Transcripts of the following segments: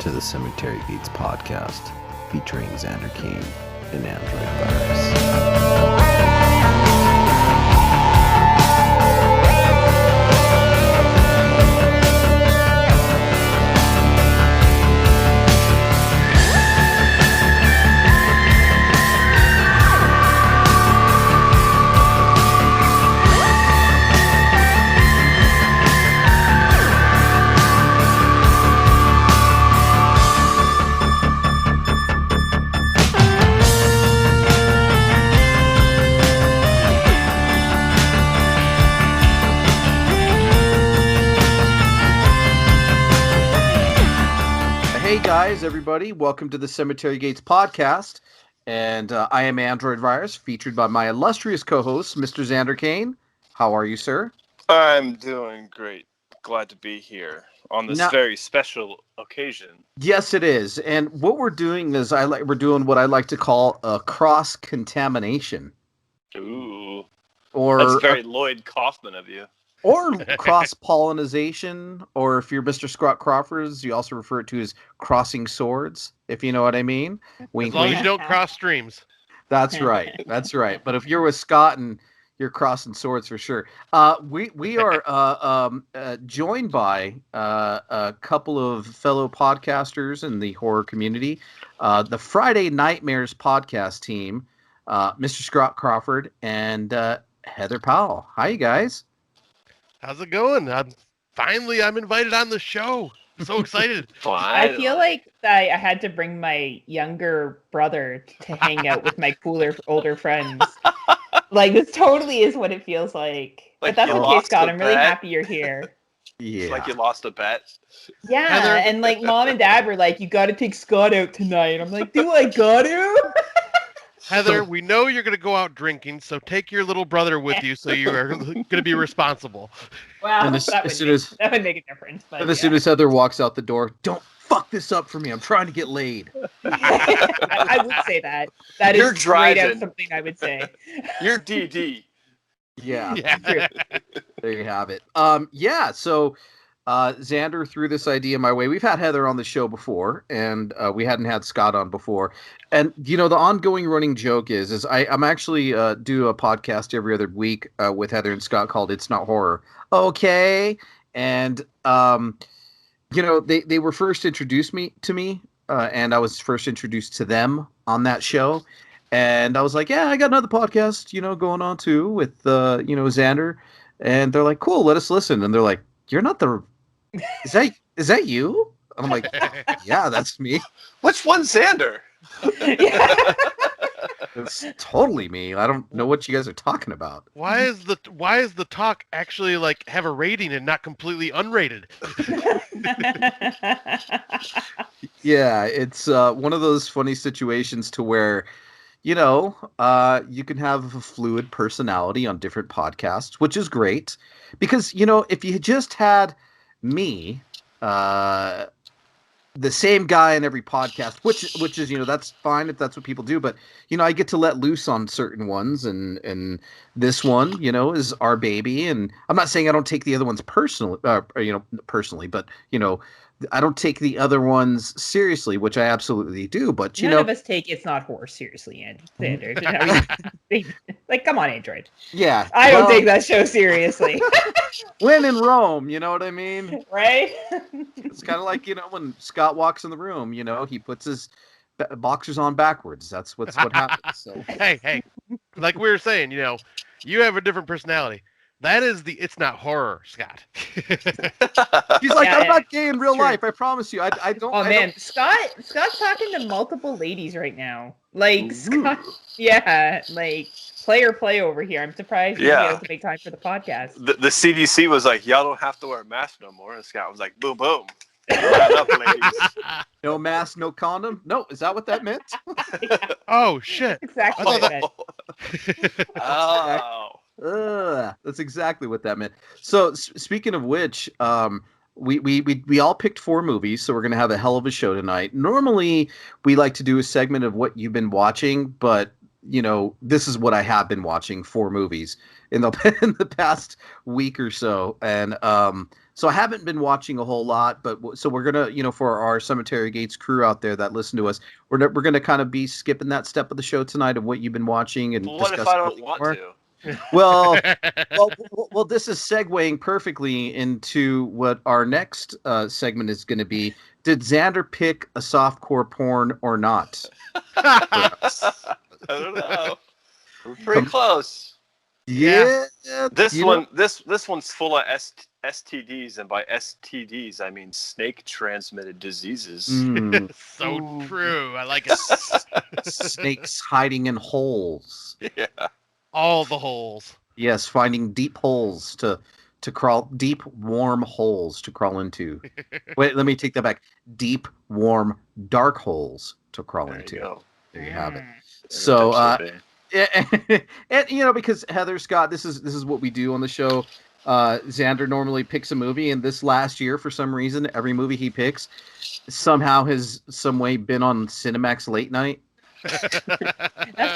to the Cemetery Gates podcast, featuring Xander Kane and Android Virus. Hey guys, everybody, welcome to the Cemetery Gates podcast, and I am Android Virus, featured by my illustrious co-host, Mr. Xander Kane. How are you, sir? I'm doing great. Glad to be here on this very special occasion. Yes, it is, and what we're doing is we're doing what I like to call a cross-contamination. Ooh, or that's very Lloyd Kaufman of you. Or cross-pollination, or if you're Mr. Scott Crawford, you also refer to as crossing swords, if you know what I mean. Wink, as long wink. as you don't cross streams. That's right. That's right. But if you're with Scott and you're crossing swords for sure. We are joined by a couple of fellow podcasters in the horror community. The Friday Nightmares podcast team, Mr. Scott Crawford and Heather Powell. Hi, you guys. How's it going? I'm invited on the show. I'm so excited. I feel like I had to bring my younger brother to hang out with my cooler older friends. Like, this totally is what it feels like. But that's okay, Scott. I'm really happy you're here. Yeah. It's like you lost a bet. Yeah, Heather. and like Mom and Dad were like, "You got to take Scott out tonight." I'm like, "Do I got to?" Heather, we know you're going to go out drinking, so take your little brother with you so you are going to be responsible. Wow, And that would make a difference. But as soon as Heather walks out the door, don't fuck this up for me. I'm trying to get laid. I would say that. That You're is straight out driving. something I would say. You're DD. Yeah. Yeah. There you have it. So Xander threw this idea my way. We've had Heather on the show before, and we hadn't had Scott on before. And, you know, the ongoing running joke is I'm actually do a podcast every other week with Heather and Scott called It's Not Horror. Okay. And, you know, they were first introduced to me, and I was first introduced to them on that show. And I was like, yeah, I got another podcast, you know, going on too with, you know, Xander. And they're like, cool, let us listen. And they're like, you're not the... Is that you? And I'm like, yeah, that's me. Which one's Xander? It's totally me. I don't know what you guys are talking about. Why is the talk actually like have a rating and not completely unrated? Yeah, it's one of those funny situations to where, you know, you can have a fluid personality on different podcasts, which is great. Because, you know, if you just had me, the same guy in every podcast, which is, you know, that's fine if that's what people do, but, you know, I get to let loose on certain ones, and this one, you know, is our baby, and I'm not saying I don't take the other ones personally, but, you know, I don't take the other ones seriously, which I absolutely do, but, you None know... of us take It's Not Horror seriously, Andrew. Like, come on, Android. Yeah. I don't take that show seriously. When in Rome, you know what I mean? Right? It's kind of like, you know, when Scott walks in the room, you know, he puts his boxers on backwards. That's what happens. So. Hey, like we were saying, you know, you have a different personality. That is It's Not Horror, Scott. He's like, I'm not gay in real life. I promise you. I don't. Oh man, Scott's talking to multiple ladies right now. Like, Scott, yeah, like play over here. I'm surprised you're able to make time for the podcast. The CDC was like, y'all don't have to wear a mask no more. And Scott was like, boom, boom. Line up, ladies. No mask, no condom. No, is that what that meant? Oh shit! Exactly. That's exactly what that meant. So speaking of which, we all picked 4 movies, so we're gonna have a hell of a show tonight. Normally, we like to do a segment of what you've been watching, but you know, this is what I have been watching, 4 movies in the past week or so, and So I haven't been watching a whole lot, but so we're gonna, for our Cemetery Gates crew out there that listen to us, we're gonna kind of be skipping that step of the show tonight of what you've been watching and What if I don't want to? Well, well, this is segueing perfectly into what our next segment is going to be. Did Xander pick a softcore porn or not? I don't know. We're pretty close. Yeah. This one's full of STDs, and by STDs I mean snake transmitted diseases. So true. I like it. Snakes hiding in holes. Yeah. All the holes. Yes, finding deep holes to crawl, deep warm holes to crawl into. Wait, let me take that back. Deep, warm, dark holes to crawl into. There you have it. So, and because Heather Scott, this is what we do on the show. Xander normally picks a movie, and this last year, for some reason, every movie he picks somehow has some way been on Cinemax late night. That's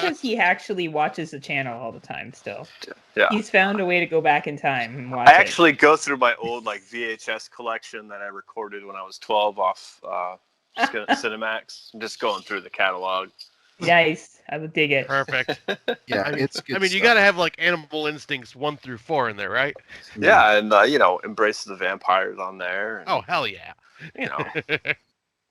because he actually watches the channel all the time still. Yeah. He's found a way to go back in time and watch I actually go through my old VHS collection that I recorded when I was 12 off Cinemax. I'm just going through the catalog. Nice. I would dig it. Perfect. Yeah, it's good. I mean, you got to have Animal Instincts 1 through 4 in there, right? Yeah, and Embrace the Vampires on there. And, oh, hell yeah.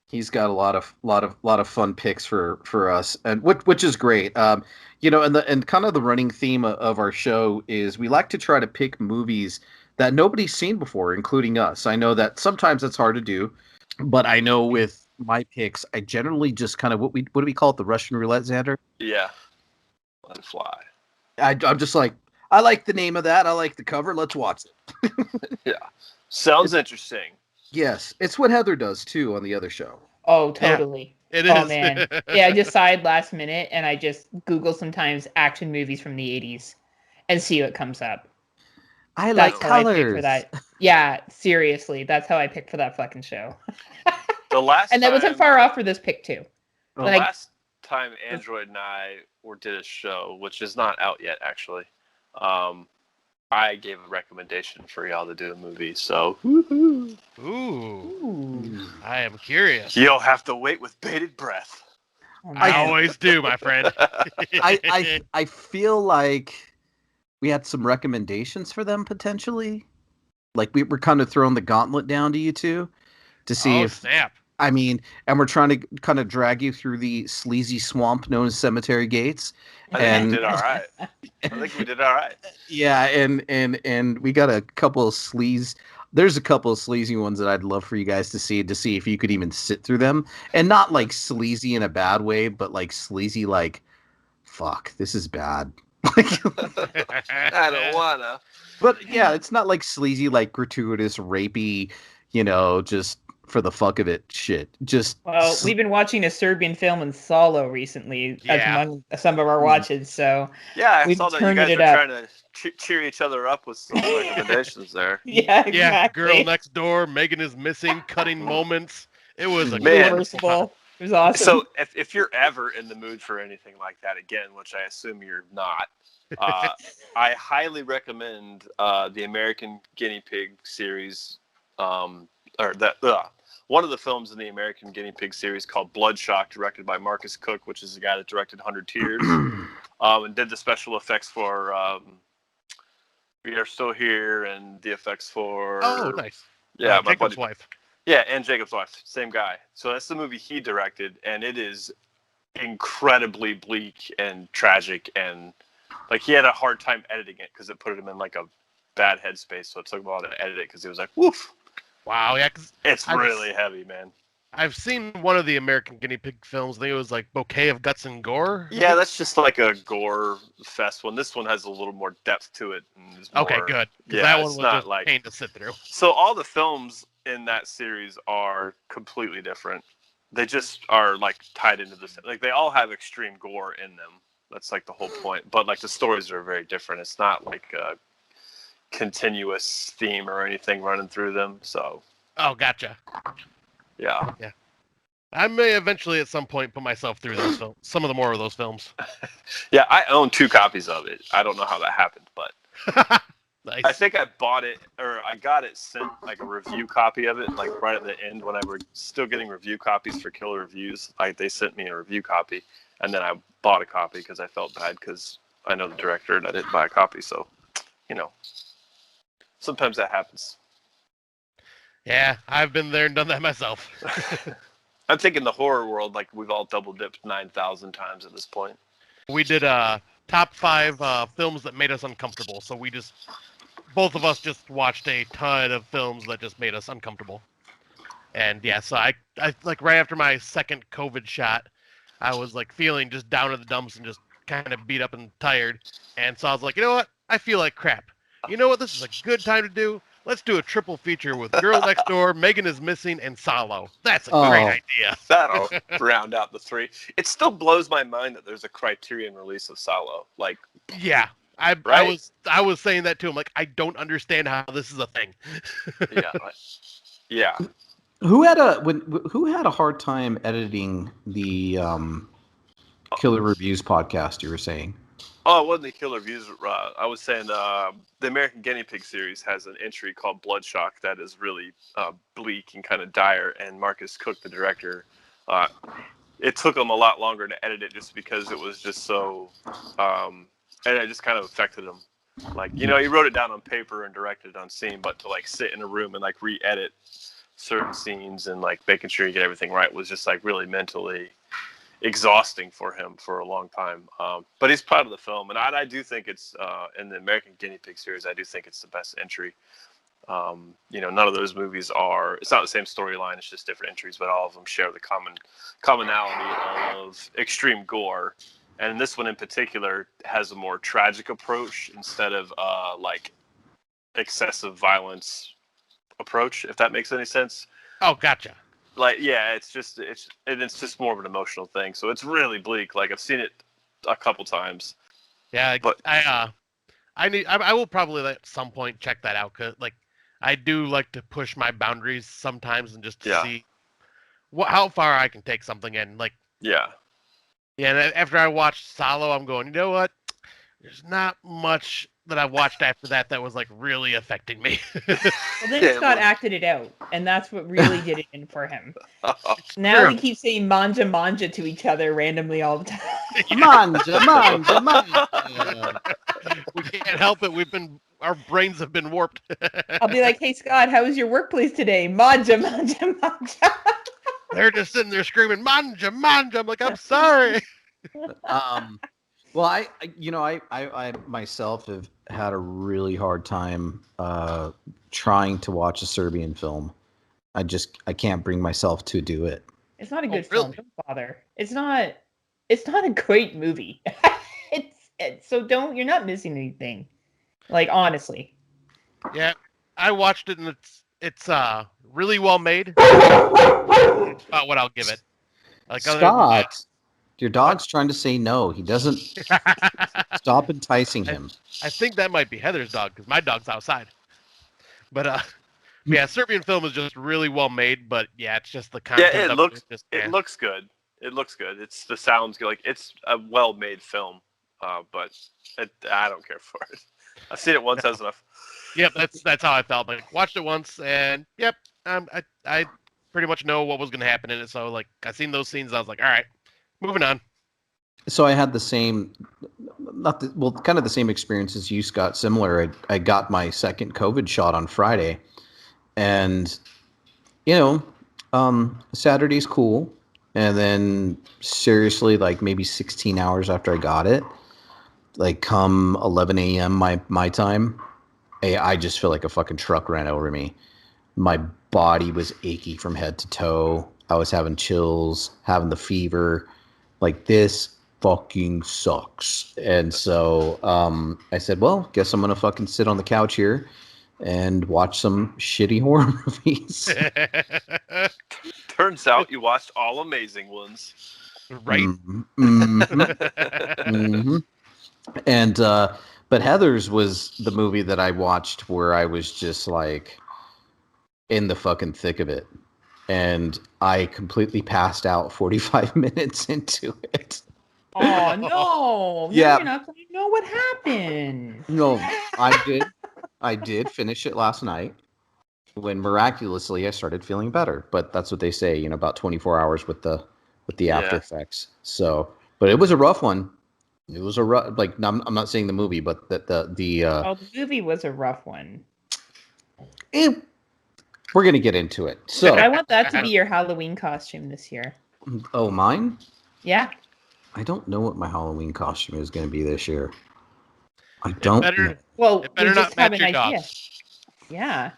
He's got a lot of fun picks for us, and which is great. And kind of the running theme of our show is we like to try to pick movies that nobody's seen before, including us. I know that sometimes that's hard to do, but I know with my picks, I generally just kind of what do we call it, the Russian roulette, Xander? Yeah, let it fly. I'm just like, I like the name of that. I like the cover. Let's watch it. Yeah, sounds interesting. Yes, it's what Heather does too on the other show. Oh, totally. Yeah, it oh is. Man, yeah. I decide last minute, and I just Google sometimes action movies from the '80s, and see what comes up. I like colors. For that. Yeah, seriously, that's how I picked for that fucking show. And that wasn't far off for this pick too. The last time Android and I did a show, which is not out yet actually, I gave a recommendation for y'all to do a movie. So, Ooh. I am curious. You'll have to wait with bated breath. I always do, my friend. I feel like we had some recommendations for them potentially. Like we were kind of throwing the gauntlet down to you two to see if snap. I mean, and we're trying to kind of drag you through the sleazy swamp known as Cemetery Gates. I think we did all right. Yeah, and we got a couple of sleaze. There's a couple of sleazy ones that I'd love for you guys to see if you could even sit through them, and not like sleazy in a bad way, but like sleazy like, fuck, this is bad. I don't wanna. But yeah, it's not like sleazy, like gratuitous, rapey, just for the fuck of it shit. We've been watching a Serbian film in Solo recently as among some of our watches, so yeah, I saw that you guys were trying to cheer each other up with some recommendations there. Yeah, exactly. Yeah, Girl Next Door, Megan is Missing, Cutting Moments. It was irreversible. It was awesome. So if you're ever in the mood for anything like that again, which I assume you're not, I highly recommend the American Guinea Pig series, one of the films in the American Guinea Pig series called Bloodshot, directed by Marcus Cook, which is the guy that directed 100 Tears, and did the special effects for We Are Still Here and the effects for... Oh, nice. Yeah, my Jacob's buddy. Wife. Yeah, and Jacob's Wife, same guy. So that's the movie he directed, and it is incredibly bleak and tragic, and he had a hard time editing it because it put him in a bad headspace, so it took him a while to edit it because he was like, woof. Wow, yeah. It's really heavy, man. I've seen one of the American Guinea Pig films. I think it was Bouquet of Guts and Gore. Yeah, that's just like a gore fest one. This one has a little more depth to it. And okay, good. Yeah, that one was just a pain to sit through. So all the films in that series are completely different. They just are tied into this. They all have extreme gore in them. That's the whole point. But the stories are very different. It's not a continuous theme or anything running through them. So. Oh, gotcha. Yeah. Yeah. I may eventually at some point put myself through those films. Some of the more of those films. Yeah, I own 2 copies of it. I don't know how that happened, but Nice. I think I bought it, or I got it sent, like a review copy of it, like right at the end when I were still getting review copies for Killer Reviews. Like they sent me a review copy, and then I bought a copy because I felt bad because I know the director and I didn't buy a copy. So, sometimes that happens. Yeah, I've been there and done that myself. I'm thinking the horror world, like we've all double dipped 9,000 times at this point. We did top 5 films that made us uncomfortable. So both of us just watched a ton of films that just made us uncomfortable. And yeah, so I like right after my second COVID shot, I was like feeling just down in the dumps and just kind of beat up and tired. And so I was like, you know what? I feel like crap. You know what? This is a good time to do. Let's do a triple feature with Girl Next Door, Megan is Missing, and Salo. That's a great idea. That'll round out the 3. It still blows my mind that there's a Criterion release of Salo. Like, yeah, I was saying that to him. Like, I don't understand how this is a thing. Yeah. Who had a hard time editing the Killer Reviews podcast? You were saying. Oh, it wasn't the Killer Reviews. I was saying the American Guinea Pig series has an entry called Bloodshock that is really bleak and kind of dire. And Marcus Cook, the director, it took him a lot longer to edit it just because it was just so, and it just kind of affected him. Like, he wrote it down on paper and directed it on scene, but to like sit in a room and like re-edit certain scenes and like making sure you get everything right was just like really mentally exhausting for him for a long time. But he's proud of the film, and I do think it's in the American Guinea Pig series, I do think it's the best entry. None of those movies it's not the same storyline, it's just different entries, but all of them share the commonality of extreme gore. And this one in particular has a more tragic approach instead of like excessive violence approach, if that makes any sense. Oh, gotcha. Like, yeah, it's just more of an emotional thing. So it's really bleak. Like, I've seen it a couple times. Yeah, but I will probably at some point check that out, cause like I do like to push my boundaries sometimes and just to see how far I can take something in. Like, yeah. And after I watched Salo, I'm going, you know what? There's not much that I've watched after that was like really affecting me. Well, then Scott acted it out, and that's what really did it in for him. Now we keep saying manja manja to each other randomly all the time. Manja manja manja. We can't help it. Our brains have been warped. I'll be like, hey Scott, how was your workplace today? Manja manja manja. They're just sitting there screaming manja manja. I'm like, I'm sorry. Well, I myself have had a really hard time trying to watch a Serbian film. I can't bring myself to do it. It's not a good film. Don't bother. It's not a great movie. You're not missing anything. Like, honestly. Yeah, I watched it and it's really well made. That's about what I'll give it. Like, Scott. Your dog's trying to say no. He doesn't stop enticing him. I think that might be Heather's dog because my dog's outside. But yeah, Serbian film is just really well made. But yeah, it's just the content. Yeah, it looks good. It looks good. It's the sounds good. Like, it's a well made film. But I don't care for it. I've seen it once. That's enough. Yep, that's how I felt. Like, watched it once, and yep, I pretty much know what was going to happen in it. So like, I seen those scenes. I was like, all right. Moving on. So I had the same, kind of the same experience as you, Scott. Similar. I got my second COVID shot on Friday, and Saturday's cool, and then seriously, like maybe 16 hours after I got it, like come 11 a.m. my time, I just feel like a fucking truck ran over me. My body was achy from head to toe. I was having chills, having the fever. Like, this fucking sucks. And so I said, well, guess I'm going to fucking sit on the couch here and watch some shitty horror movies. Turns out you watched all amazing ones. Right. Mm-hmm. Mm-hmm. And, but Heather's was the movie that I watched where I was just like in the fucking thick of it. And I completely passed out 45 minutes into it. Oh, no. Yeah. You're not going to know what happened. No, I did. I did finish it last night when miraculously I started feeling better. But that's what they say, you know, about 24 hours with the after effects. So, but it was a rough one. It was a rough, like, I'm not saying the movie, but the movie was a rough one. We're gonna get into it. So I want that to be your Halloween costume this year. Oh, mine? Yeah. I don't know what my Halloween costume is going to be this year. I don't know. Well, it better we just not have match an your idea. dogs. Yeah.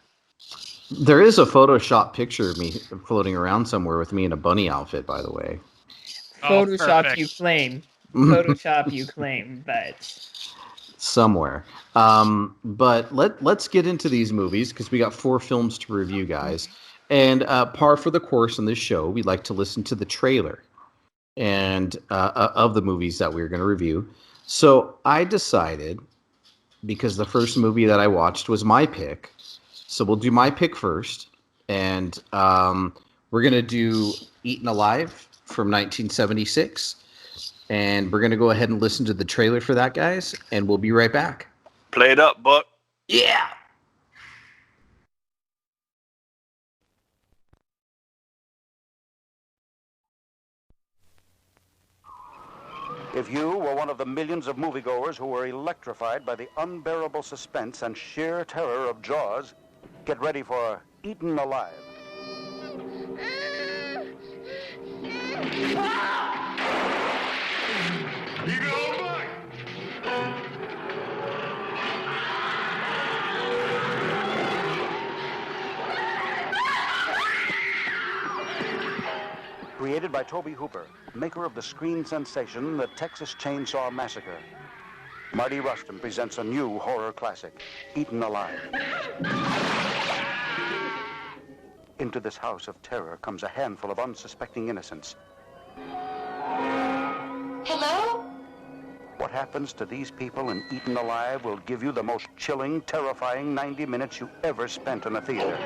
There is a Photoshop picture of me floating around somewhere with me in a bunny outfit, by the way. Photoshop you claim. Photoshop you claim, but somewhere. But let's get into these movies because we got 4 films to review, guys. And par for the course on this show, we like to listen to the trailer and of the movies that we're going to review. So I decided, because the first movie that I watched was my pick, so we'll do my pick first, and we're going to do Eatin Alive from 1976, and we're going to go ahead and listen to the trailer for that, guys, and we'll be right back. Play it up, Buck. Yeah! If you were one of the millions of moviegoers who were electrified by the unbearable suspense and sheer terror of Jaws, get ready for Eatin Alive. Created by Tobe Hooper, maker of the screen sensation The Texas Chainsaw Massacre, Marty Rustin presents a new horror classic, Eatin Alive. Into this house of terror comes a handful of unsuspecting innocents. Hello? What happens to these people in Eatin Alive will give you the most chilling, terrifying 90 minutes you ever spent in a theater.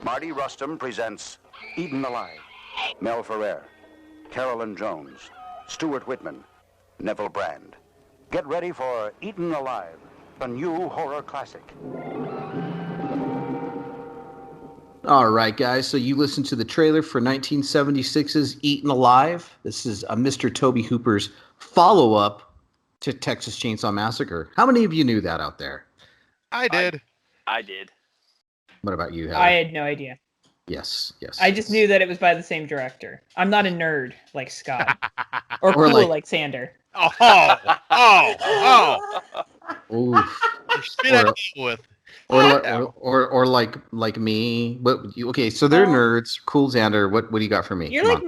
Marty Rustin presents Eatin Alive. Mel Ferrer, Carolyn Jones, Stuart Whitman, Neville Brand. Get ready for Eatin Alive, a new horror classic. All right, guys. So you listened to the trailer for 1976's Eatin Alive. This is Mr. Tobe Hooper's follow-up to Texas Chainsaw Massacre. How many of you knew that out there? I did. I did. What about you, Heather? I had no idea. Yes. I just knew that it was by the same director. I'm not a nerd like Scott. Or cool like Sander. Oof. Or like me. Okay, so they're nerds. Cool, Xander. What do you got for me? You're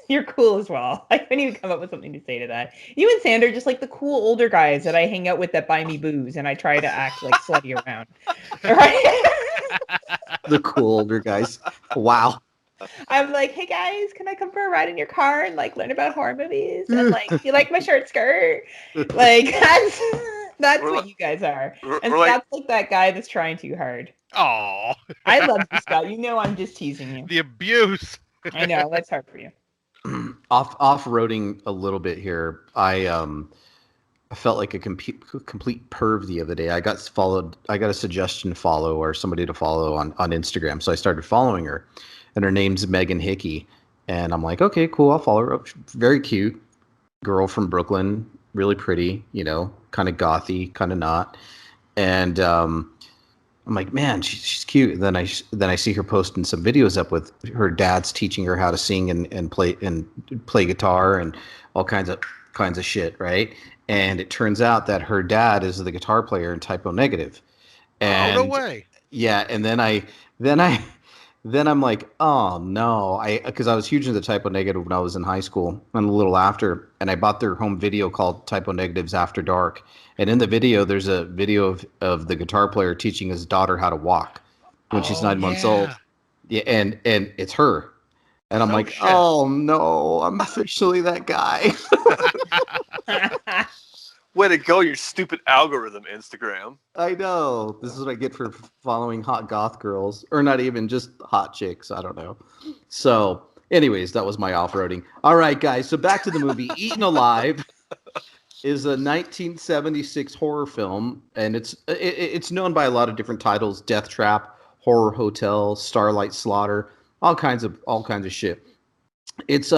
you're cool as well. I couldn't even come up with something to say to that. You and Sander just like the cool older guys that I hang out with that buy me booze and I try to act like slutty around. All right? The cool older guys. Wow. I'm like, hey guys, can I come for a ride in your car and like learn about horror movies? And like, do you like my short skirt? Like that's what you guys are. And Scott's like that guy that's trying too hard. Oh. I love you, Scott. You know I'm just teasing you. The abuse. I know, that's hard for you. Off-roading a little bit here. I felt like a complete perv the other day. I got a suggestion to follow or somebody to follow on Instagram. So I started following her, and her name's Megan Hickey. And I'm like, okay, cool. I'll follow her. Very cute girl from Brooklyn, really pretty, kind of gothy, kind of not. And I'm like, man, she's cute. And then I see her posting some videos up with her dad's teaching her how to sing and play guitar and all kinds of shit, right? And it turns out that her dad is the guitar player in Typo Negative. Oh, no And way. yeah, and then I then I'm like, oh no, because I was huge into Typo Negative when I was in high school and a little after, and I bought their home video called Typo Negatives After Dark. And in the video, there's a video of the guitar player teaching his daughter how to walk when she's Oh, 9 months yeah. old. Yeah, and it's her. And I'm No like, shit. oh no, I'm officially that guy. Way to go, your stupid algorithm, Instagram. I know. This is what I get for following hot goth girls, or not even just hot chicks. I don't know. So, anyways, that was my off-roading. All right, guys. So back to the movie. Eaten Alive is a 1976 horror film, and it's known by a lot of different titles: Death Trap, Horror Hotel, Starlight Slaughter, all kinds of shit. It's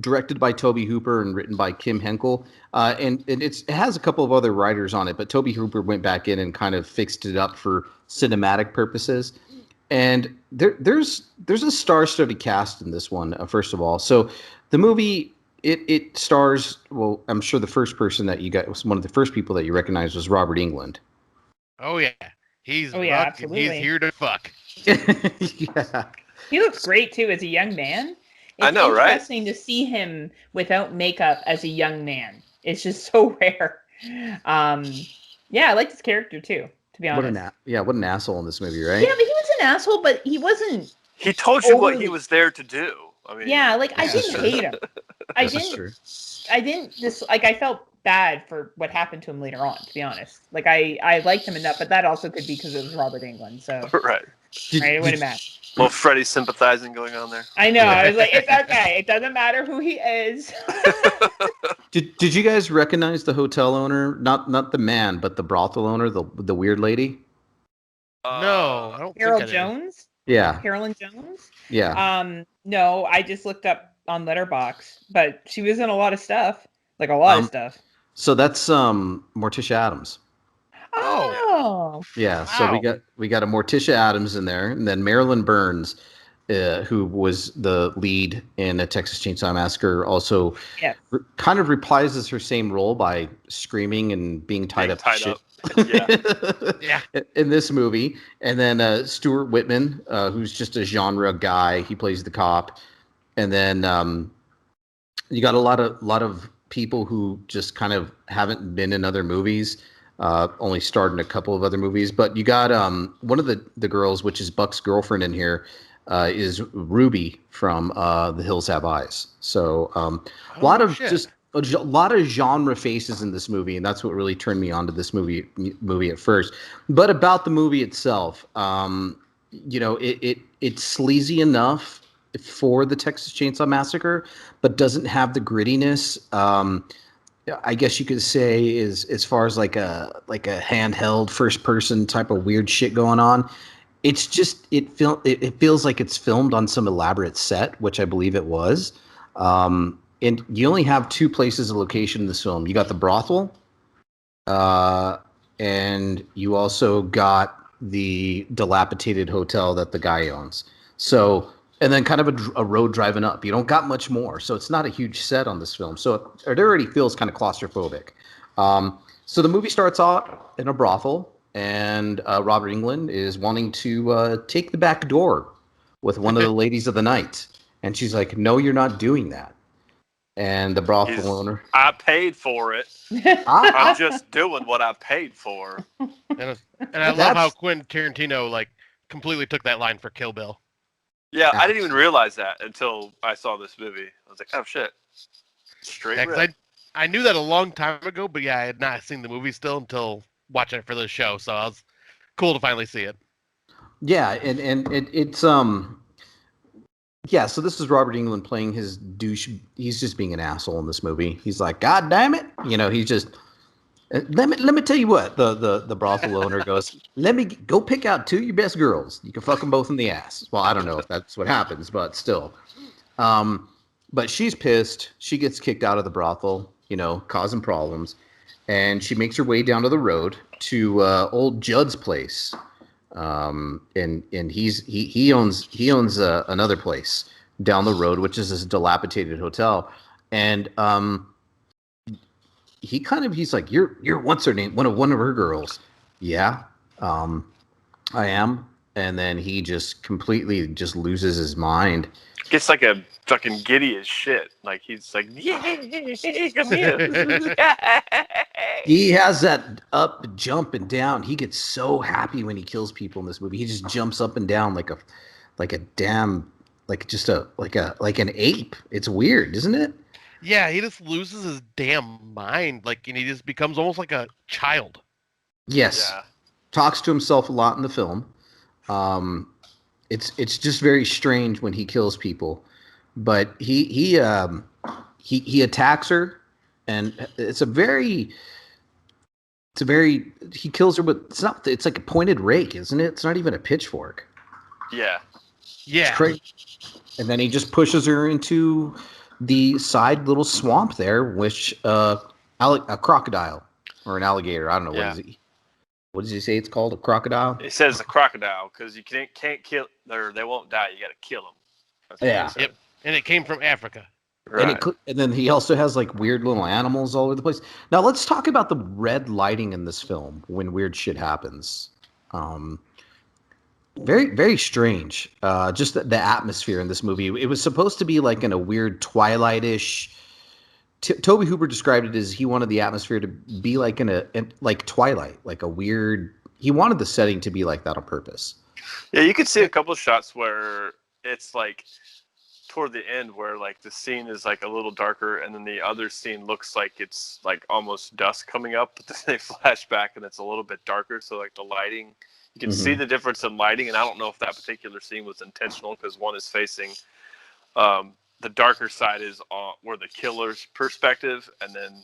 directed by Toby Hooper and written by Kim Henkel, and it has a couple of other writers on it. But Toby Hooper went back in and kind of fixed it up for cinematic purposes. And there's a star-studded cast in this one. First of all, so the movie it stars. Well, I'm sure the first person that you got was one of the first people that you recognized was Robert Englund. Oh, yeah. He's Oh, yeah, buck and absolutely. he's here to fuck. Yeah. He looks great too as a young man. It's I know, right? interesting to see him without makeup as a young man. It's just so rare. Yeah, I like this character too, to be honest. What an asshole in this movie, right? Yeah, but he was an asshole, but he wasn't. He told you what he Overly- was there to do. I mean, Yeah, like I This is didn't true. hate him. I This is didn't. true. I didn't just like. I felt bad for what happened to him later on. To be honest, like I liked him enough, but that also could be because it was Robert Englund. So right. right, it wouldn't matter. Little Freddy sympathizing going on there. I know. I was like, it's okay. It doesn't matter who he is. Did you guys recognize the hotel owner? Not the man, but the brothel owner, the weird lady. No, I don't Carol think I did. Jones. Yeah, Carolyn Jones. yeah. No, I just looked up on Letterboxd, but she was in a lot of stuff, like a lot of stuff. So that's Morticia Addams. Oh, Yeah, so Wow. we got a Morticia Addams in there, and then Marilyn Burns, who was the lead in a Texas Chainsaw Massacre, also yeah. kind of reprises her same role by screaming and being tied Being up. to tied shit. up. Yeah. In this movie, and then Stuart Whitman, who's just a genre guy, he plays the cop, and then you got a lot of people who just kind of haven't been in other movies, only starred in a couple of other movies. But you got one of the girls, which is Buck's girlfriend in here, is Ruby from The Hills Have Eyes. So a lot of shit. just a lot of genre faces in this movie, and that's what really turned me on to this movie at first. But about the movie itself, it's sleazy enough for the Texas Chainsaw Massacre, but doesn't have the grittiness. I guess you could say is as far as like a handheld first person type of weird shit going on. It's just it feels like it's filmed on some elaborate set, which I believe it was. And you only have two places of location in this film. You got the brothel, and you also got the dilapidated hotel that the guy owns. So, and then kind of a road driving up. You don't got much more. So it's not a huge set on this film. So it already feels kind of claustrophobic. So the movie starts out in a brothel, and Robert Englund is wanting to take the back door with one of the ladies of the night. And she's like, no, you're not doing that. And the brothel owner, I paid for it. I'm just doing what I paid for. And I love how Quentin Tarantino like completely took that line for Kill Bill. Yeah, I didn't even realize that until I saw this movie. I was like, oh shit. Straight Yeah, 'cause rip. I knew that a long time ago, but yeah, I had not seen the movie still until watching it for the show, so I was cool to finally see it. yeah, and it's yeah, so this is Robert Englund playing his douche. He's just being an asshole in this movie. He's like, God damn it. He's just, let me tell you what, the brothel owner goes, let me go pick out two of your best girls. You can fuck them both in the ass. Well, I don't know if that's what happens, but still. But she's pissed. She gets kicked out of the brothel, causing problems. And she makes her way down to the road to old Judd's place. and he owns another place down the road, which is this dilapidated hotel, and he's like, you're what's her name, one of her girls. Yeah, I am. And then he just completely just loses his mind. Gets like a fucking giddy as shit. Like he's like, yeah, come here. He has that up, jump, and down. He gets so happy when he kills people in this movie. He just jumps up and down like a damn, like an ape. It's weird, isn't it? Yeah, he just loses his damn mind. Like, and he just becomes almost like a child. Yes. Yeah. Talks to himself a lot in the film. It's just very strange when he kills people, but he attacks her, and he kills her with it's like a pointed rake, isn't it? It's not even a pitchfork. Yeah. Yeah. It's crazy. And then he just pushes her into the side little swamp there, which a crocodile or an alligator, I don't know, what does he say it's called? A crocodile? It says a crocodile because you can't kill, or they won't die. You got to kill them. Yeah. Yep. And it came from Africa. Right. And then he also has like weird little animals all over the place. Now let's talk about the red lighting in this film when weird shit happens. Very, very strange. Just the atmosphere in this movie. It was supposed to be like in a weird Twilight-ish. Tobe Hooper described it as he wanted the atmosphere to be like like Twilight, like a weird. He wanted the setting to be like that on purpose. Yeah, you could see a couple of shots where it's like toward the end where like the scene is like a little darker, and then the other scene looks like it's like almost dusk coming up, but then they flash back and it's a little bit darker. So like the lighting, you can see the difference in lighting, and I don't know if that particular scene was intentional because one is facing. The darker side is where the killer's perspective, and then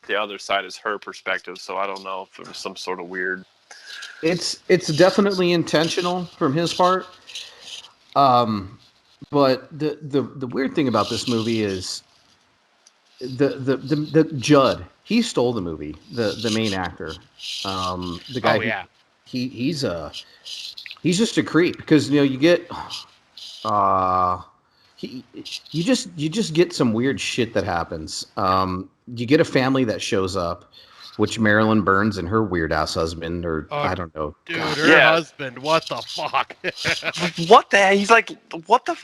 the other side is her perspective. So I don't know if there was some sort of weird. It's definitely intentional from his part. But the weird thing about this movie is the Judd. He stole the movie. The main actor. The guy. Oh yeah. He's just a creep because you get. You just get some weird shit that happens. You get a family that shows up, which Marilyn Burns and her weird ass husband, or I don't know. Dude, her husband, what the fuck? What the hell? He's like, what the?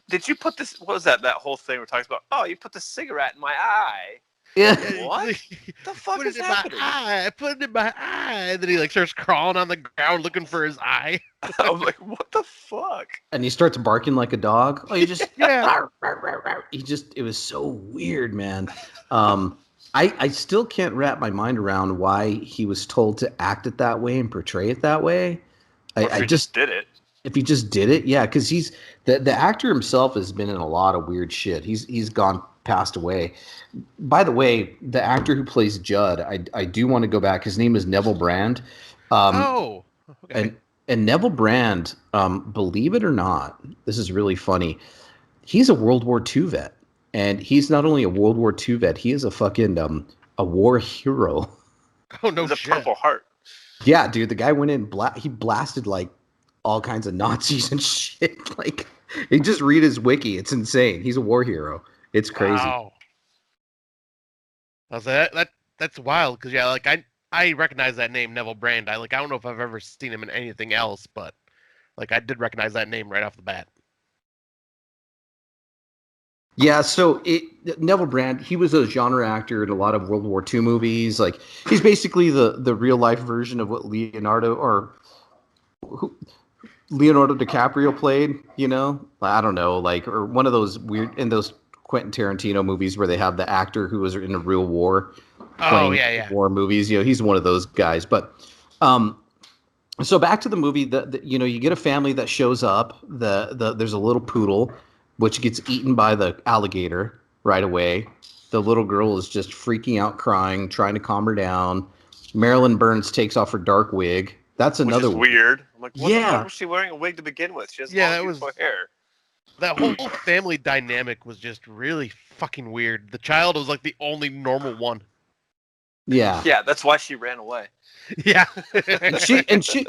Did you put this? What was that whole thing we're talking about? Oh, you put the cigarette in my eye. Yeah. What? The fuck is happening? I put it in my eye. And then he like starts crawling on the ground looking for his eye. I'm like, what the fuck? And he starts barking like a dog. Oh, you just Yeah. It was so weird, man. I still can't wrap my mind around why he was told to act it that way and portray it that way. I just did it. If he just did it, yeah, because he's the actor himself has been in a lot of weird shit. He's passed away. By the way, the actor who plays Judd, I do want to go back. His name is Neville Brand. Okay. And Neville Brand, believe it or not, this is really funny. He's a World War II vet, and he's not only a World War II vet, he is a fucking a war hero. Oh no, he's a shit. Purple Heart. Yeah, dude, the guy went in, he blasted like all kinds of Nazis and shit. Like, you just read his wiki, it's insane. He's a war hero. It's crazy. Wow. I was like, that's wild because yeah, like I recognize that name, Neville Brand. I don't know if I've ever seen him in anything else, but like I did recognize that name right off the bat. Yeah, so Neville Brand, he was a genre actor in a lot of World War II movies. Like, he's basically the real life version of what Leonardo DiCaprio played. I don't know, like, or one of those weird in those Quentin Tarantino movies where they have the actor who was in a real war. War movies. He's one of those guys. But so back to the movie. You get a family that shows up. There's a little poodle which gets eaten by the alligator right away. The little girl is just freaking out, crying, trying to calm her down. Marilyn Burns takes off her dark wig. That's another which is weird. I'm like, what the Yeah. fuck was she wearing a wig to begin with? She has Yeah, long, that was- beautiful hair. That whole family dynamic was just really fucking weird. The child was like the only normal one. Yeah. Yeah, that's why she ran away. Yeah.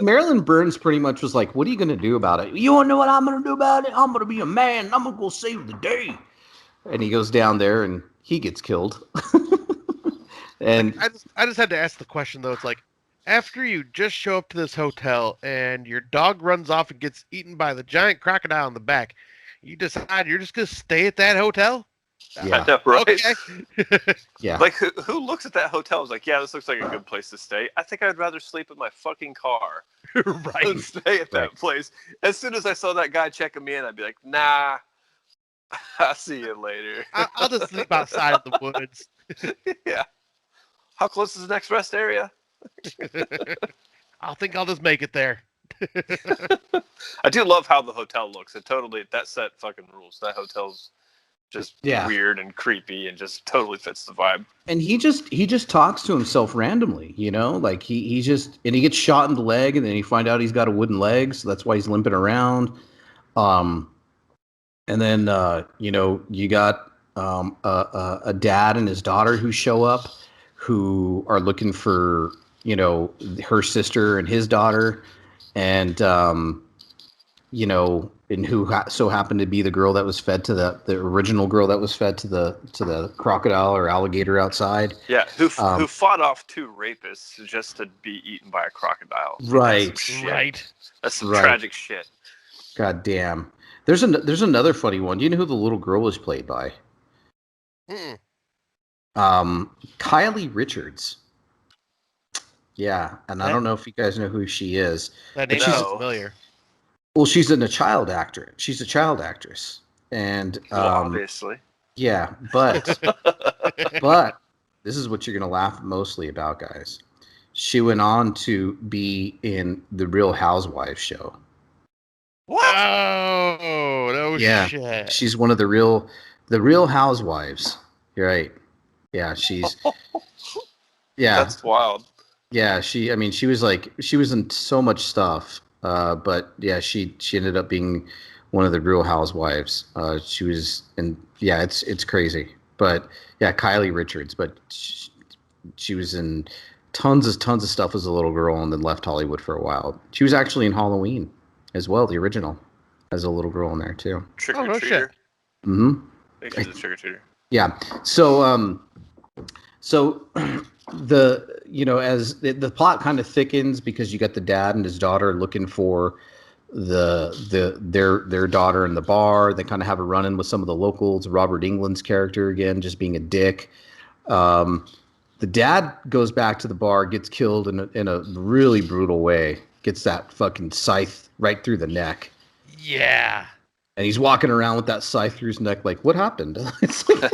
Marilyn Burns pretty much was like, "What are you gonna do about it? You want to know what I'm gonna do about it? I'm gonna be a man. I'm gonna go save the day." And he goes down there and he gets killed. And I just had to ask the question though. It's like, after you just show up to this hotel and your dog runs off and gets eaten by the giant crocodile in the back, you decide you're just gonna stay at that hotel? yeah, I know, right? Okay. yeah, Like, who looks at that hotel and is like, yeah, this looks like a good place to stay. I think I'd rather sleep in my fucking car than Right. stay at that place. As soon as I saw that guy checking me in, I'd be like, nah, I'll see you later. I'll just sleep outside in the woods. Yeah. How close is the next rest area? I think I'll just make it there. I do love how the hotel looks. That set fucking rules. That hotel's just weird and creepy and just totally fits the vibe. and he just talks to himself randomly, like he gets shot in the leg, and then you find out he's got a wooden leg, so that's why he's limping around. And then you got a dad and his daughter who show up, who are looking for her sister and his daughter, and and who so happened to be the girl that was fed to the original girl that was fed to the crocodile or alligator outside. Yeah, who fought off 2 rapists just to be eaten by a crocodile. Right. That's some tragic shit. God damn. There's another funny one. Do you know who the little girl was played by? Kylie Richards. Yeah, and I don't know if you guys know who she is. That name is familiar. Well, she's a child actor. She's a child actress, and obviously, yeah. But this is what you're gonna laugh mostly about, guys. She went on to be in the Real Housewives show. What? Oh, no shit. She's one of the Real Housewives. You're right. Yeah, she's. Yeah, that's wild. Yeah, she was in so much stuff. But yeah, she ended up being one of the Real Housewives. She was in, it's crazy. But yeah, Kylie Richards. But she was in tons of stuff as a little girl, and then left Hollywood for a while. She was actually in Halloween as well, the original, as a little girl in there too. Trick or treater. Mm-hmm. I think she's a trick or treater. Yeah. So as the plot kind of thickens, because you got the dad and his daughter looking for their daughter in the bar. They kind of have a run-in with some of the locals. Robert Englund's character, again, just being a dick. The dad goes back to the bar, gets killed in a really brutal way. Gets that fucking scythe right through the neck. Yeah. And he's walking around with that scythe through his neck like, what happened? It's like,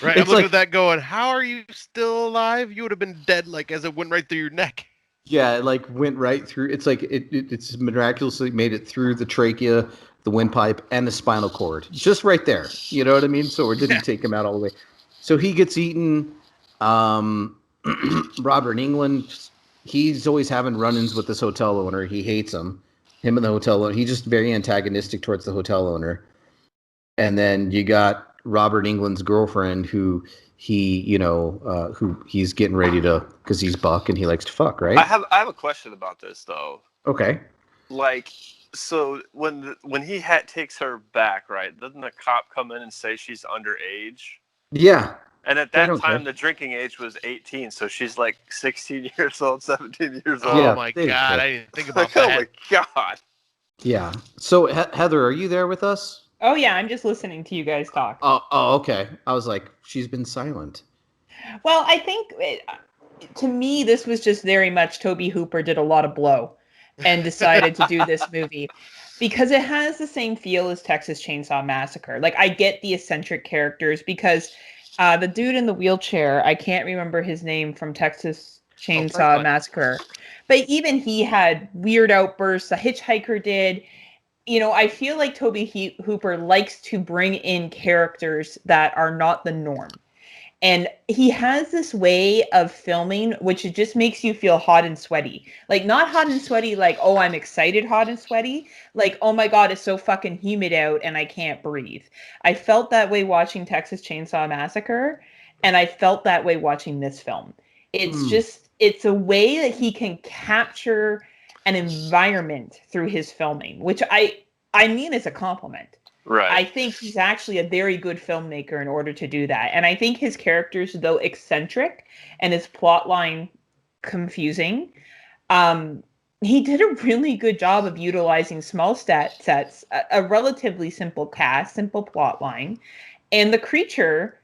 right, I'm looking at that going, how are you still alive? You would have been dead as it went right through your neck. Yeah, it went right through. It's like it's miraculously made it through the trachea, the windpipe, and the spinal cord. Just right there. You know what I mean? So it didn't take him out all the way. So he gets eaten. Robert Englund, he's always having run-ins with this hotel owner. He hates him. Him and the hotel owner. He's just very antagonistic towards the hotel owner. And then you got Robert Englund's girlfriend, who he's getting ready to, because he's buck and he likes to fuck, right? I have a question about this though. Okay. So when he takes her back, right? Doesn't the cop come in and say she's underage? Yeah. And at that time, the drinking age was 18, so she's 16 years old, 17 years old. Oh my God, I didn't think about that. Oh my God. Yeah. So Heather, are you there with us? Oh yeah, I'm just listening to you guys talk. Oh, okay. I was like, she's been silent. Well, I think to me, this was just very much Toby Hooper did a lot of blow and decided to do this movie because it has the same feel as Texas Chainsaw Massacre. I get the eccentric characters because the dude in the wheelchair, I can't remember his name from Texas Chainsaw Massacre, but even he had weird outbursts. The hitchhiker did. I feel like Toby Hooper likes to bring in characters that are not the norm. And he has this way of filming, which it just makes you feel hot and sweaty. Not hot and sweaty, oh, I'm excited, hot and sweaty. Oh my God, it's so fucking humid out and I can't breathe. I felt that way watching Texas Chainsaw Massacre, and I felt that way watching this film. It's a way that he can capture an environment through his filming, which I mean as a compliment. Right. I think he's actually a very good filmmaker in order to do that. And I think his characters, though eccentric and his plot line confusing, he did a really good job of utilizing small sets, a relatively simple cast, simple plot line, and the creature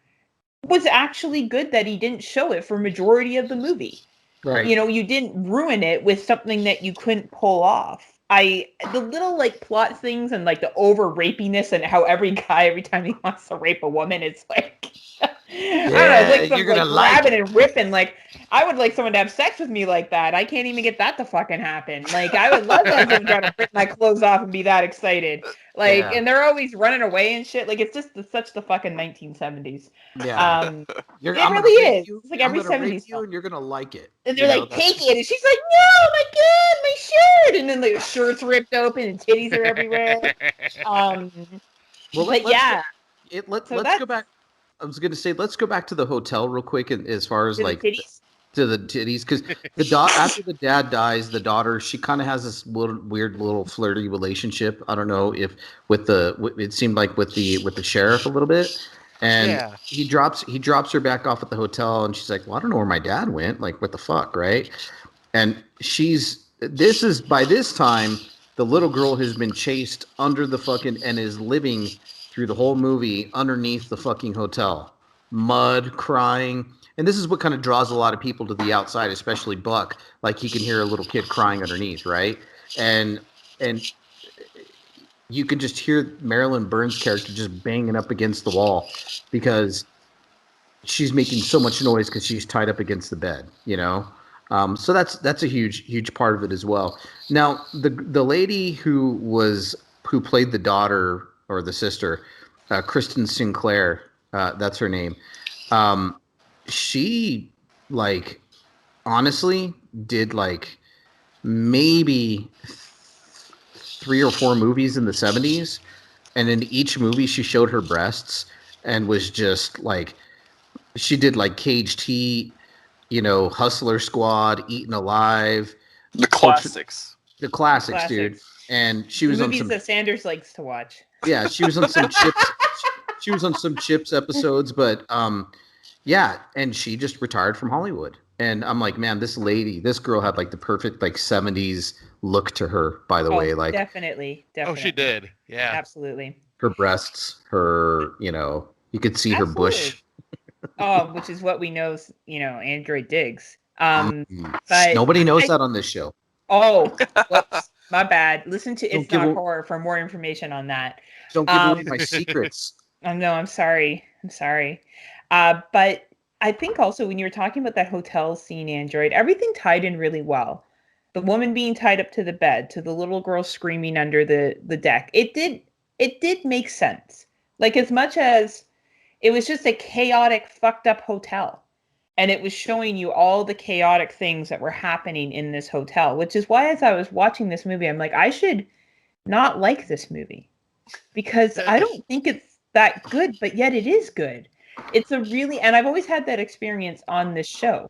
was actually good that he didn't show it for majority of the movie. Right. You know, you didn't ruin it with something that you couldn't pull off. The little like plot things and like the over rapiness and how every time he wants to rape a woman, it's like I don't know, like some, you're gonna like grabbing and ripping. Like I would like someone to have sex with me like that. I can't even get that to fucking happen. Like I would love to have someone trying to rip my clothes off and be that excited. Like, and they're always running away and shit. Like it's just such the fucking 1970s. Yeah. It really is. It's like every 70s you and you're gonna like it. And they're like, take it. And she's like, no, my God, my shirt. And then the shirt's ripped open and titties are everywhere. Let's go back. I was going to say, let's go back to the hotel real quick. And as far as like to the titties, because after the dad dies, the daughter, she kind of has this weird little flirty relationship. I don't know if it seemed like with the sheriff a little bit. And he drops her back off at the hotel, and she's like, well, I don't know where my dad went. Like, what the fuck, right? And by this time, the little girl has been chased under the fucking, and is living through the whole movie underneath the fucking hotel. Mud, crying. And this is what kind of draws a lot of people to the outside, especially Buck. Like, he can hear a little kid crying underneath, right? And you can just hear Marilyn Burns' character just banging up against the wall because she's making so much noise because she's tied up against the bed, you know? So that's a huge part of it as well. Now, the lady who played the daughter or the sister, Kristen Sinclair, that's her name. She, like, honestly did, like, maybe 3 or 4 movies in the 70s, and in each movie she showed her breasts and was just like, she did like Caged Heat, you know, Hustler Squad, Eatin Alive, the classics, dude. And she was the on movies some that Sanders likes to watch. Yeah, she was on some Chips. She was on some Chips episodes, but yeah, and she just retired from Hollywood. And I'm like, man, this girl had like the perfect like 70s look to her, by the way. Like definitely. Oh, she did. Yeah. Absolutely. Her breasts, her, you know, you could see her bush. Which is what we know, you know, Android digs. But nobody knows that on this show. Oh, whoops, my bad. Listen to It's Not Horror for more information on that. Don't give away my secrets. No, I'm sorry. But I think also when you were talking about that hotel scene, Android, everything tied in really well. The woman being tied up to the bed, to the little girl screaming under the deck. It did make sense. Like, as much as it was just a chaotic, fucked up hotel. And it was showing you all the chaotic things that were happening in this hotel, which is why as I was watching this movie, I'm like, I should not like this movie because I don't think it's that good, but yet it is good. It's a really, and I've always had that experience on this show.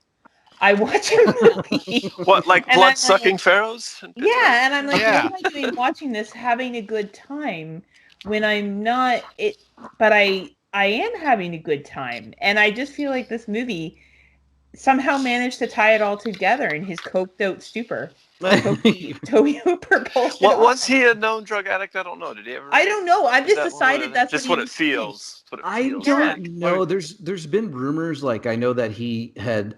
I watch a movie. What, like blood-sucking pharaohs? Yeah, and I'm like, what am I doing watching this, having a good time when I'm not it? But I am having a good time, and I just feel like this movie somehow managed to tie it all together in his coked out stupor. Toby Hooper bullshit. What was he a known drug addict? I don't know. Did he ever? I don't know. I've just decided that's just what it feels. I don't know. There's been rumors. Like, I know that he had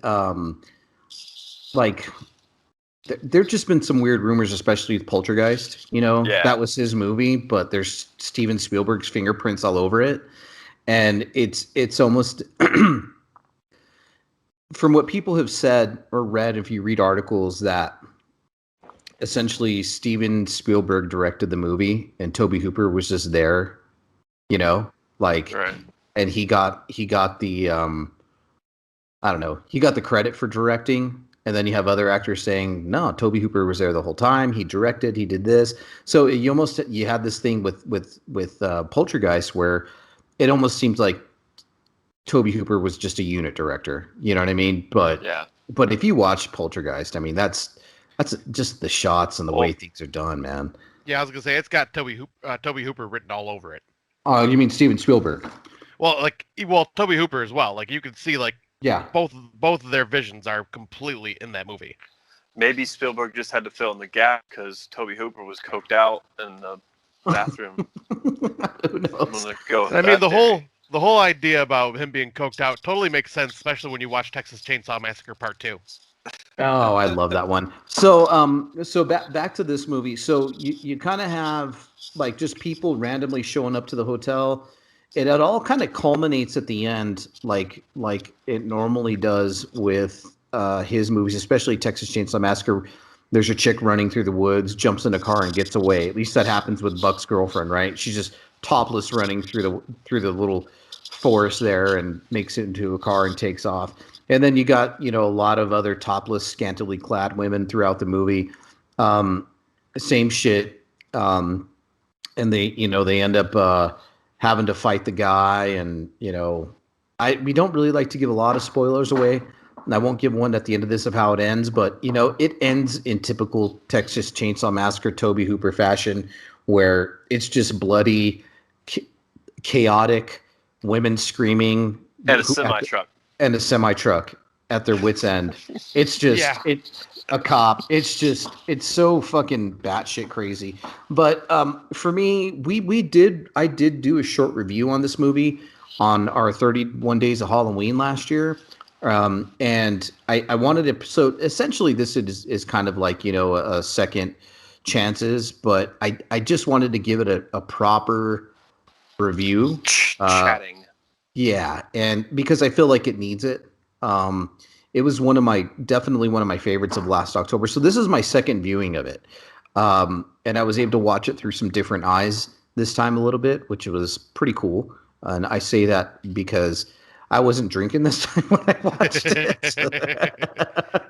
like there've just been some weird rumors, especially with Poltergeist. You know, that was his movie, but there's Steven Spielberg's fingerprints all over it, and it's almost. From what people have said or read, if you read articles, that essentially Steven Spielberg directed the movie and Toby Hooper was just there, you know, like, and he got the, I don't know, he got the credit for directing. And then you have other actors saying, no, Toby Hooper was there the whole time. He directed, he did this. So you had this thing with Poltergeist where it almost seems like Toby Hooper was just a unit director, you know what I mean? But But if you watch Poltergeist, I mean, that's just the shots and the way things are done, man. Yeah, I was gonna say it's got Toby Hooper written all over it. Oh, you mean Steven Spielberg? Well, Toby Hooper as well. Like you can see, both of their visions are completely in that movie. Maybe Spielberg just had to fill in the gap because Toby Hooper was coked out in the bathroom. Who knows? I mean, the whole idea about him being coked out totally makes sense, especially when you watch Texas Chainsaw Massacre Part 2. Oh, I love that one. So back to this movie. So you kind of have like just people randomly showing up to the hotel. It all kind of culminates at the end, like it normally does with his movies, especially Texas Chainsaw Massacre. There's a chick running through the woods, jumps in a car, and gets away. At least that happens with Buck's girlfriend, right? She's just topless running through the little forest there and makes it into a car and takes off. And then you got, a lot of other topless, scantily clad women throughout the movie. Same shit. And they end up having to fight the guy. And, we don't really like to give a lot of spoilers away. And I won't give one at the end of this of how it ends. But, it ends in typical Texas Chainsaw Massacre, Toby Hooper fashion, where it's just bloody, chaotic, women screaming. And a semi-truck. And a semi-truck at their wit's end. It's just it's a cop. It's so fucking batshit crazy. But for me, I did do a short review on this movie on our 31 Days of Halloween last year. And I wanted to, so essentially this is kind of like, a second chances, but I just wanted to give it a proper review. Chatting. Yeah, and because I feel like it needs it. It was definitely one of my favorites of last October. So this is my second viewing of it. And I was able to watch it through some different eyes this time a little bit, which was pretty cool. And I say that because I wasn't drinking this time when I watched it.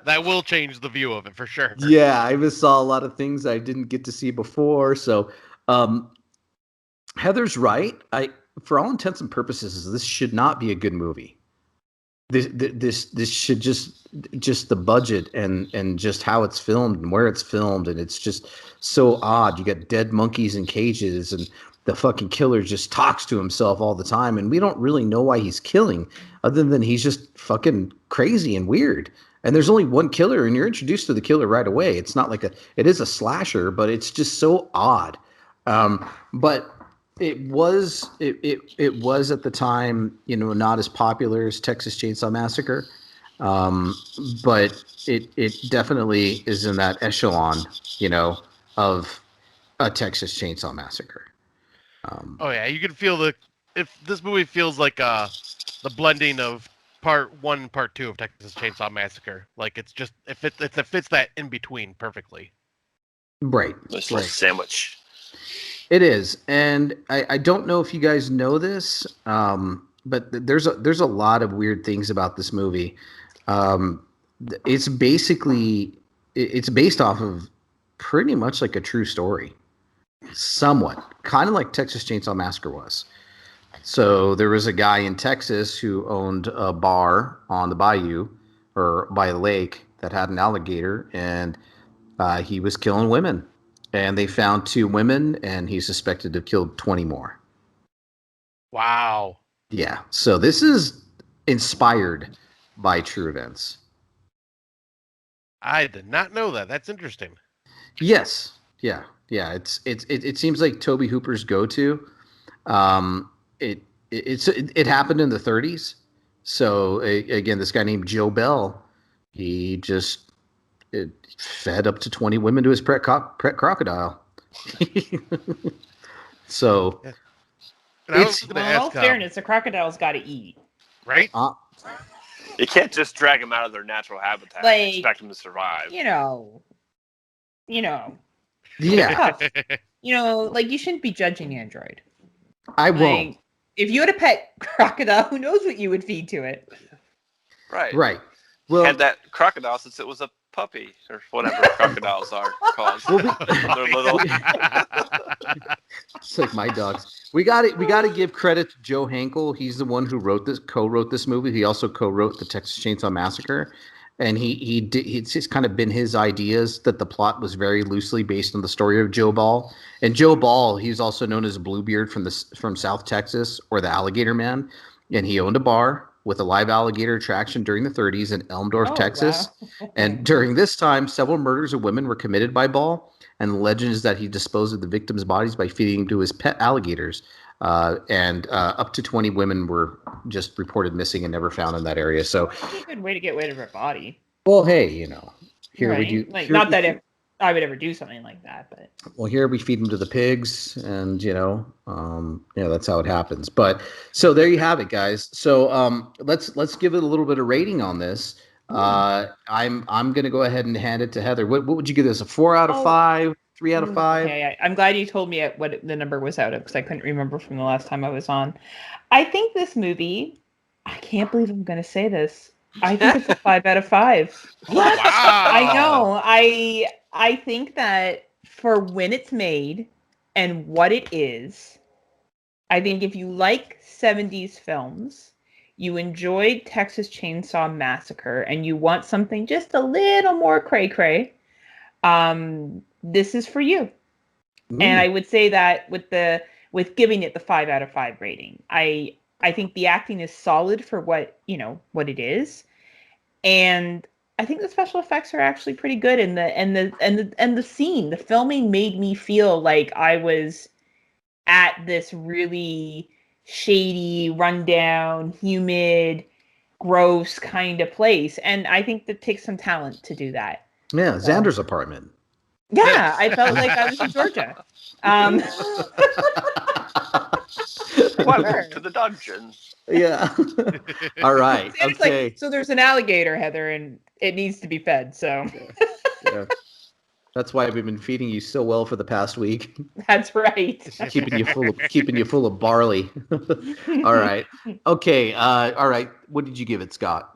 That will change the view of it for sure. Yeah, I saw a lot of things I didn't get to see before. So Heather's right. For all intents and purposes, this should not be a good movie. This should just the budget and just how it's filmed and where it's filmed, and it's just so odd. You got dead monkeys in cages, and the fucking killer just talks to himself all the time, and we don't really know why he's killing, other than he's just fucking crazy and weird. And there's only one killer, and you're introduced to the killer right away. It's not like it is a slasher, but it's just so odd. But it was at the time, not as popular as Texas Chainsaw Massacre, but it definitely is in that echelon, of a Texas Chainsaw Massacre. Oh yeah, you can feel if this movie feels like the blending of part 1 and part 2 of Texas Chainsaw Massacre. Like it fits that in between perfectly. Right. It's like a sandwich. It is, and I don't know if you guys know this, but there's a lot of weird things about this movie. It's based off of pretty much like a true story, somewhat, kind of like Texas Chainsaw Massacre was. So there was a guy in Texas who owned a bar on the bayou or by the lake that had an alligator, and he was killing women. And they found 2 women, and he's suspected to have killed 20 more. Wow. Yeah. So this is inspired by true events. I did not know that. That's interesting. Yes. Yeah. Yeah. It seems like Toby Hooper's go-to. It happened in the 30s. So again, this guy named Joe Bell, he just fed up to 20 women to his pet crocodile. So, in all fairness, the crocodile's got to eat, right? You can't just drag them out of their natural habitat and expect them to survive. Yeah. You shouldn't be judging Android. I won't. If you had a pet crocodile, who knows what you would feed to it? Right. Well, had that crocodile since it was a puppy or whatever crocodiles are called. They're little. It's like my dogs. We got to give credit to Joe Hankel. He's the one who co-wrote this movie. He also co-wrote the Texas Chainsaw Massacre, and it's just kind of been his ideas that the plot was very loosely based on the story of Joe Ball. And Joe Ball, he's also known as Bluebeard from South Texas, or the Alligator Man, and he owned a bar with a live alligator attraction during the 30s in Elmdorf, Texas. Wow. And during this time, several murders of women were committed by Ball, and the legend is that he disposed of the victims' bodies by feeding them to his pet alligators. And up to 20 women were just reported missing and never found in that area. So That's a good way to get rid of a body. well, hey, here right? we do. Like, here not we that feed- I would ever do something like that, but well, here we feed them to the pigs, and that's how it happens. But so there you have it, guys. So let's give it a little bit of rating on this. I'm gonna go ahead and hand it to Heather. What would you give this? A 4 out of 5? 3 out of 5? Okay, I'm glad you told me what the number was out of, because I couldn't remember from the last time I was on. I think this movie, I can't believe I'm going to say this. I think it's a 5 out of 5. Wow. I know. I think that for when it's made and what it is, I think if you like 70s films, you enjoyed Texas Chainsaw Massacre, and you want something just a little more cray-cray, this is for you. And I would say that with giving it the 5 out of 5 rating. I think the acting is solid for what it is. And I think the special effects are actually pretty good, and the scene, the filming made me feel like I was at this really shady, rundown, humid, gross kind of place. And I think that takes some talent to do that. Yeah, Xander's apartment. Yeah, I felt like I was in Georgia. Welcome to the dungeon. Yeah. All right. It's Okay. like, so there's an alligator, Heather, and it needs to be fed. So Yeah. That's why we've been feeding you so well for the past week. that's right. keeping you full of barley. All right. Okay. All right. What did you give it, Scott?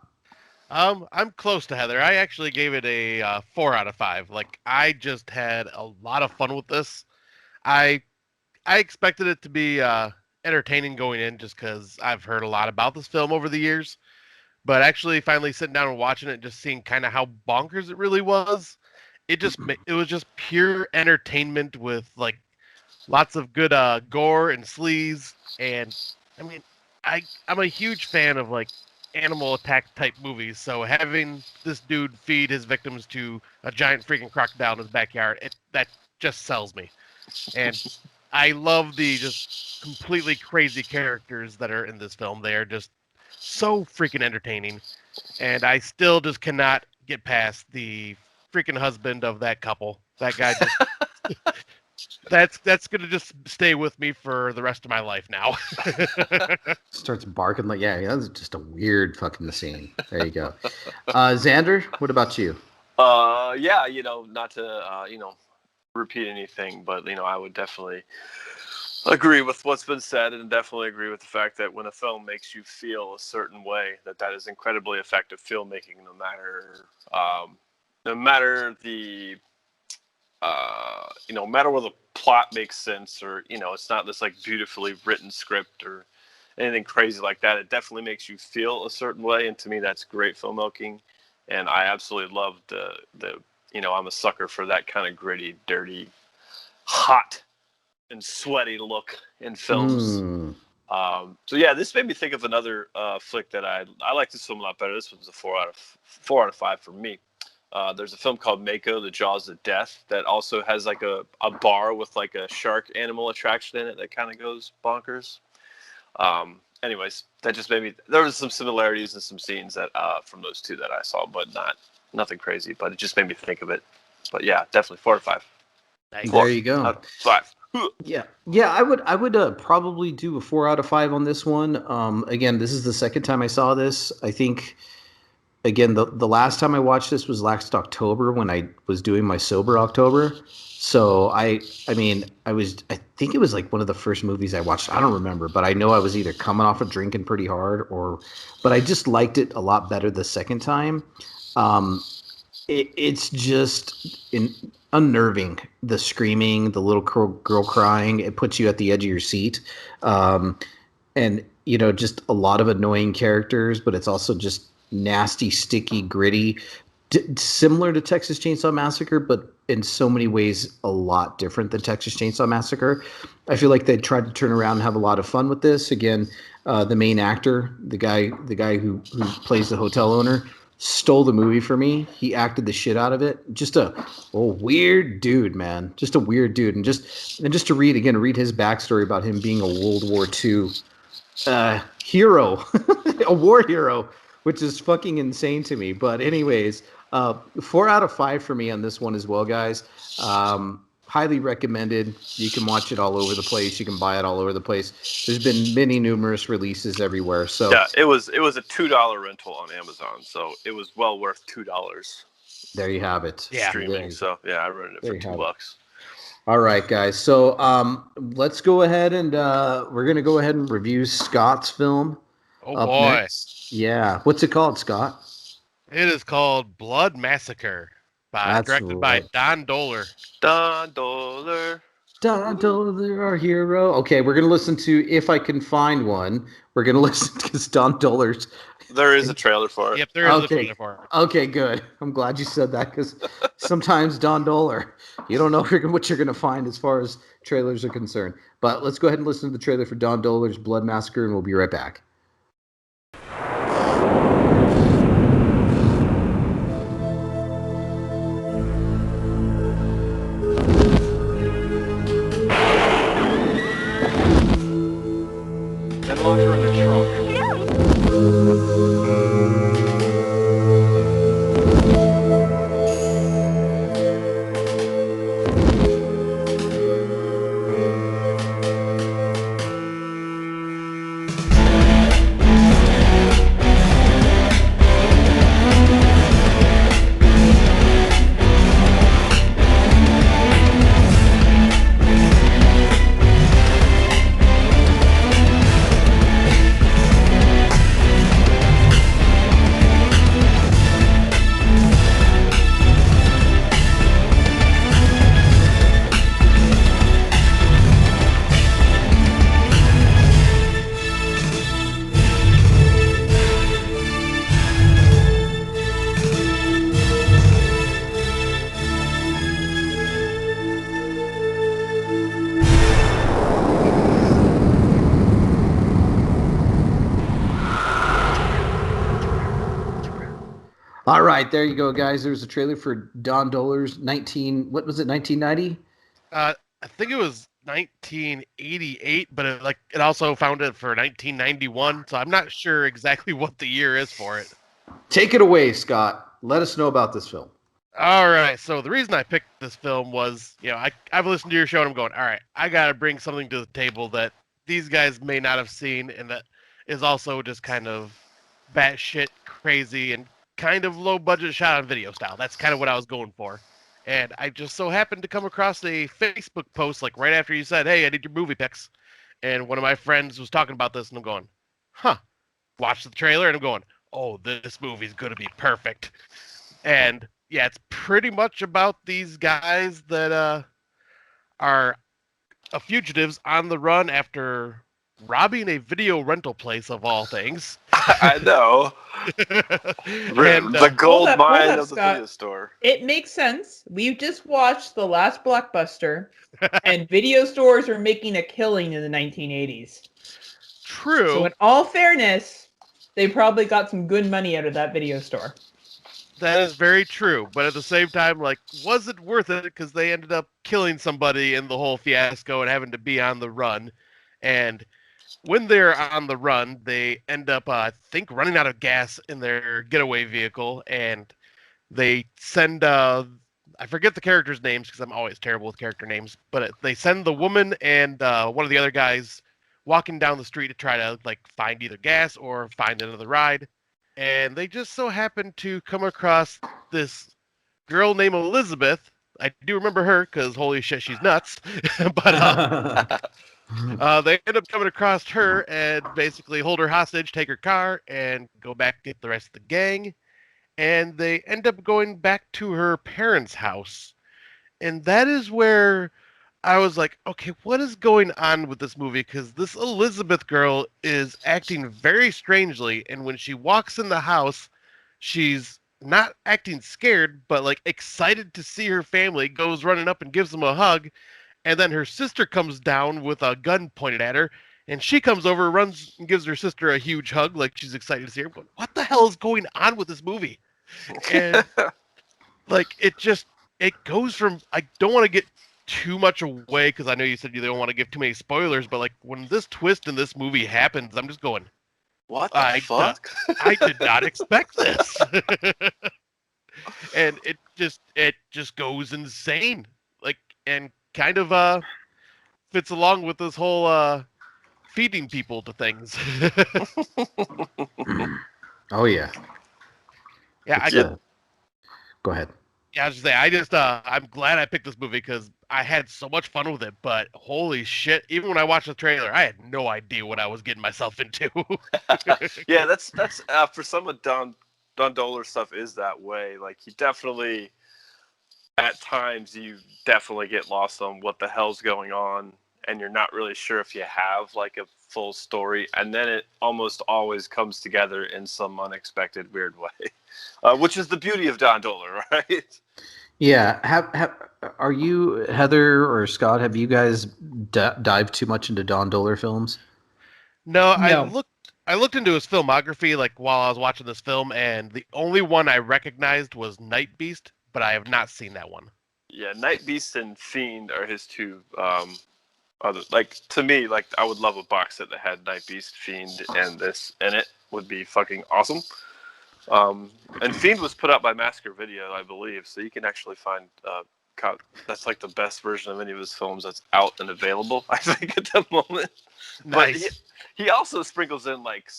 I'm close to Heather. I actually gave it a 4 out of 5. Like, I just had a lot of fun with this. I expected it to be entertaining going in, just because I've heard a lot about this film over the years. But actually, finally sitting down and watching it, just seeing kind of how bonkers it really was, it was just pure entertainment with like lots of good gore and sleaze. And I mean, I'm a huge fan of like animal attack type movies, so having this dude feed his victims to a giant freaking crocodile in his backyard, that just sells me. And I love the just completely crazy characters that are in this film. They are just so freaking entertaining, and I still just cannot get past the freaking husband of that couple. That guy just that's gonna just stay with me for the rest of my life now. Starts barking like, yeah, that's just a weird fucking scene. There you go. Xander, what about you? Yeah, not to repeat anything, but I would definitely agree with what's been said, and definitely agree with the fact that when a film makes you feel a certain way, that is incredibly effective filmmaking, no matter the no matter where the plot makes sense, or it's not this like beautifully written script or anything crazy like that. It definitely makes you feel a certain way, and to me that's great filmmaking. And I absolutely love the I'm a sucker for that kind of gritty, dirty, hot and sweaty look in films. So yeah, this made me think of another flick that I like this film a lot better. This one's a 4 out of 5 for me. There's a film called Mako, The Jaws of Death, that also has like a bar with like a shark animal attraction in it that kind of goes bonkers. Anyways, that just made me. There was some similarities and some scenes that from those two that I saw, but nothing crazy. But it just made me think of it. But yeah, definitely 4 out of 5. Nice. There you go. 5. Yeah. I would probably do a 4 out of 5 on this one. Again, this is the second time I saw this. I think, again, the last time I watched this was last October when I was doing my sober October. So I think it was like one of the first movies I watched. I don't remember, but I know I was either coming off of drinking pretty hard but I just liked it a lot better the second time. It's just unnerving. The screaming, the little girl crying, it puts you at the edge of your seat. And just a lot of annoying characters, but it's also just, nasty, sticky, gritty, similar to Texas Chainsaw Massacre, but in so many ways a lot different than Texas Chainsaw Massacre. I feel like they tried to turn around and have a lot of fun with this. Again, the main actor, the guy who plays the hotel owner, stole the movie for me. He acted the shit out of it. Just a weird dude, man. Just a weird dude. And just to read his backstory about him being a World War II hero, a war hero, which is fucking insane to me. But anyways, 4 out of 5 for me on this one as well, guys. Highly recommended. You can watch it all over the place. You can buy it all over the place. There's been numerous releases everywhere. So yeah, it was a $2 rental on Amazon, so it was well worth $2. There you have it. Yeah. Streaming. So yeah, I rented it for $2. All right, guys. So let's go ahead and we're gonna go ahead and review Scott's film. Oh boy. Next. Yeah. What's it called, Scott? It is called Blood Massacre, directed by Don Dohler. Don Dohler. Don Dohler, our hero. Okay, we're gonna listen to If I Can Find One. We're gonna listen because Don Dohler's. There is a trailer for it. Yep, there is a trailer for it. Okay, good. I'm glad you said that because sometimes Don Dohler, you don't know what you're gonna find as far as trailers are concerned. But let's go ahead and listen to the trailer for Don Dohler's Blood Massacre, and we'll be right back. Lock her in the trunk. All right, there you go, guys. There's a trailer for Don Dohler's 1990? I think it was 1988, but it also found it for 1991. So I'm not sure exactly what the year is for it. Take it away, Scott. Let us know about this film. All right. So the reason I picked this film was, I've listened to your show and I'm going, all right, I got to bring something to the table that these guys may not have seen and that is also just kind of batshit crazy and kind of low budget shot on video style. That's kind of what I was going for. And I just so happened to come across a Facebook post like right after you said, hey, I need your movie picks. And one of my friends was talking about this and I'm going, watch the trailer and I'm going, oh, this movie's going to be perfect. And yeah, it's pretty much about these guys that are fugitives on the run after robbing a video rental place of all things. I know. And, the gold hold mine up, of the Scott. video store. It makes sense. We've just watched the last blockbuster, and video stores were making a killing in the 1980s. True. So in all fairness, they probably got some good money out of that video store. That is very true, but at the same time, was it worth it? Because they ended up killing somebody in the whole fiasco and having to be on the run. And when they're on the run, they end up, I think, running out of gas in their getaway vehicle, and they send, I forget the characters' names because I'm always terrible with character names, but they send the woman and one of the other guys walking down the street to try to, find either gas or find another ride. And they just so happen to come across this girl named Elizabeth. I do remember her because holy shit, she's nuts. But they end up coming across her and basically hold her hostage, take her car, and go back get the rest of the gang. And they end up going back to her parents' house. And that is where I was like, okay, what is going on with this movie? Because this Elizabeth girl is acting very strangely. And when she walks in the house, she's not acting scared, but like excited to see her family, goes running up and gives them a hug, and then her sister comes down with a gun pointed at her, and she comes over, runs and gives her sister a huge hug, like she's excited to see her. But what the hell is going on with this movie? And like it goes from, I don't want to get too much away because I know you said you don't want to give too many spoilers, but like when this twist in this movie happens, I'm just going, what the fuck? I did not expect this. And it just goes insane. Like, and kind of fits along with this whole feeding people to things. Oh yeah. Yeah, Go ahead. Yeah, I was just saying, I'm glad I picked this movie because I had so much fun with it. But holy shit, even when I watched the trailer, I had no idea what I was getting myself into. Yeah, that's for some of Don Dohler stuff is that way. Like, he definitely, at times, you definitely get lost on what the hell's going on, and you're not really sure if you have like a full story, and then it almost always comes together in some unexpected weird way, which is the beauty of Don Dohler, right? Yeah. Are you, Heather or Scott, have you guys dived too much into Don Dohler films? No, I looked into his filmography like while I was watching this film, and the only one I recognized was Night Beast, but I have not seen that one. Yeah, Night Beast and Fiend are his two. Other, like, to me, like, I would love a box set that had Night Beast, Fiend, and this in it. Would be fucking awesome. And Fiend was put out by Massacre Video, I believe, so you can actually find that's like the best version of any of his films that's out and available, I think, at the moment. Nice. But he also sprinkles in like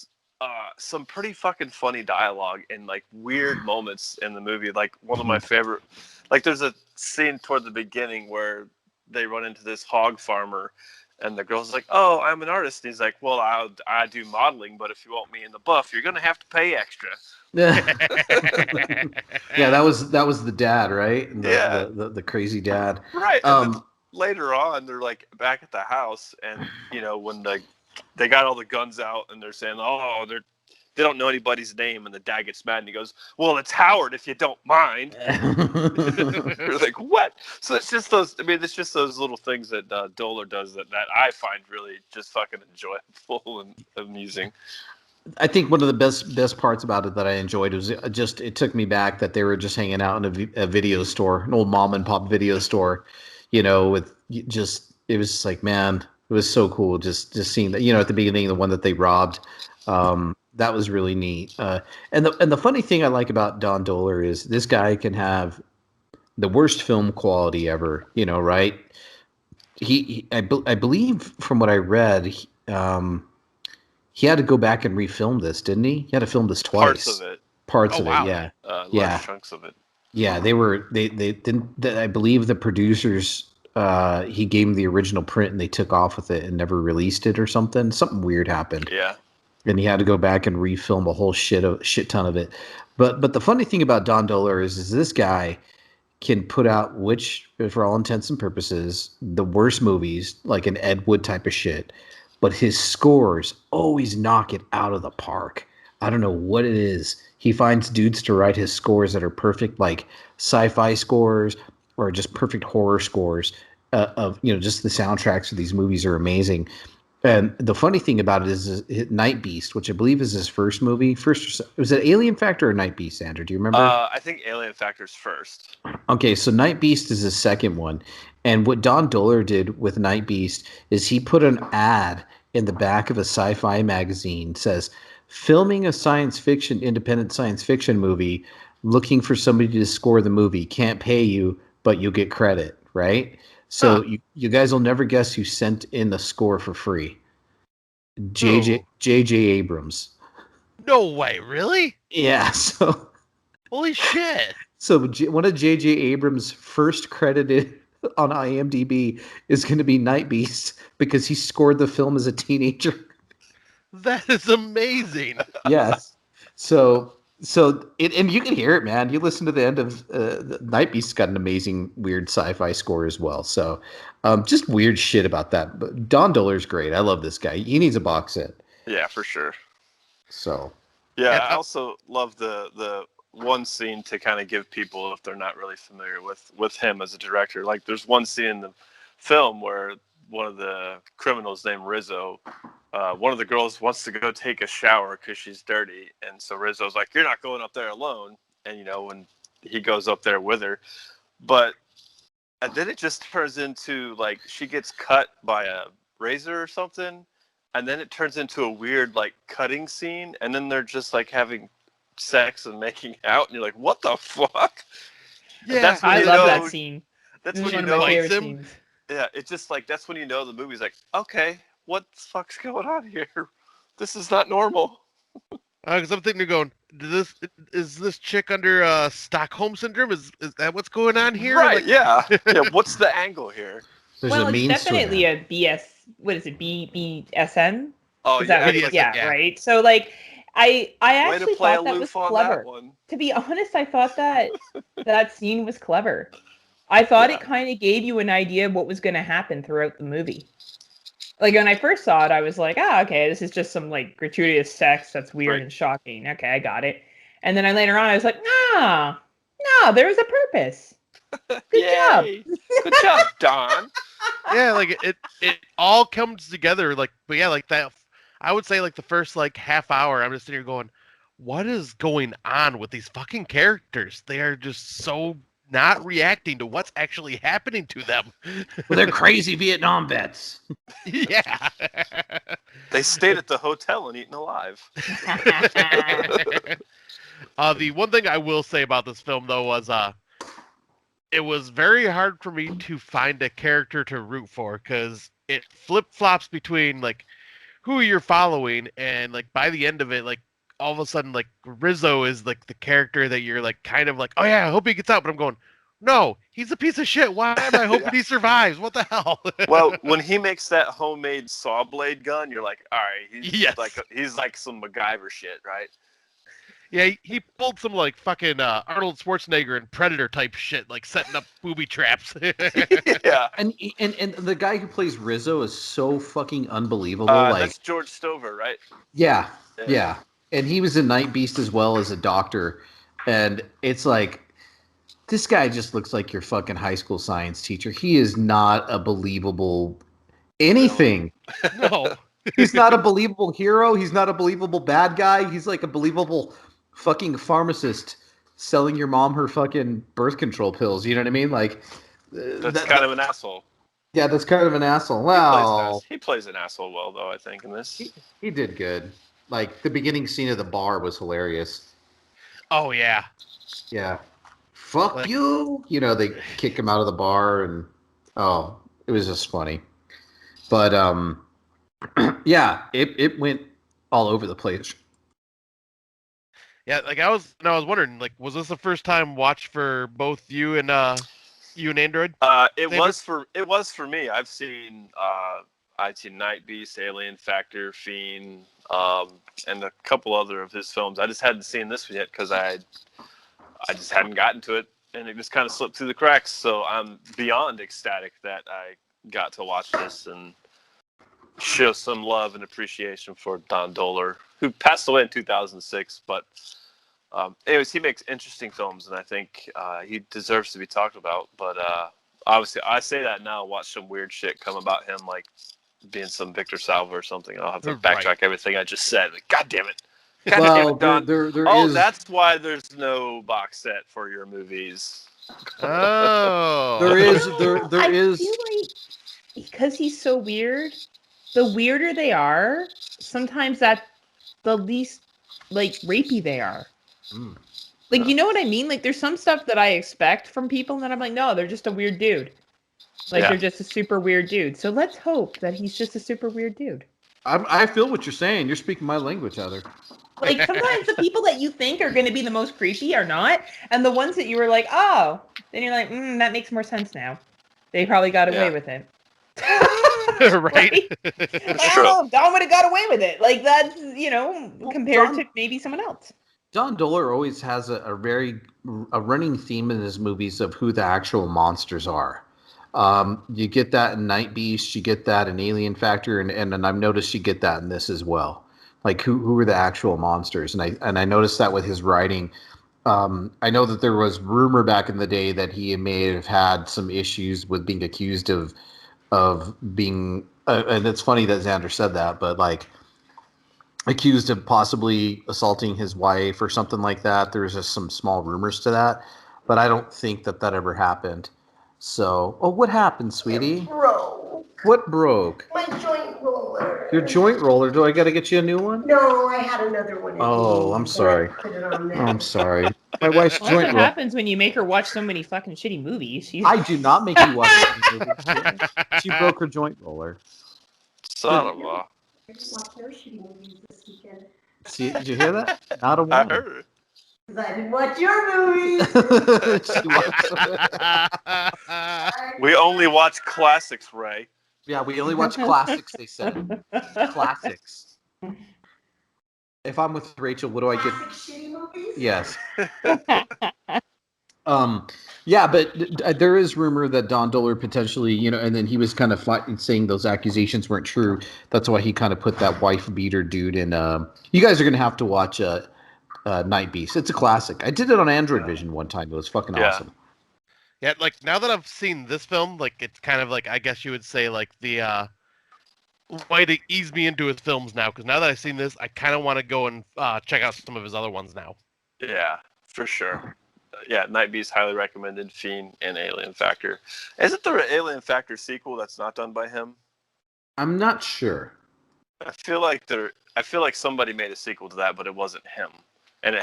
some pretty fucking funny dialogue and like weird moments in the movie. Like, one of my favorite, like, there's a scene toward the beginning where they run into this hog farmer, and the girl's like, "Oh, I'm an artist." And he's like, "Well, I do modeling, but if you want me in the buff, you're gonna have to pay extra." Yeah, that was the dad, right? Yeah. The crazy dad. Right. And then later on, they're like back at the house, and when they got all the guns out, and they're saying, "Oh, they don't know anybody's name," and the dad gets mad, and he goes, "Well, it's Howard, if you don't mind." You're like, what? So it's just those. I mean, it's just those little things that Dohler does that I find really just fucking enjoyable and amusing. I think one of the best parts about it that I enjoyed was it took me back that they were just hanging out in a video store, an old mom and pop video store, with just, it was just like, man, it was so cool just seeing that, at the beginning, the one that they robbed. That was really neat. And the funny thing I like about Don Dohler is this guy can have the worst film quality ever, right? I believe from what I read, he had to go back and refilm this, didn't he? He had to film this twice. Parts of it, yeah. Large chunks of it. Yeah, they didn't. I believe the producers, he gave them the original print and they took off with it and never released it or something. Something weird happened. Yeah. And he had to go back and refilm a whole shit ton of it. But the funny thing about Don Dohler is this guy can put out, which, for all intents and purposes, the worst movies, like an Ed Wood type of shit. But his scores always knock it out of the park. I don't know what it is. He finds dudes to write his scores that are perfect, like sci-fi scores or just perfect horror scores of just the soundtracks of these movies are amazing. And the funny thing about it is Night Beast, which I believe is his first movie. Was it Alien Factor or Night Beast, Andrew? Do you remember? I think Alien Factor's first. Okay, so Night Beast is his second one. And what Don Dohler did with Night Beast is he put an ad in the back of a sci-fi magazine, says, filming a independent science fiction movie, looking for somebody to score the movie, can't pay you, but you'll get credit, right? So you guys will never guess who sent in the score for free. J.J. Abrams. No way, really? Yeah, so... Holy shit. So one of J.J. Abrams' first credited on IMDb is going to be Night Beast because he scored the film as a teenager. That is amazing. Yes. And you can hear it, man. You listen to the end of Night Beast's got an amazing weird sci-fi score as well. So just weird shit about that. But Don Dohler's great. I love this guy. He needs a box set. Yeah, for sure. So. Yeah, I also love the one scene to kind of give people, if they're not really familiar with him as a director. Like, there's one scene in the film where one of the criminals named Rizzo, one of the girls wants to go take a shower because she's dirty, and so Rizzo's like, "You're not going up there alone." And when he goes up there with her, and then it just turns into like she gets cut by a razor or something, and then it turns into a weird like cutting scene, and then they're just like having sex and making out, and you're like, "What the fuck?" Yeah, I love that scene. That's This when is you one of my know. favorite scenes. Yeah, it's just like that's when you know the movie's like, okay, what the fuck's going on here? This is not normal. Because I'm thinking, going, is this chick under Stockholm syndrome? Is that what's going on here? Right? Like, Yeah. What's the angle here? There's Well, a it's means to definitely it. a BS. What is it? BSN? Oh, Is that yeah, what it's like yeah. right. So like, I way actually to play thought that was aloof on clever. that one. To be honest, I thought that that scene was clever. I thought Yeah. it kind of gave you an idea of what was going to happen throughout the movie. Like when I first saw it, I was like, okay, this is just some like gratuitous sex that's weird Right. and shocking. Okay, I got it. And then later on, I was like, no, there was a purpose. Good job. Yay. Good job, Don. yeah, like it all comes together. Like, but yeah, like that. I would say like the first like half hour, I'm just sitting here going, what is going on with these fucking characters? They are just so not reacting to what's actually happening to them. Well, they're crazy Vietnam vets. Yeah. They stayed at the hotel and Eaten Alive. The one thing I will say about this film though was it was very hard for me to find a character to root for because it flip-flops between like who you're following, and like by the end of it, like all of a sudden like Rizzo is like the character that you're like kind of like, oh yeah, I hope he gets out, but I'm going, no, he's a piece of shit. Why am I hoping he survives? What the hell? Well, when he makes that homemade saw blade gun, you're like, all right, Yes. he's like some MacGyver shit, right? Yeah, he pulled some like fucking Arnold Schwarzenegger and Predator type shit, like setting up booby traps. Yeah. And the guy who plays Rizzo is so fucking unbelievable. Like, That's George Stover, right? yeah. And he was in Night Beast as well as a doctor. And it's like, this guy just looks like your fucking high school science teacher. He is not a believable anything. No. He's not a believable hero. He's not a believable bad guy. He's like a believable fucking pharmacist selling your mom her fucking birth control pills. You know what I mean? Like, That's kind of an asshole. yeah, that's kind of an asshole. Well, He plays an asshole well, though, I think, in this. he did good. Like, the beginning scene of the bar was hilarious. Oh yeah. Yeah. Fuck Like- you. You know, they kick him out of the bar and it was just funny. But yeah, it went all over the place. Yeah, like I was wondering, like, was this the first time watch for both you and Android? It was for me. I've seen Eatin Night Beast, Alien Factor, Fiend, and a couple other of his films. I just hadn't seen this one yet because I just hadn't gotten to it, and it just kind of slipped through the cracks. So I'm beyond ecstatic that I got to watch this and show some love and appreciation for Don Dohler, who passed away in 2006. But anyways, he makes interesting films, and I think he deserves to be talked about. But obviously, I say that now, watch some weird shit come about him, like being some Victor Salva or something. I'll have to backtrack everything I just said. Like, God damn it. God damn it, Don. there is... that's why there's no box set for your movies. Oh. There is I feel like because he's so weird, the weirder they are, sometimes that's the least like rapey they are. Like, you know what I mean? Like, there's some stuff that I expect from people, and then I'm like, no, they're just a weird dude. Like, they're just a super weird dude. So let's hope that he's just a super weird dude. I feel what you're saying. You're speaking my language, Heather. Like, sometimes the people that you think are going to be the most creepy are not, and the ones that you were like, oh, then you're like, that makes more sense now. They probably got away with it. Right? Well, Don would have got away with it. Like, that's, compared to maybe someone else. Don Dohler always has a running theme in his movies of who the actual monsters are. You get that in Night Beast, you get that in Alien Factor, and I've noticed you get that in this as well. Like, who are the actual monsters? And I noticed that with his writing, I know that there was rumor back in the day that he may have had some issues with being accused of being, and it's funny that Xander said that, but like accused of possibly assaulting his wife or something like that. There's just some small rumors to that, but I don't think that ever happened. So, what happened, sweetie? It broke. What broke? My joint roller. Your joint roller? Do I got to get you a new one? No, I had another one. Oh, I'm sorry. Put it on there. Oh, I'm sorry. My wife's Well, that's joint what roller. happens when you make her watch so many fucking shitty movies. She's... I do not make you watch movies. She broke her joint roller. Son of a. I didn't watch no shitty movies this weekend. See, did you hear that? Not a one. I heard it. Because I didn't watch your movies. She watched- We only watch classics, Ray. Yeah, we only watch classics, they said. Classics. If I'm with Rachel, what do I get? Classic shitty movies? Yes. Yeah, but there is rumor that Don Dohler potentially, and then he was kind of saying those accusations weren't true. That's why he kind of put that wife beater dude in. You guys are going to have to watch Night Beast. It's a classic. I did it on Android Vision one time. It was fucking awesome. Yeah, like now that I've seen this film, like it's kind of like I guess you would say like the way to ease me into his films now. Because now that I've seen this, I kind of want to go and check out some of his other ones now. Yeah, for sure. Yeah, Night Beast, highly recommended. Fiend and Alien Factor. Isn't there an Alien Factor sequel that's not done by him? I'm not sure. I feel like somebody made a sequel to that, but it wasn't him. And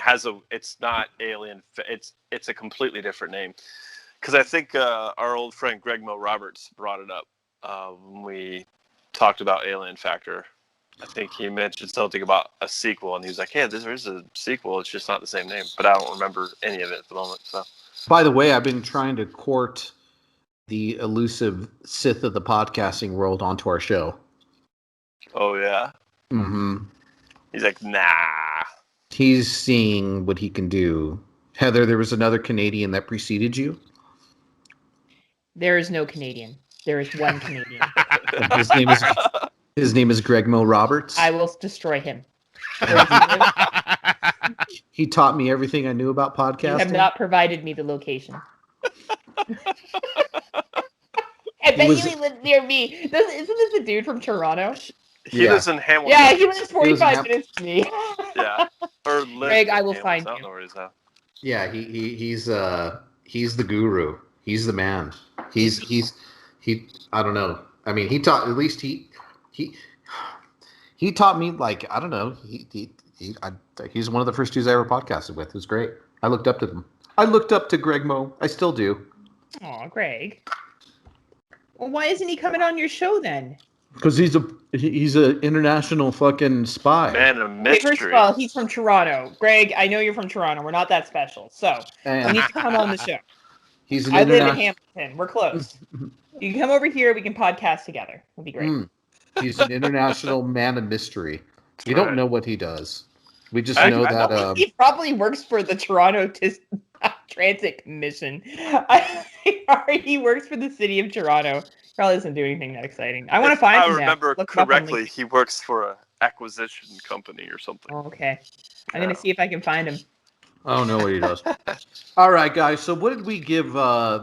it's not Alien. It's a completely different name. Because I think our old friend Greg Mo Roberts brought it up when we talked about Alien Factor. I think he mentioned something about a sequel, and he was like, "Hey, there is a sequel. It's just not the same name." But I don't remember any of it at the moment. So, By the way, I've been trying to court the elusive Sith of the podcasting world onto our show. oh yeah, Mm-hmm. he's like, "Nah." He's seeing what he can do. Heather, there was another Canadian that preceded you. There is no Canadian. There is one Canadian. His name is Greg Mo Roberts. I will destroy him. He taught me everything I knew about You podcasting. have not provided me the location. I bet was- he lives near me. Isn't this the dude from Toronto? He Yeah. lives in Hamilton. Yeah, he lives 45 Ham- minutes from me. Yeah. Or lives Greg, in I will Hamilton. find I don't you. know where he's at. Yeah, he's the guru. He's the man. He I don't know. I mean, he taught he taught me, like, I don't know. He's one of the first dudes I ever podcasted with. It was great. I looked up to them. I looked up to Greg Mo. I still do. Aw, Greg. Well, why isn't he coming on your show then? Because he's an international fucking spy. Man of Okay, mystery. first of all, he's from Toronto. Greg, I know you're from Toronto. We're not that special. So, you And need to come on the show. he's an I live in international. Hamilton. We're close. You can come over here. We can podcast together. It'll be great. He's an international man of mystery. We don't know what he does. We just I know know that. He probably works for the Toronto Transit Commission. Or he works for the city of Toronto. Probably doesn't do anything that exciting. I want to find I him now. remember Look him up on correctly, LinkedIn. he works for an acquisition company or something. Oh, okay. I'm gonna see if I can find him. I don't know what he does. All right, guys. So, what did we give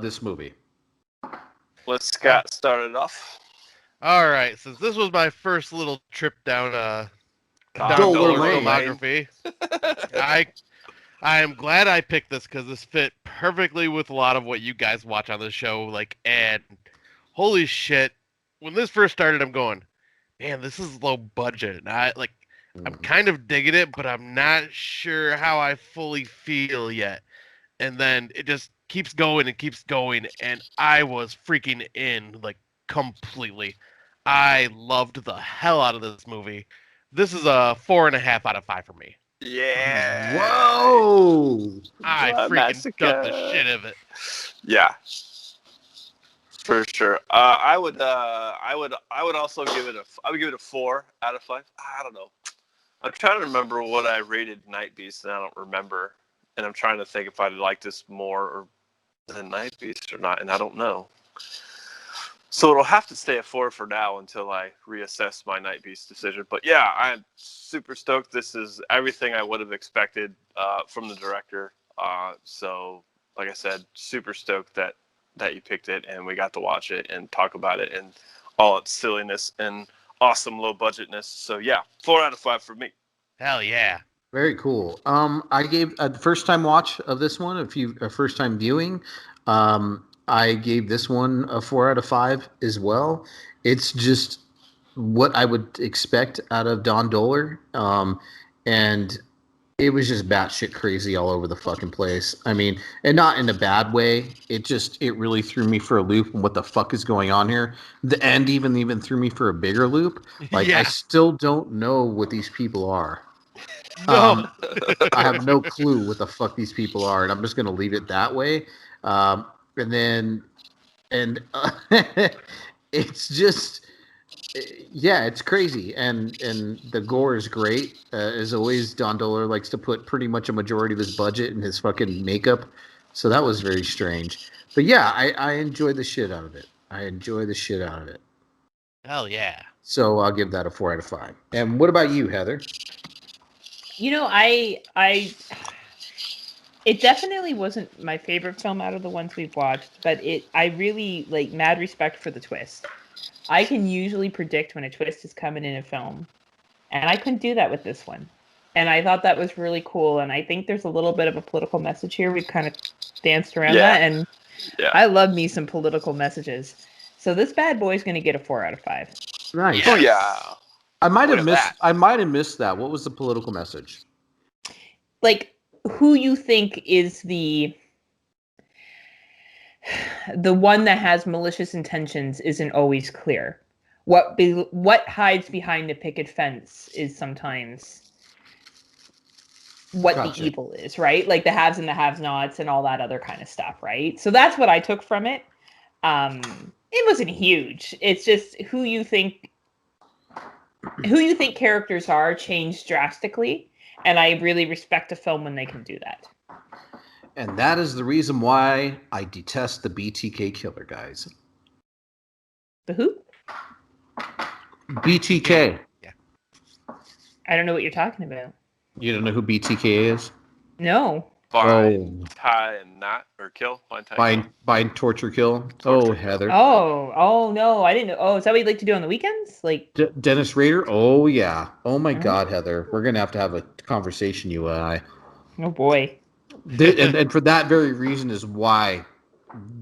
this movie? Let's Scott start it off. All right, since this was my first little trip down Don Dohler Dohler Lane. filmography, I am glad I picked this because this fit perfectly with a lot of what you guys watch on the show. Like, and holy shit, when this first started, I'm going, man, this is low budget. And I'm kind of digging it, but I'm not sure how I fully feel yet. And then it just keeps going and keeps going, and I was freaking in, like, completely. I loved the hell out of this movie. This is a 4.5 out of 5 for me. Yeah. Whoa! I Blood freaking Massacre. dug the shit of it. Yeah. For sure. I would also give it a 4 out of 5. I don't know. I'm trying to remember what I rated Night Beast, and I don't remember. And I'm trying to think if I liked this more than Night Beast or not, and I don't know. So it'll have to stay at 4 for now until I reassess my Night Beast decision. But yeah, I'm super stoked. This is everything I would have expected from the director. So, like I said, super stoked that you picked it and we got to watch it and talk about it and all its silliness and awesome low budgetness. So yeah, 4 out of 5 for me. Hell yeah. Very cool. I gave the first time watch of this one, a first time viewing. I gave this one a 4 out of 5 as well. It's just what I would expect out of Don Dohler. And it was just batshit crazy all over the fucking place. I mean, and not in a bad way. It really threw me for a loop. And what the fuck is going on here? The end even threw me for a bigger loop. Like Yeah. I still don't know what these people are. No. I have no clue what the fuck these people are, and I'm just gonna leave it that way. It's just, yeah, it's crazy, and the gore is great. As always, Don Dohler likes to put pretty much a majority of his budget in his fucking makeup, so that was very strange. But yeah, I enjoyed the shit out of it. Hell yeah. So I'll give that a 4 out of 5. And what about you, Heather? You know, it definitely wasn't my favorite film out of the ones we've watched, but I really, like, mad respect for the twist. I can usually predict when a twist is coming in a film, and I couldn't do that with this one. And I thought that was really cool, and I think there's a little bit of a political message here. We've kind of danced around that, and I love me some political messages. So this bad boy's going to get a 4 out of 5. Nice. Oh yeah. I might have missed that. What was the political message? Like, who you think is the one that has malicious intentions isn't always clear. What hides behind the picket fence is sometimes what the evil is, right? Like the haves and the have-nots and all that other kind of stuff, right? So that's what I took from it. It wasn't huge. It's just who you think characters are changed drastically, and I really respect a film when they can do that. And that is the reason why I detest the BTK killer, guys. The who? BTK. Yeah. I don't know what you're talking about. You don't know who BTK is? No. Find, tie, and not, or kill. Bind, torture, kill. Oh, Heather. Oh no, I didn't know. Oh, is that what you'd like to do on the weekends? Like Dennis Rader? Oh, yeah. Oh, my God, Heather. We're going to have a conversation, you and I. Oh, boy. And for that very reason is why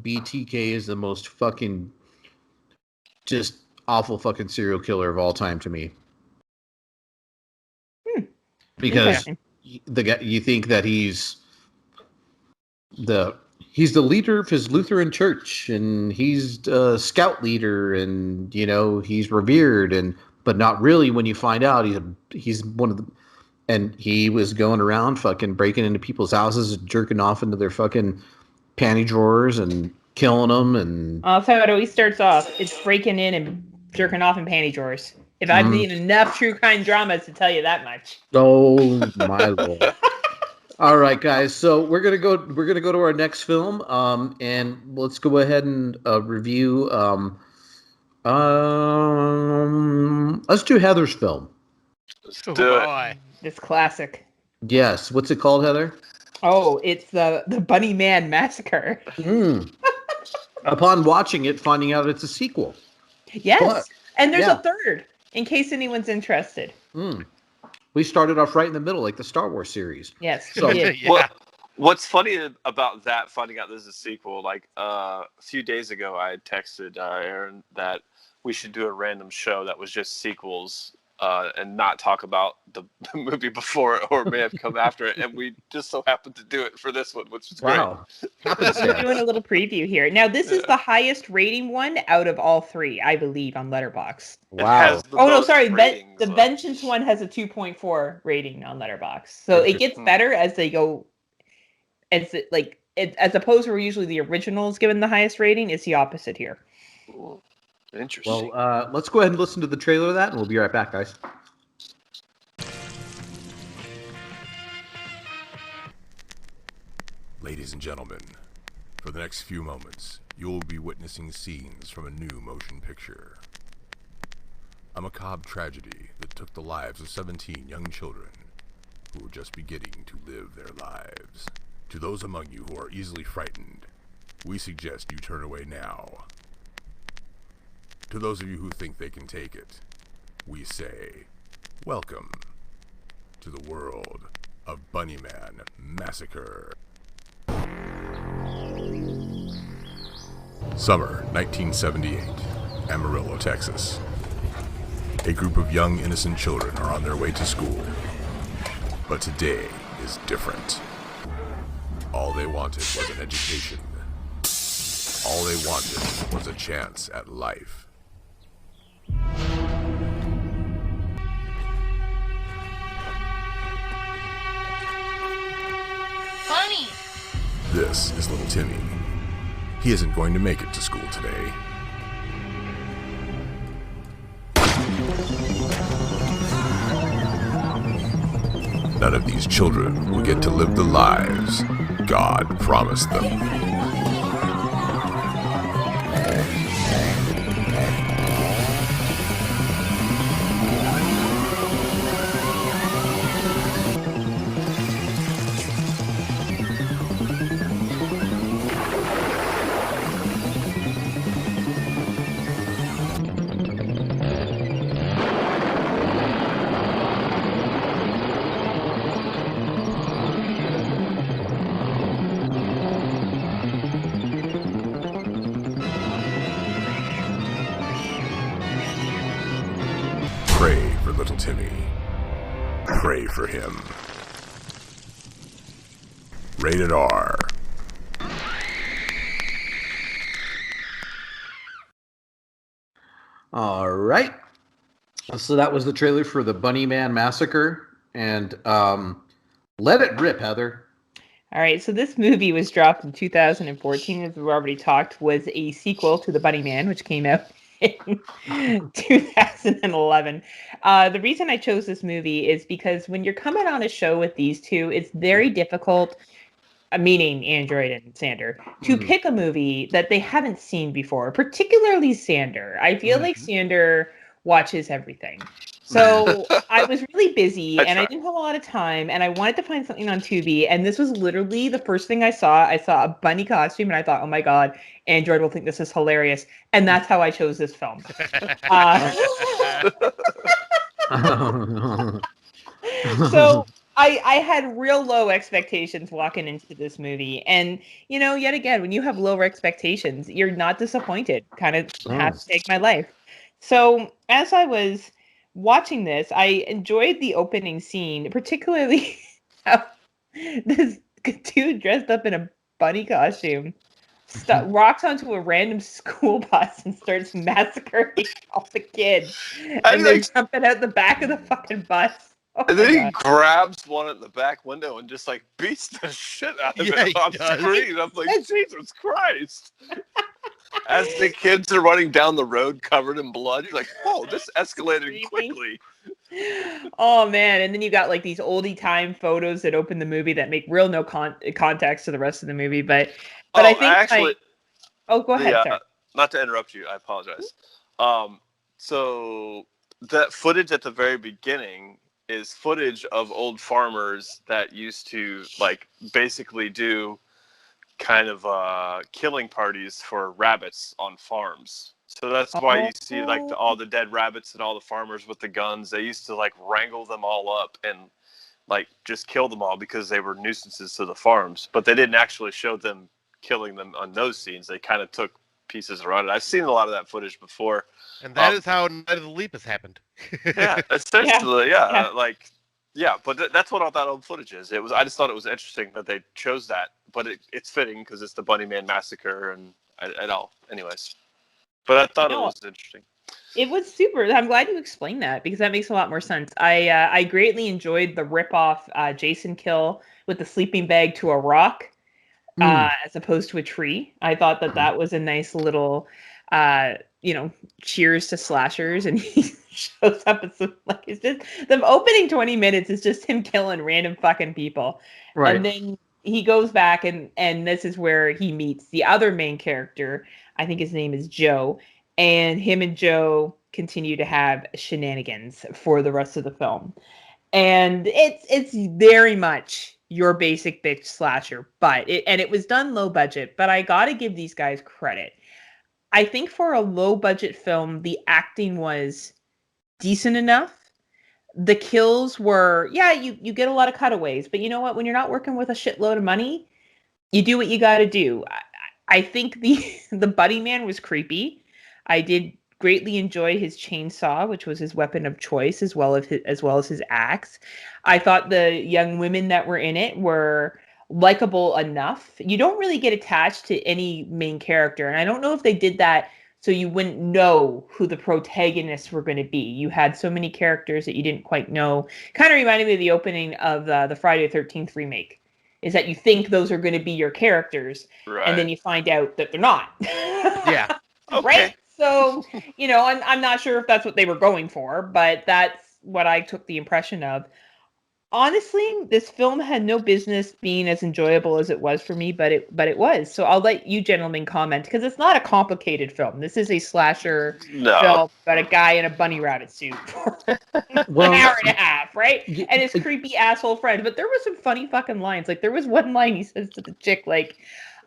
BTK is the most fucking just awful fucking serial killer of all time to me. Because the guy, you think that he's the leader of his Lutheran church, and he's a scout leader, and he's revered, but not really. When you find out he's one of the, and he was going around fucking breaking into people's houses and jerking off into their fucking panty drawers and killing them. And I'll tell you what, it always starts off. It's breaking in and jerking off in panty drawers. If I've seen enough true crime dramas to tell you that much. Oh my Lord. All right, guys. So we're gonna go to our next film, and let's go ahead and review. Let's do Heather's film. Oh boy. This classic. Yes. What's it called, Heather? Oh, it's the Bunnyman Massacre. Upon watching it, finding out it's a sequel. Yes, and there's a third, in case anyone's interested. We started off right in the middle, like the Star Wars series. Yes. So, yeah. What's funny about that, finding out there's a sequel, like a few days ago, I had texted Aaron that we should do a random show that was just sequels and not talk about the movie before it or may have come after it. And we just so happened to do it for this one, which is great. We're doing a little preview here. Now, this is the highest rating one out of all three, I believe, on Letterboxd. Wow. Oh, no, sorry. The Vengeance one has a 2.4 rating on Letterboxd. So it gets better as they go. As opposed to where usually the original is given the highest rating, it's the opposite here. Ooh, interesting. Well, let's go ahead and listen to the trailer of that, and we'll be right back, guys. Ladies and gentlemen, for the next few moments, you will be witnessing scenes from a new motion picture. A macabre tragedy that took the lives of 17 young children who were just beginning to live their lives. To those among you who are easily frightened, we suggest you turn away now. To those of you who think they can take it, we say, welcome to the world of Bunnyman Massacre. Summer 1978, Amarillo, Texas. A group of young, innocent children are on their way to school. But today is different. All they wanted was an education. All they wanted was a chance at life. Bunny! This is little Timmy. He isn't going to make it to school today. None of these children will get to live the lives God promised them. Pray for little Timmy. Pray for him. Rated R. All right. So that was the trailer for the Bunnyman Massacre, and let it rip, Heather. All right, so this movie was dropped in 2014, as we've already talked, was a sequel to The Bunnyman, which came out in 2011. The reason I chose this movie is because when you're coming on a show with these two, it's very difficult, meaning Android and Sander, to pick a movie that they haven't seen before, particularly Sander. I feel like Sander watches everything. So I was really busy and I didn't have a lot of time and I wanted to find something on Tubi, and this was literally the first thing I saw. I saw a bunny costume and I thought, oh my God, Android will think this is hilarious. And that's how I chose this film. So I had real low expectations walking into this movie. And, you know, yet again, when you have lower expectations, you're not disappointed. Kind of has to take my life. So as I was watching this, I enjoyed the opening scene, particularly how this dude dressed up in a bunny costume rocks onto a random school bus and starts massacring all the kids. And they're jumping out the back of the fucking bus. Oh and then he grabs one at the back window and just like beats the shit out of it on screen. I'm like, Jesus Christ. As the kids are running down the road covered in blood, you're like, oh, this escalated quickly. Oh, man. And then you got like these oldie time photos that open the movie that make real no context to the rest of the movie. But I think actually, go ahead. Sorry. Not to interrupt you. I apologize. So that footage at the very beginning is footage of old farmers that used to like basically do kind of killing parties for rabbits on farms. So that's why you see like all the dead rabbits and all the farmers with the guns. They used to like wrangle them all up and like just kill them all because they were nuisances to the farms. But they didn't actually show them killing them on those scenes. They kind of took pieces around it. I've seen a lot of that footage before. And that is how Night of the Leap has happened. Yeah, essentially, yeah. Like, yeah, but that's what all that old footage is. It was. I just thought it was interesting that they chose that, but it's fitting because it's the Bunnyman Massacre and all. Anyways, but I thought it was interesting. It was super. I'm glad you explained that because that makes a lot more sense. I greatly enjoyed the rip-off Jason kill with the sleeping bag to a rock as opposed to a tree. I thought that was a nice little, cheers to slashers, and he shows up as like it's just the opening 20 minutes is just him killing random fucking people, right? And then he goes back and this is where he meets the other main character. I think his name is Joe, and him and Joe continue to have shenanigans for the rest of the film, and it's very much your basic bitch slasher, but it was done low budget, but I gotta give these guys credit. I think for a low budget film, the acting was decent enough. The kills were, yeah, you get a lot of cutaways, but you know what? When you're not working with a shitload of money, you do what you got to do. I think the Bunnyman was creepy. I did greatly enjoy his chainsaw, which was his weapon of choice, as well as his axe. I thought the young women that were in it were likable enough. You don't really get attached to any main character, and I don't know if they did that so you wouldn't know who the protagonists were going to be. You had so many characters that you didn't quite know. Kind of reminded me of the opening of the Friday the 13th remake, is that you think those are going to be your characters, and then you find out that they're not. Yeah. Okay. Right? So, I'm not sure if that's what they were going for, but that's what I took the impression of. Honestly, this film had no business being as enjoyable as it was for me, but it was. So I'll let you gentlemen comment, because it's not a complicated film. This is a slasher film about a guy in a bunny rabbit suit for an hour and a half, right? And his creepy asshole friend. But there were some funny fucking lines. Like, there was one line he says to the chick, like,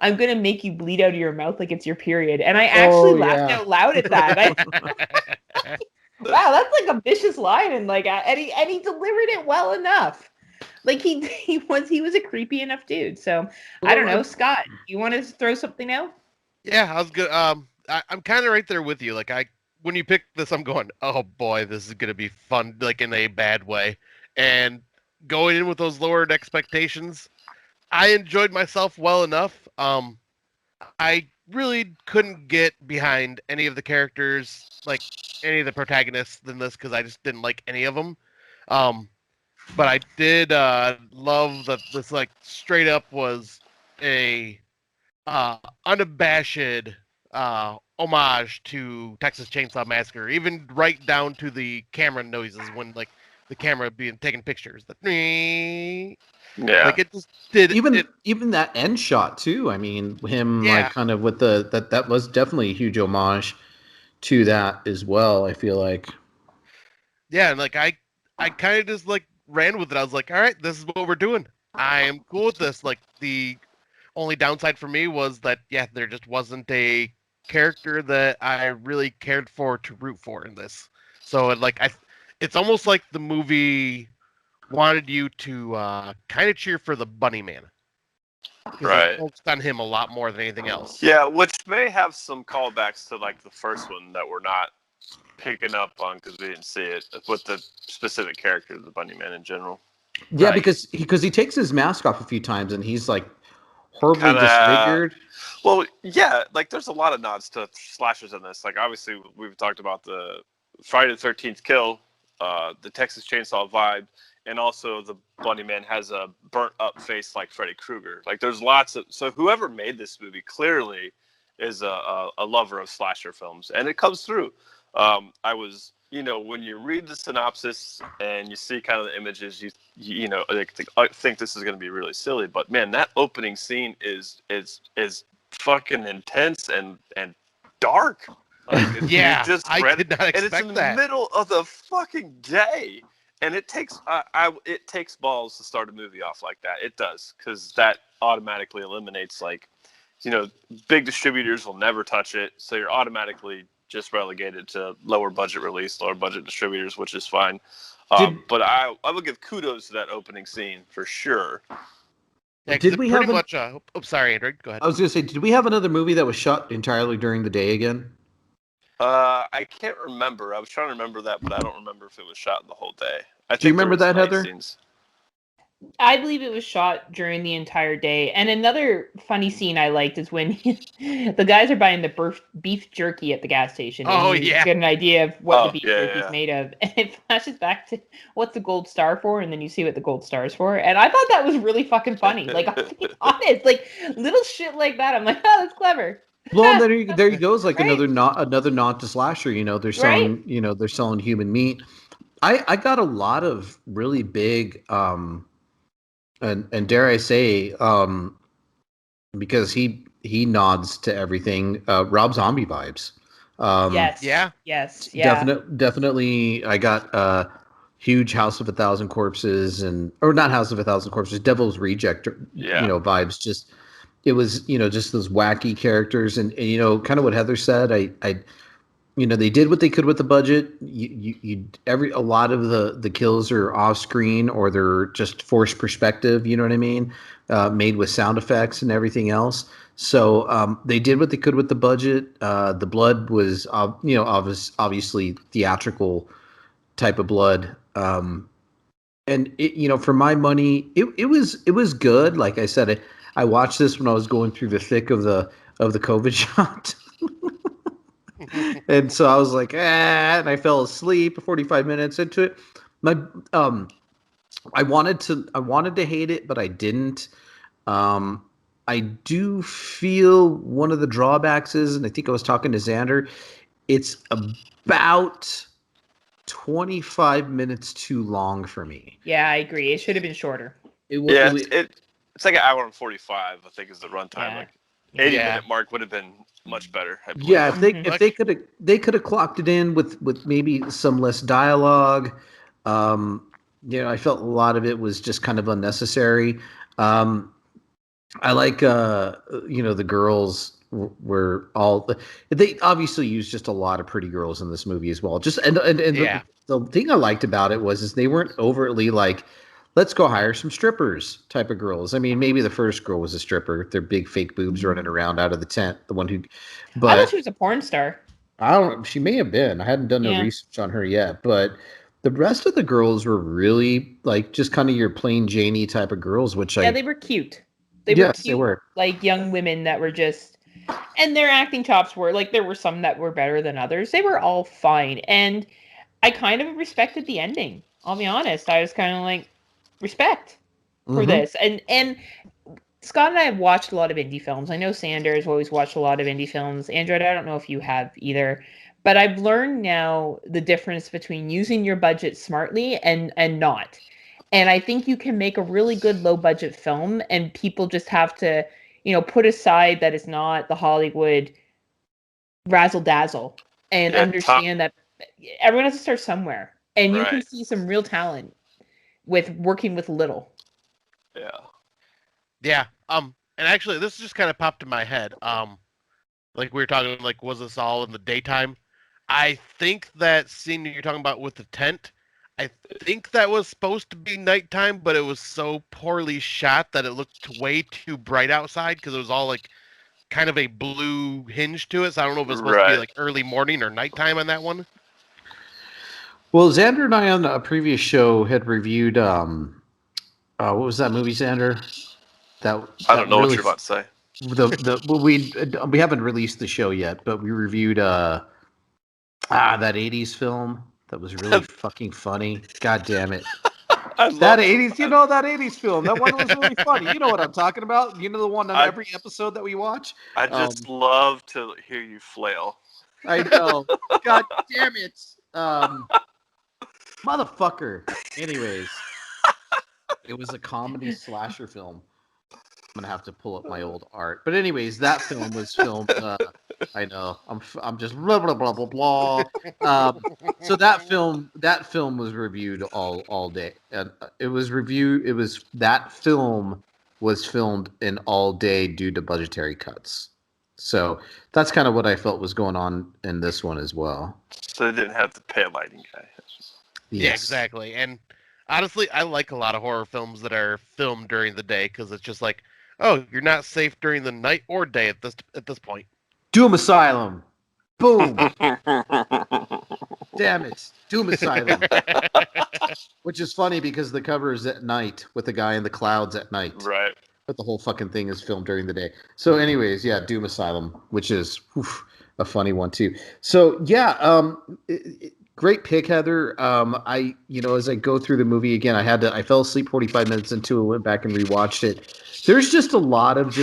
"I'm going to make you bleed out of your mouth like it's your period." And I actually laughed out loud at that. Wow, that's like a vicious line, and he delivered it well enough. Like he was a creepy enough dude. So I don't know, Scott, you want to throw something out? Yeah, I was good. I'm kind of right there with you. Like when you pick this, I'm going, oh boy, this is gonna be fun, like in a bad way. And going in with those lowered expectations, I enjoyed myself well enough. I really couldn't get behind any of the characters, like any of the protagonists in this, because I just didn't like any of them. But I did love that this, like, straight up was a unabashed homage to Texas Chainsaw Massacre, even right down to the camera noises when, like, the camera being taking pictures. Yeah, like it just did. Even that end shot too. I mean, him like kind of with that was definitely a huge homage to that as well. I feel like. Yeah, and like I kind of just like ran with it. I was like, all right, this is what we're doing. I am cool with this. Like, the only downside for me was that there just wasn't a character that I really cared for to root for in this. So it's almost like the movie wanted you to kind of cheer for the Bunnyman. Right. It focused on him a lot more than anything else. Yeah, which may have some callbacks to like the first one that we're not picking up on because we didn't see it with the specific character of the Bunnyman in general. Yeah, because he takes his mask off a few times and he's like horribly disfigured. Well, yeah, like there's a lot of nods to slashers in this. Like obviously we've talked about the Friday the 13th kill, the Texas Chainsaw vibe, and also the Bunnyman has a burnt up face like Freddy Krueger. Like there's lots of, so whoever made this movie clearly is a lover of slasher films, and it comes through. I was, when you read the synopsis and you see kind of the images, I think this is going to be really silly, but man, that opening scene is fucking intense and dark. Like, I did not expect that. And it's in the middle of the fucking day. And it takes it takes balls to start a movie off like that. It does, because that automatically eliminates, like, big distributors will never touch it, so you're automatically just relegated to lower budget distributors, which is fine. But I would give kudos to that opening scene for sure. Yeah, did we have much? Sorry, Andrew. Go ahead. I was going to say, did we have another movie that was shot entirely during the day again? I can't remember. I was trying to remember that, but I don't remember if it was shot the whole day. Do you remember that, Heather? Scenes. I believe it was shot during the entire day. And another funny scene I liked is when the guys are buying the beef jerky at the gas station. And you get an idea of what the beef jerky is made of. And it flashes back to what's the gold star for, and then you see what the gold star's for. And I thought that was really fucking funny. Like, I'm being honest. Like, little shit like that. I'm like, oh, that's clever. Well, there you go. It's like another nod to slasher. They're selling they're selling human meat. I got a lot of really big and dare I say, because he nods to everything, Rob Zombie vibes. Yes. Definitely. I got huge House of a Thousand Corpses or not House of a Thousand Corpses, Devil's Reject, vibes. Just it was, just those wacky characters, and kind of what Heather said. I they did what they could with the budget. A lot of the kills are off screen or they're just forced perspective. You know what I mean? Made with sound effects and everything else. So they did what they could with the budget. The blood was, obviously theatrical type of blood. And it, for my money, it was good. Like I said, I watched this when I was going through the thick of the COVID shot. And so I was like, and I fell asleep 45 minutes into it. I wanted to hate it, but I didn't. I do feel one of the drawbacks is, and I think I was talking to Xander, it's about 25 minutes too long for me. Yeah, I agree. It should have been shorter. It's like an hour and 45, I think, is the runtime. Yeah. Like 80-minute mark would have been much better. Yeah, if they could have clocked it in with maybe some less dialogue. I felt a lot of it was just kind of unnecessary. I like the girls were all, they obviously used just a lot of pretty girls in this movie as well. Just and the thing I liked about it was they weren't overtly like, let's go hire some strippers type of girls. I mean, maybe the first girl was a stripper. Their big fake boobs running around out of the tent. The one who, but I thought she was a porn star. I don't. She may have been. I hadn't done no research on her yet, but the rest of the girls were really like just kind of your plain Janie type of girls. They were cute. They were like young women that were just, and their acting chops were like, there were some that were better than others. They were all fine, and I kind of respected the ending. I'll be honest. I was kind of like, respect for this, and Scott and I have watched a lot of indie films. I know Sander has always watched a lot of indie films. Android, I don't know if you have either, but I've learned now the difference between using your budget smartly and not. And I think you can make a really good low budget film, and people just have to, put aside that it's not the Hollywood razzle dazzle and understand that everyone has to start somewhere, and you can see some real talent with working with little. Yeah. And actually, this just kind of popped in my head. Like we were talking, like, was this all in the daytime? I think that scene you're talking about with the tent, I think that was supposed to be nighttime, but it was so poorly shot that it looked way too bright outside because it was all like kind of a blue hinge to it. So I don't know if it's supposed to be like early morning or nighttime on that one. Well, Xander and I on a previous show had reviewed what was that movie, Xander? That I don't know what you're about to say. We haven't released the show yet, but we reviewed that 80s film that was really fucking funny. God damn it. That 80s, that 80s film. That one was really funny. You know what I'm talking about? You know the one on every episode that we watch? I just love to hear you flail. I know. God damn it. Motherfucker. Anyways, it was a comedy slasher film. I'm gonna have to pull up my old art. But anyways, that film was filmed. I know. I'm just blah blah blah blah blah. So that film was reviewed all day, and that film was filmed in all day due to budgetary cuts. So that's kind of what I felt was going on in this one as well. So they didn't have to pay a lighting guy. Yes. Yeah, exactly. And honestly, I like a lot of horror films that are filmed during the day because it's just like, oh, you're not safe during the night or day at this point. Doom Asylum. Boom. Damn it. Doom Asylum. Which is funny because the cover is at night with the guy in the clouds at night. Right. But the whole fucking thing is filmed during the day. So anyways, yeah, Doom Asylum, which is a funny one too. So yeah, great pick, Heather. I as I go through the movie again, I fell asleep 45 minutes into it, went back and rewatched it. There's just a lot of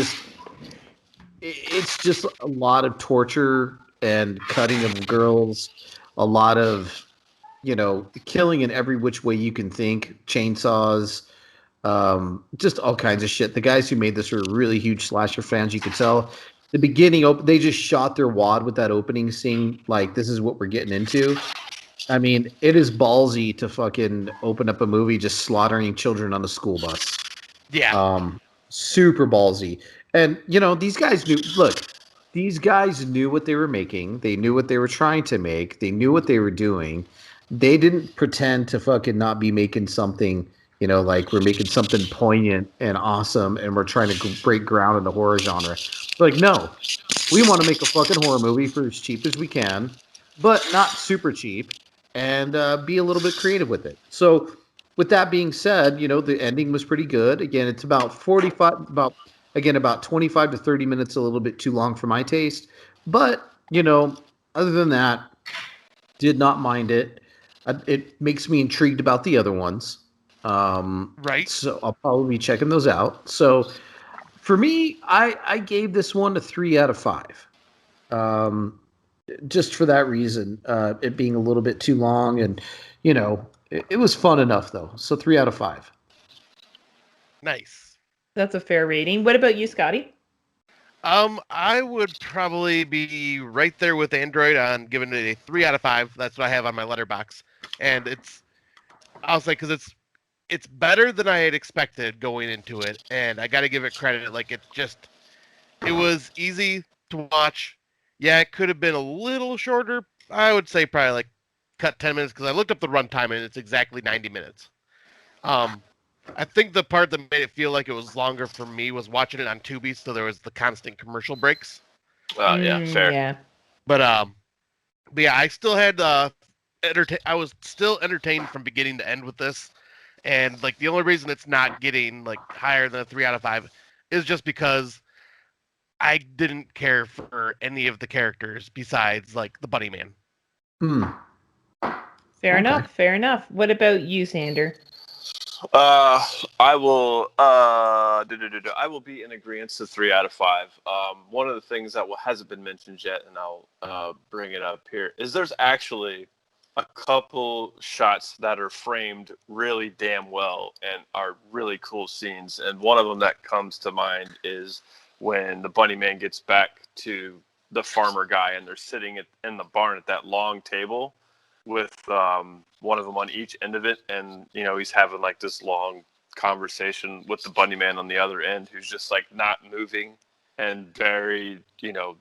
it's just a lot of torture and cutting of girls, a lot of, killing in every which way you can think, chainsaws, just all kinds of shit. The guys who made this were really huge slasher fans. You could tell the beginning, they just shot their wad with that opening scene. Like, this is what we're getting into. I mean, it is ballsy to fucking open up a movie just slaughtering children on a school bus. Yeah. Super ballsy. And these guys knew. Look, these guys knew what they were making. They knew what they were trying to make. They knew what they were doing. They didn't pretend to fucking not be making something. Like we're making something poignant and awesome, and we're trying to break ground in the horror genre. Like, no, we want to make a fucking horror movie for as cheap as we can, but not super cheap, and be a little bit creative with it. So, with that being said, the ending was pretty good. Again, it's about 25 to 30 minutes, a little bit too long for my taste. But, other than that, did not mind it. It makes me intrigued about the other ones. Right. So I'll probably be checking those out. So for me, I gave this one a 3 out of 5. Just for that reason, it being a little bit too long, and it was fun enough though. So 3 out of 5. Nice. That's a fair rating. What about you, Scotty? I would probably be right there with Android on giving it a 3 out of 5. That's what I have on my letterbox, and I'll say because it's better than I had expected going into it, and I got to give it credit. Like it was easy to watch. Yeah, it could have been a little shorter. I would say probably like cut 10 minutes because I looked up the runtime and it's exactly 90 minutes. I think the part that made it feel like it was longer for me was watching it on Tubi, so there was the constant commercial breaks. Yeah, fair. Yeah. But yeah, I still had I was still entertained from beginning to end with this, and like the only reason it's not getting like higher than a 3 out of 5 is just because I didn't care for any of the characters besides like the Bunnyman. Fair enough. What about you, Sander? I will be in agreement to 3 out of 5. One of the things that hasn't been mentioned yet, and I'll bring it up here, is there's actually a couple shots that are framed really damn well and are really cool scenes. And one of them that comes to mind is when the Bunnyman gets back to the farmer guy and they're sitting in the barn at that long table with one of them on each end of it, and he's having like this long conversation with the Bunnyman on the other end, who's just like not moving and very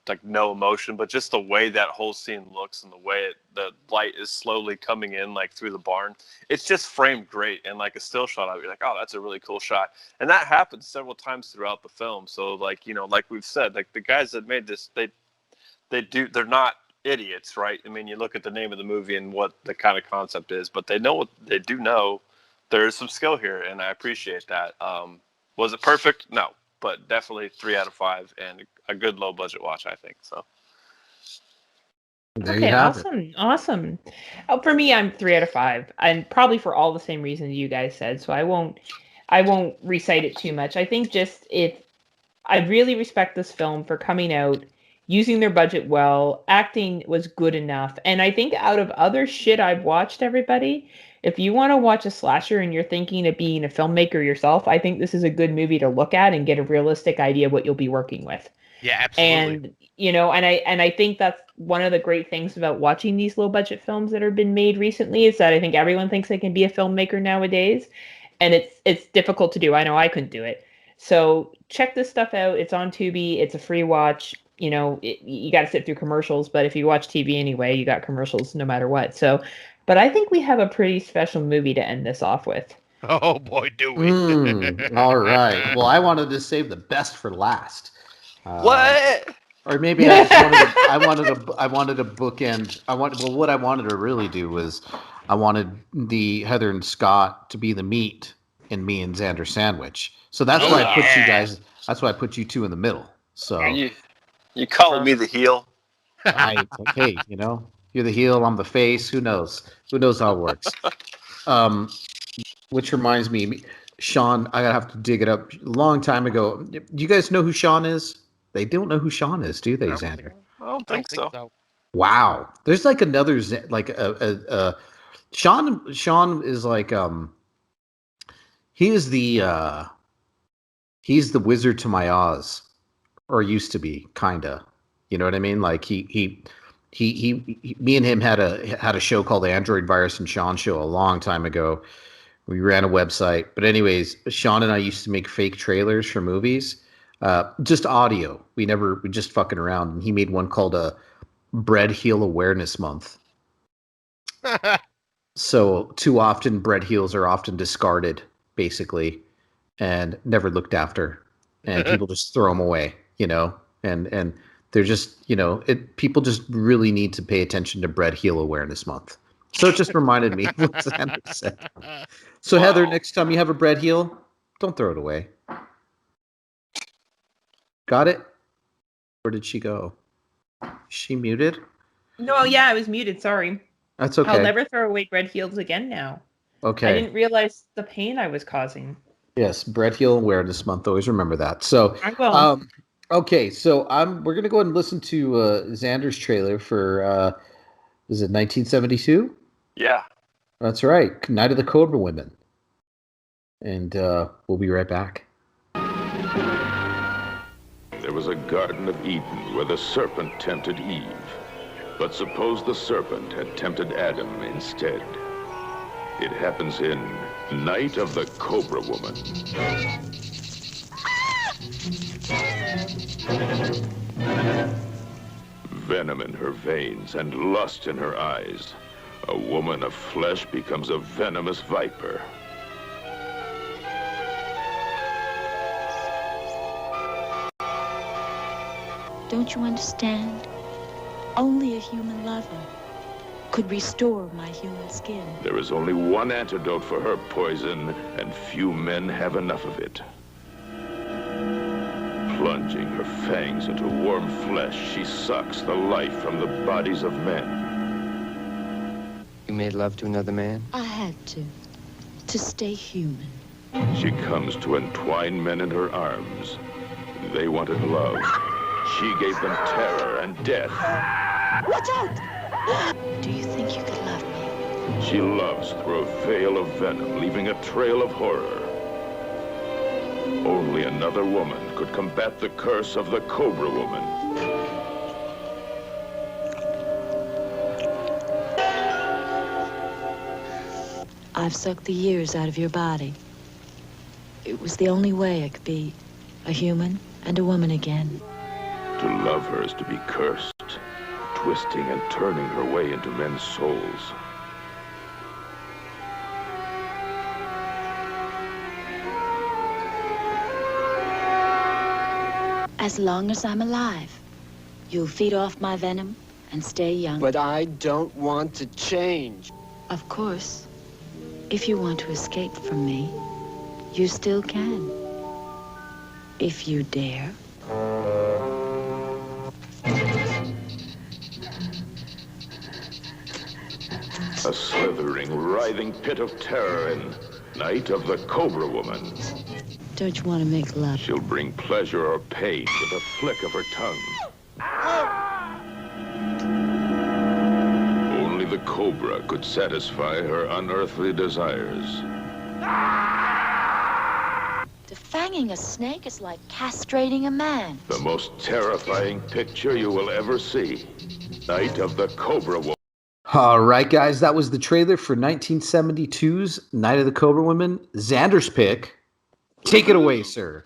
like no emotion, but just the way that whole scene looks and the way the light is slowly coming in like through the barn, it's just framed great. And like a still shot, I'd be like, oh, that's a really cool shot. And that happens several times throughout the film. So like like we've said, like the guys that made this, they're not idiots, right? I mean, you look at the name of the movie and what the kind of concept is, but they do know there's some skill here, and I appreciate that. Was it perfect? No, but definitely 3 out of 5 and a good low budget watch, I think. So. Okay, awesome. Oh, for me, I'm 3 out of 5, and probably for all the same reasons you guys said. So I won't recite it too much. I think I really respect this film for coming out, using their budget well. Acting was good enough. And I think out of other shit I've watched, everybody, if you want to watch a slasher and you're thinking of being a filmmaker yourself, I think this is a good movie to look at and get a realistic idea of what you'll be working with. Yeah, absolutely. And I think that's one of the great things about watching these low budget films that have been made recently, is that I think everyone thinks they can be a filmmaker nowadays, and it's difficult to do. I know I couldn't do it. So check this stuff out. It's on Tubi. It's a free watch. You got to sit through commercials, but if you watch TV anyway, you got commercials no matter what. So, but I think we have a pretty special movie to end this off with. Oh boy, do we! All right. Well, I wanted to save the best for last. What? Or maybe I wanted to bookend. What I wanted to really do was I wanted the Heather and Scott to be the meat in me and Xander sandwich. So that's why I put you guys. That's why I put you two in the middle. So. You calling me the heel? Hey, you're the heel, I'm the face. Who knows? Who knows how it works? Which reminds me, Sean, I gotta have to dig it up. A long time ago. Do you guys know who Sean is? They don't know who Sean is, do they, Xander? I don't think so. Wow. There's like another Sean is like he's the Wizard to my Oz. Or used to be, kinda. You know what I mean? Like he Me and him had a show called Android Virus and Sean Show a long time ago. We ran a website, but anyways, Sean and I used to make fake trailers for movies, just audio. We just fucking around. And he made one called a Bread Heel Awareness Month. So too often bread heels are often discarded, basically, and never looked after, and people just throw them away, and they're just, people just really need to pay attention to Bread Heel Awareness Month. So it just reminded me of what Xander said. So Heather, next time you have a bread heel, don't throw it away. Got it? Where did she go? Is she muted? No, yeah, I was muted. Sorry. That's okay. I'll never throw away bread heels again now. Okay. I didn't realize the pain I was causing. Yes, Bread Heel Awareness Month. Always remember that. So I will. Okay, so we're gonna go ahead and listen to Xander's trailer for is it 1972? Yeah. That's right. Night of the Cobra Women. And we'll be right back. There was a Garden of Eden where the serpent tempted Eve. But suppose the serpent had tempted Adam instead. It happens in Night of the Cobra Woman. Venom in her veins and lust in her eyes. A woman of flesh becomes a venomous viper. Don't you understand? Only a human lover could restore my human skin. There is only one antidote for her poison, and few men have enough of it. Plunging her fangs into warm flesh, she sucks the life from the bodies of men. You made love to another man? I had to stay human. She comes to entwine men in her arms. They wanted love. She gave them terror and death. Watch out! Do you think you could love me? She loves through a veil of venom, leaving a trail of horror. Only another woman could combat the curse of the Cobra Woman. I've sucked the years out of your body. It was the only way I could be a human and a woman again. To love her is to be cursed, twisting and turning her way into men's souls. As long as I'm alive, you'll feed off my venom and stay young. But I don't want to change. Of course, if you want to escape from me, you still can. If you dare. A slithering, writhing pit of terror in Night of the Cobra Woman. Don't you want to make love? She'll bring pleasure or pain with a flick of her tongue. Only the Cobra could satisfy her unearthly desires. Defanging a snake is like castrating a man. The most terrifying picture you will ever see. Night of the Cobra Woman. All right, guys, that was the trailer for 1972's Night of the Cobra Woman. Xander's pick. Take it away, sir.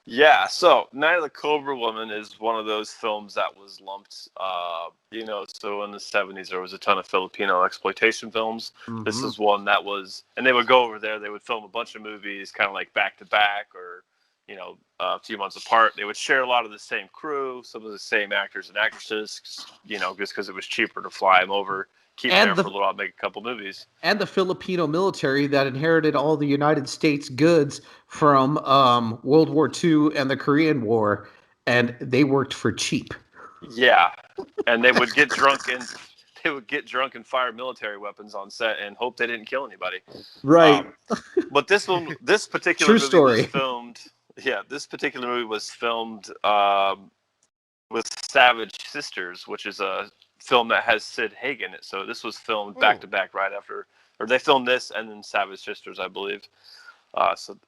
Yeah, so Night of the Cobra Woman is one of those films that was lumped, so in the 70s there was a ton of Filipino exploitation films. Mm-hmm. This is one that was, and they would go over there, they would film a bunch of movies kind of like back to back or, a few months apart. They would share a lot of the same crew, some of the same actors and actresses, just because it was cheaper to fly them over, keep them there for a little while, make a couple movies. And the Filipino military that inherited all the United States goods from World War II and the Korean War, and they worked for cheap. Yeah, and they would get drunk and fire military weapons on set and hope they didn't kill anybody. Right. But this particular True movie story. was filmed. Yeah, this particular movie was filmed with Savage Sisters, which is a film that has Sid Haig in it. So this was filmed back to back right after, or they filmed this and then Savage Sisters, I believe.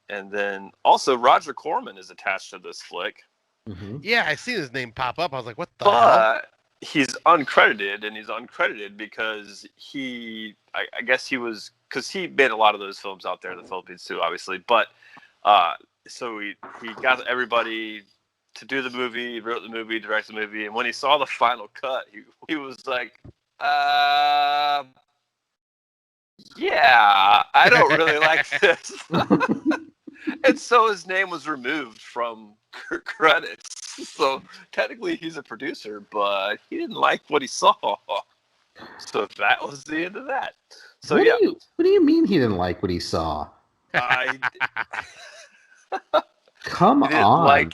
And then also Roger Corman is attached to this flick. Mm-hmm. Yeah, I seen his name pop up. I was like, what the hell? he's uncredited, and he's uncredited because I guess he was, because he made a lot of those films out there in the Philippines too, obviously. But so he got everybody to do the movie, he wrote the movie, directed the movie, and when he saw the final cut, he was like, yeah, I don't really like this. And so his name was removed from credits. So technically he's a producer, but he didn't like what he saw. So that was the end of that. So what do you mean he didn't like what he saw? Come on.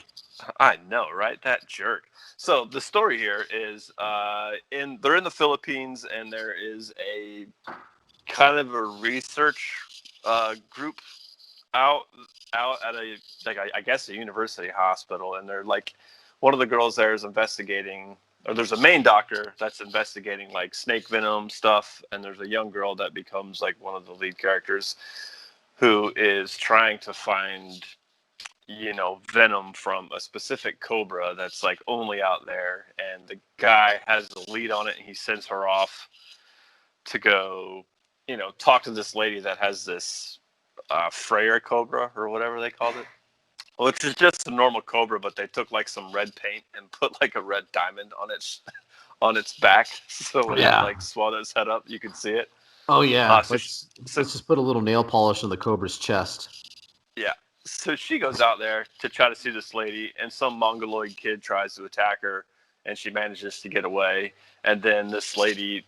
I know, right? That jerk. So the story here is they're in the Philippines, and there is a kind of a research group out at I guess a university hospital, and they're like, one of the girls there is investigating, or there's a main doctor that's investigating like snake venom stuff, and there's a young girl that becomes like one of the lead characters who is trying to find venom from a specific cobra that's like only out there, and the guy has the lead on it, and he sends her off to go talk to this lady that has this Freyer cobra, or whatever they called it, which is just a normal cobra, but they took like some red paint and put like a red diamond on its back, so when it like swallowed its head up, you could see it. Oh yeah, let's just put a little nail polish on the cobra's chest. Yeah, so she goes out there to try to see this lady, and some mongoloid kid tries to attack her, and she manages to get away, and then this lady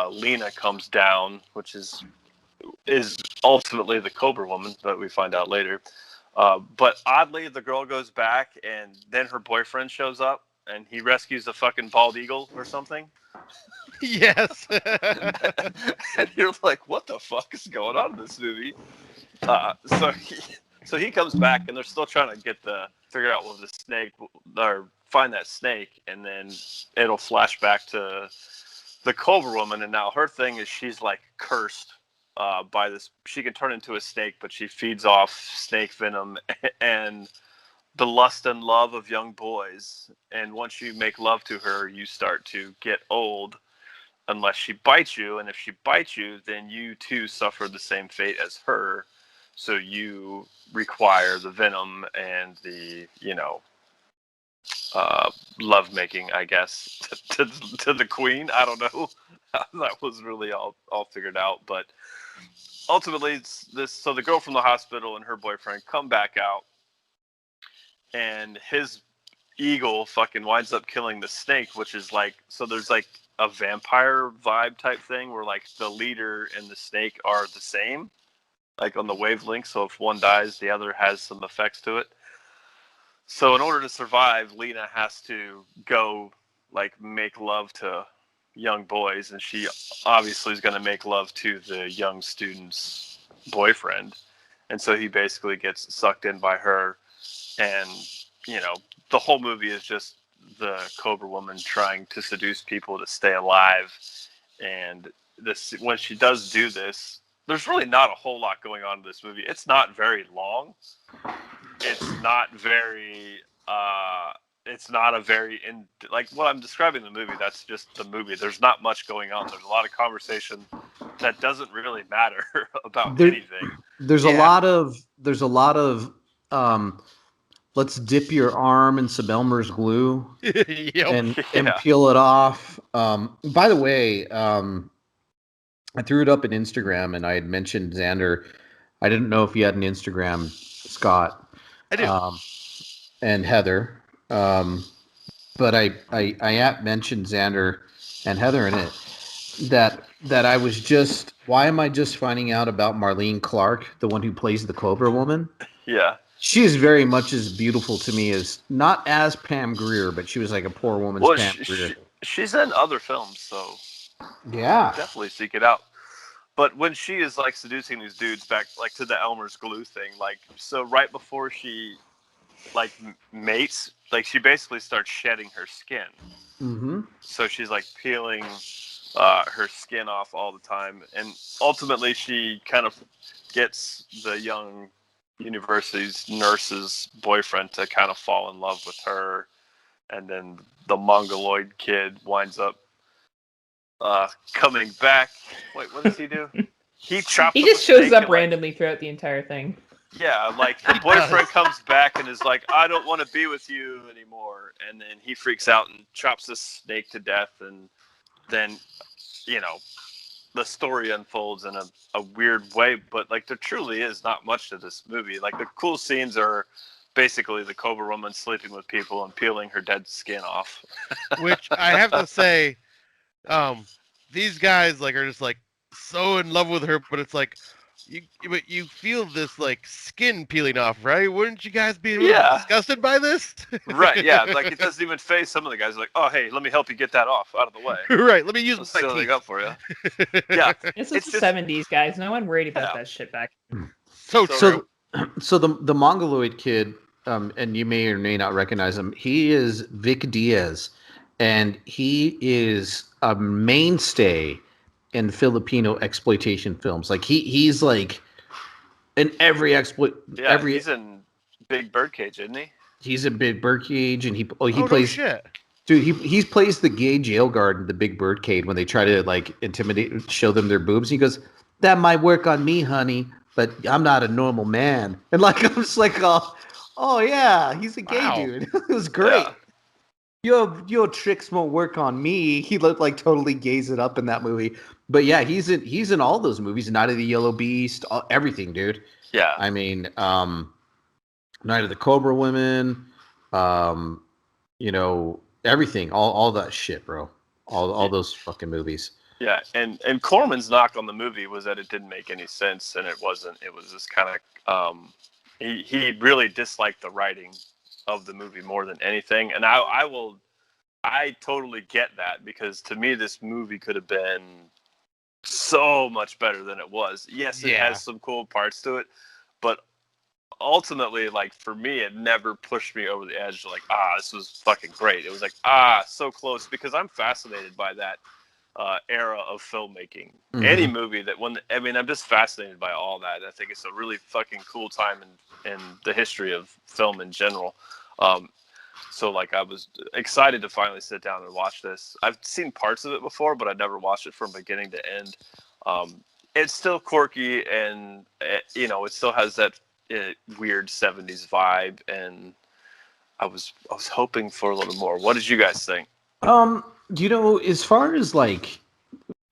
Lena comes down, which is ultimately the Cobra Woman, but we find out later. But oddly, the girl goes back, and then her boyfriend shows up, and he rescues a fucking bald eagle or something. Yes. And you're like, what the fuck is going on in this movie? So he comes back, and they're still trying to figure out the snake, or find that snake, and then it'll flash back to the Cobra Woman, and now her thing is she's like cursed by this. She can turn into a snake, but she feeds off snake venom and the lust and love of young boys. And once you make love to her, you start to get old unless she bites you. And if she bites you, then you too suffer the same fate as her. So you require the venom and the, love making, I guess, to the queen. I don't know. That was really all figured out. But ultimately, it's this. So the girl from the hospital and her boyfriend come back out, and his eagle fucking winds up killing the snake, which is like, so there's like a vampire vibe type thing where like the leader and the snake are the same, like on the wavelength. So if one dies, the other has some effects to it. So in order to survive, Lena has to go like make love to young boys, and she obviously is going to make love to the young student's boyfriend. And so he basically gets sucked in by her, and the whole movie is just the Cobra Woman trying to seduce people to stay alive. And when she does do this, there's really not a whole lot going on in this movie. It's not very long. It's not very like what I'm describing the movie, that's just the movie. There's not much going on. There's a lot of conversation that doesn't really matter about anything. There's a lot of let's dip your arm in some Elmer's glue and peel it off. By the way, I threw it up in Instagram, and I had mentioned Xander. I didn't know if you had an Instagram, Scott. I do. And Heather. But I mentioned Xander and Heather in it that I was just, why am I just finding out about Marlene Clark, the one who plays the Cobra Woman? Yeah. She is very much as beautiful to me as, not as Pam Grier, but she was like a poor woman's Pam Grier. She's in other films, so yeah, definitely seek it out. But when she is like seducing these dudes back like to the Elmer's glue thing, like, so right before she like mates, like she basically starts shedding her skin. Mm-hmm. So she's like peeling her skin off all the time, and ultimately she kind of gets the young university's nurse's boyfriend to kind of fall in love with her, and then the Mongoloid kid winds up coming back. Wait, what does he do? He chops. He up just a shows snake up and, randomly throughout the entire thing. Yeah, like the boyfriend comes back and is like, "I don't want to be with you anymore," and then he freaks out and chops the snake to death, and then, you know, the story unfolds in a weird way. But like, there truly is not much to this movie. Like, the cool scenes are basically the Cobra Woman sleeping with people and peeling her dead skin off. Which I have to say, these guys like are just like so in love with her, but it's like you feel this like skin peeling off, right? Wouldn't you guys be a little bit disgusted by this? Right, yeah. Like, it doesn't even phase some of the guys. Like, oh, hey, let me help you get that off out of the way. Right, let me use Let's my seal teeth. it up for you. Yeah, This is the 70s, guys. No one worried about that shit back. So the Mongoloid kid, and you may or may not recognize him. He is Vic Diaz, and he is a mainstay in Filipino exploitation films. Like he's like in every he's in Big Birdcage, isn't he? He's in Big Birdcage, and he plays. No shit. Dude, he plays the gay jail guard in the Big Birdcage when they try to like intimidate, show them their boobs. He goes, "That might work on me, honey, but I'm not a normal man." And like I'm just like, oh yeah, he's a gay dude. It was great. Yeah. Your tricks won't work on me. He looked like totally gays it up in that movie. But yeah, he's in all those movies. Night of the Yellow Beast, everything, dude. Yeah. I mean, Night of the Cobra Woman, you know, everything, all that shit, bro. All those fucking movies. Yeah, and Corman's knock on the movie was that it didn't make any sense, and it wasn't. It was just kind of he really disliked the writing of the movie more than anything, and I totally get that, because to me this movie could have been so much better than it was. Yes, it has some cool parts to it, but ultimately, like, for me, it never pushed me over the edge to like, this was fucking great. It was like, so close, because I'm fascinated by that era of filmmaking. Mm-hmm. Any movie that I'm just fascinated by all that. I think it's a really fucking cool time in the history of film in general. So like, I was excited to finally sit down and watch this. I've seen parts of it before, but I've never watched it from beginning to end. It's still quirky, and it still has that weird 70s vibe, and I was hoping for a little more. What did you guys think? As far as like,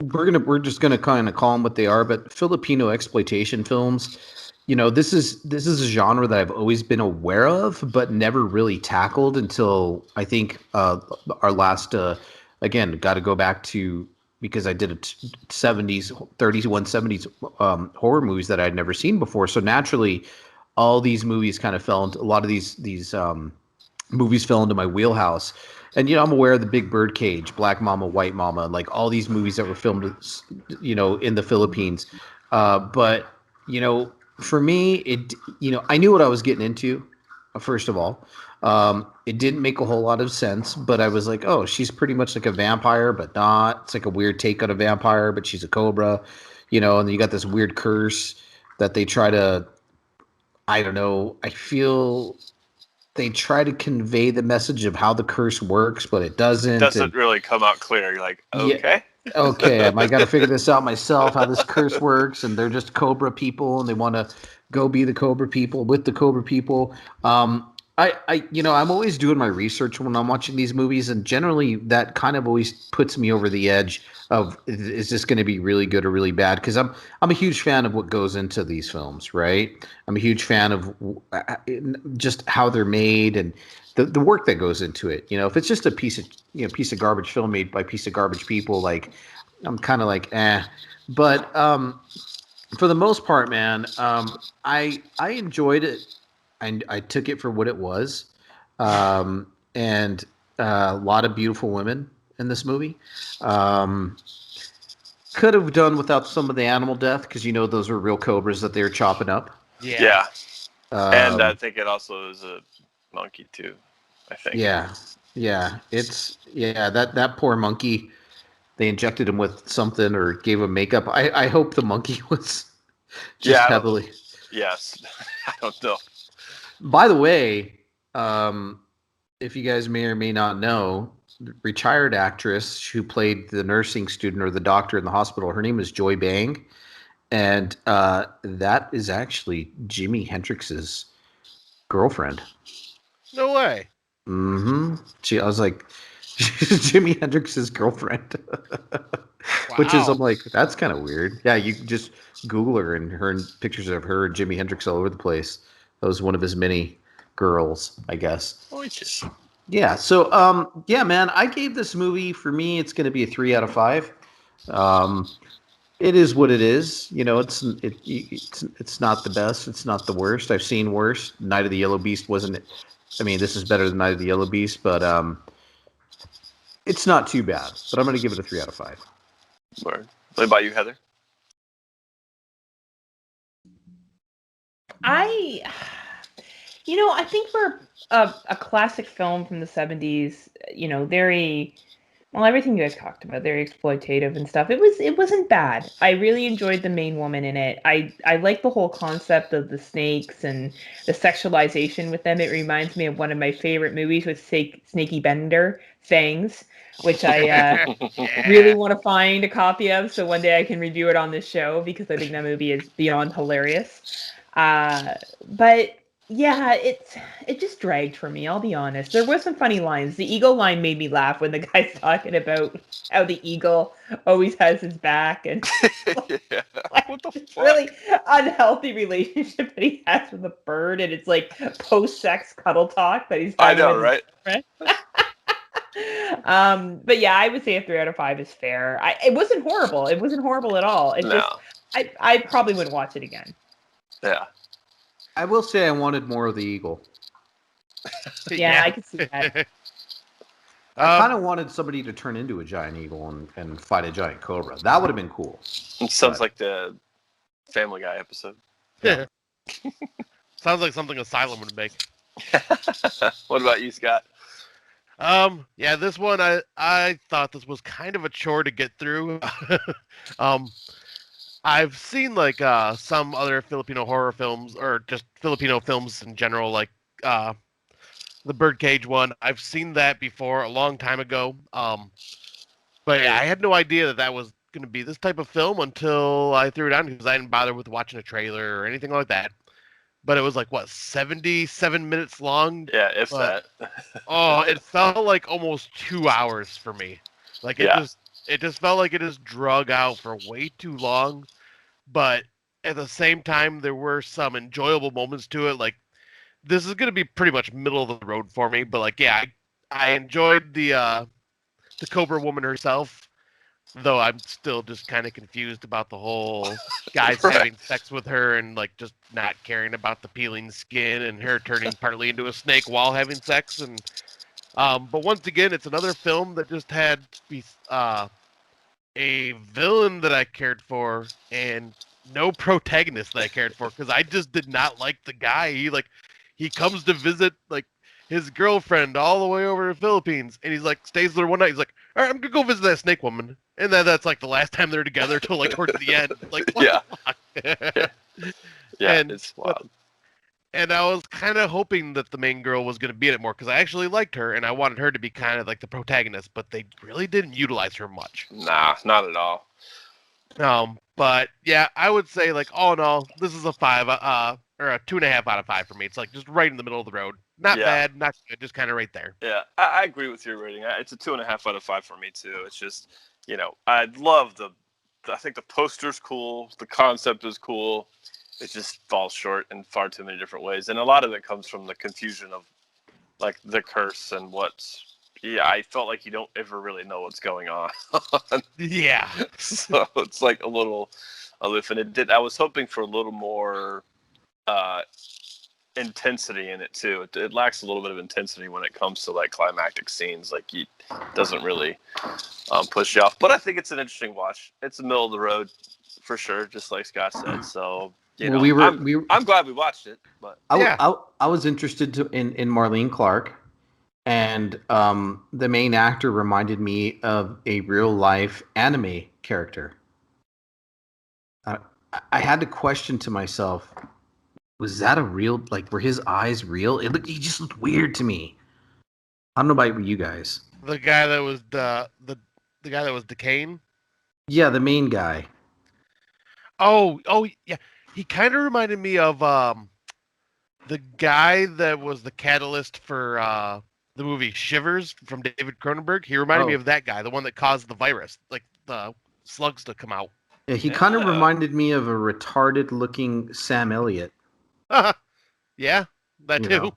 we're just gonna kind of call them what they are, but Filipino exploitation films, this is a genre that I've always been aware of, but never really tackled until I think our last again, got to go back to, because I did a 70s 70s horror movies that I'd never seen before. So naturally, all these movies kind of fell into, a lot of these movies fell into my wheelhouse. And, I'm aware of the Big Birdcage, Black Mama, White Mama, like all these movies that were filmed, in the Philippines. But, for me, I knew what I was getting into, first of all. It didn't make a whole lot of sense, but I was like, oh, she's pretty much like a vampire, but not. It's like a weird take on a vampire, but she's a cobra, and then you got this weird curse that they try to, I don't know, I feel they try to convey the message of how the curse works, but it doesn't. It doesn't really come out clear. You're like, okay. Yeah, okay, I got to figure this out myself, how this curse works, and they're just Cobra people, and they want to go be the Cobra people with the Cobra people. I'm always doing my research when I'm watching these movies, and generally that kind of always puts me over the edge of, is this going to be really good or really bad? Because I'm a huge fan of what goes into these films, right? I'm a huge fan of just how they're made and the work that goes into it. If it's just a piece of garbage film made by piece of garbage people, like, I'm kind of like, eh. But for the most part, man, I enjoyed it. And I took it for what it was, and a lot of beautiful women in this movie. Could have done without some of the animal death, because those were real cobras that they were chopping up. Yeah. And I think it also is a monkey too, I think. Yeah. That poor monkey. They injected him with something or gave him makeup. I hope the monkey was just heavily. Yes, I don't know. By the way, if you guys may or may not know, the retired actress who played the nursing student or the doctor in the hospital, her name is Joy Bang. And that is actually Jimi Hendrix's girlfriend. No way. Mm-hmm. I was like, Jimi Hendrix's girlfriend. Which is, Wow. I'm like, that's kind of weird. Yeah, you can just Google her and pictures of her and Jimi Hendrix all over the place. That was one of his many girls, I guess. Oh, it's just... Yeah. So, yeah, man, I gave this movie, for me, it's going to be a 3 out of 5. It is what it is. You know, it's not the best. It's not the worst. I've seen worse. Night of the Yellow Beast wasn't. I mean, this is better than Night of the Yellow Beast, but it's not too bad. But I'm going to give it a 3 out of 5. Word. What about you, Heather? I think for a classic film from the 70s, very, well, everything you guys talked about, very exploitative and stuff. It wasn't bad. I really enjoyed the main woman in it. I like the whole concept of the snakes and the sexualization with them. It reminds me of one of my favorite movies with Snakey Bender, Fangs, which I really want to find a copy of, so one day I can review it on this show, because I think that movie is beyond hilarious. But yeah, it just dragged for me, I'll be honest. There were some funny lines. The eagle line made me laugh when the guy's talking about how the eagle always has his back, and Yeah. like, What the fuck? really unhealthy relationship that he has with a bird, and it's like post-sex cuddle talk that he's I having know, with right? his friend. But yeah, I would say a 3 out of 5 is fair. It wasn't horrible. It wasn't horrible at all. It No. just, I probably wouldn't watch it again. Yeah. I will say I wanted more of the eagle. Yeah, I could see that. I kind of wanted somebody to turn into a giant eagle and fight a giant cobra. That would have been cool. It sounds like the Family Guy episode. Yeah. Sounds like something Asylum would make. What about you, Scott? Yeah, this one I thought this was kind of a chore to get through. I've seen like some other Filipino horror films, or just Filipino films in general, like the Birdcage one. I've seen that before a long time ago. But yeah, I had no idea that was going to be this type of film until I threw it on, because I didn't bother with watching a trailer or anything like that. But it was like, what, 77 minutes long? Yeah, if that. Oh, it felt like almost 2 hours for me. Like it just felt like it just drug out for way too long. But at the same time, there were some enjoyable moments to it. Like, this is going to be pretty much middle of the road for me. But like, yeah, I enjoyed the Cobra Woman herself, though I'm still just kind of confused about the whole guys Right. having sex with her and like just not caring about the peeling skin, and her turning partly into a snake while having sex. And but once again, it's another film that just had a villain that I cared for and no protagonist that I cared for, because I just did not like the guy. He comes to visit like his girlfriend all the way over to the Philippines, and he's like stays there one night. He's like, all right, I'm gonna go visit that snake woman, and then that's like the last time they're together till like towards the end. Like, what Yeah. the fuck? Yeah, And- it's wild. And I was kind of hoping that the main girl was going to be in it more, because I actually liked her and I wanted her to be kind of like the protagonist, but they really didn't utilize her much. Nah, not at all. But yeah, I would say like all in all, this is a 5, or a 2.5 out of 5 for me. It's like just right in the middle of the road. Not Yeah. bad, not good, just kind of right there. Yeah, I agree with your rating. It's a 2.5 out of 5 for me too. It's just, I love I think the poster's cool. The concept is cool. It just falls short in far too many different ways. And a lot of it comes from the confusion of like the curse and I felt like you don't ever really know what's going on. Yeah. So it's like a little aloof, and I was hoping for a little more intensity in it too. It lacks a little bit of intensity when it comes to like climactic scenes. Like it doesn't really push you off. But I think it's an interesting watch. It's the middle of the road for sure, just like Scott said. So I'm glad we watched it. But I was interested in Marlene Clark, and the main actor reminded me of a real life anime character. I had to question to myself, was that a real, like, were his eyes real? He just looked weird to me. I don't know about you guys. The guy that was the guy that was decaying. Yeah, the main guy. Oh, yeah. He kind of reminded me of the guy that was the catalyst for the movie Shivers from David Cronenberg. He reminded me of that guy, the one that caused the virus, like the slugs to come out. Yeah, he kind of reminded me of a retarded-looking Sam Elliott. Yeah, that You too. know,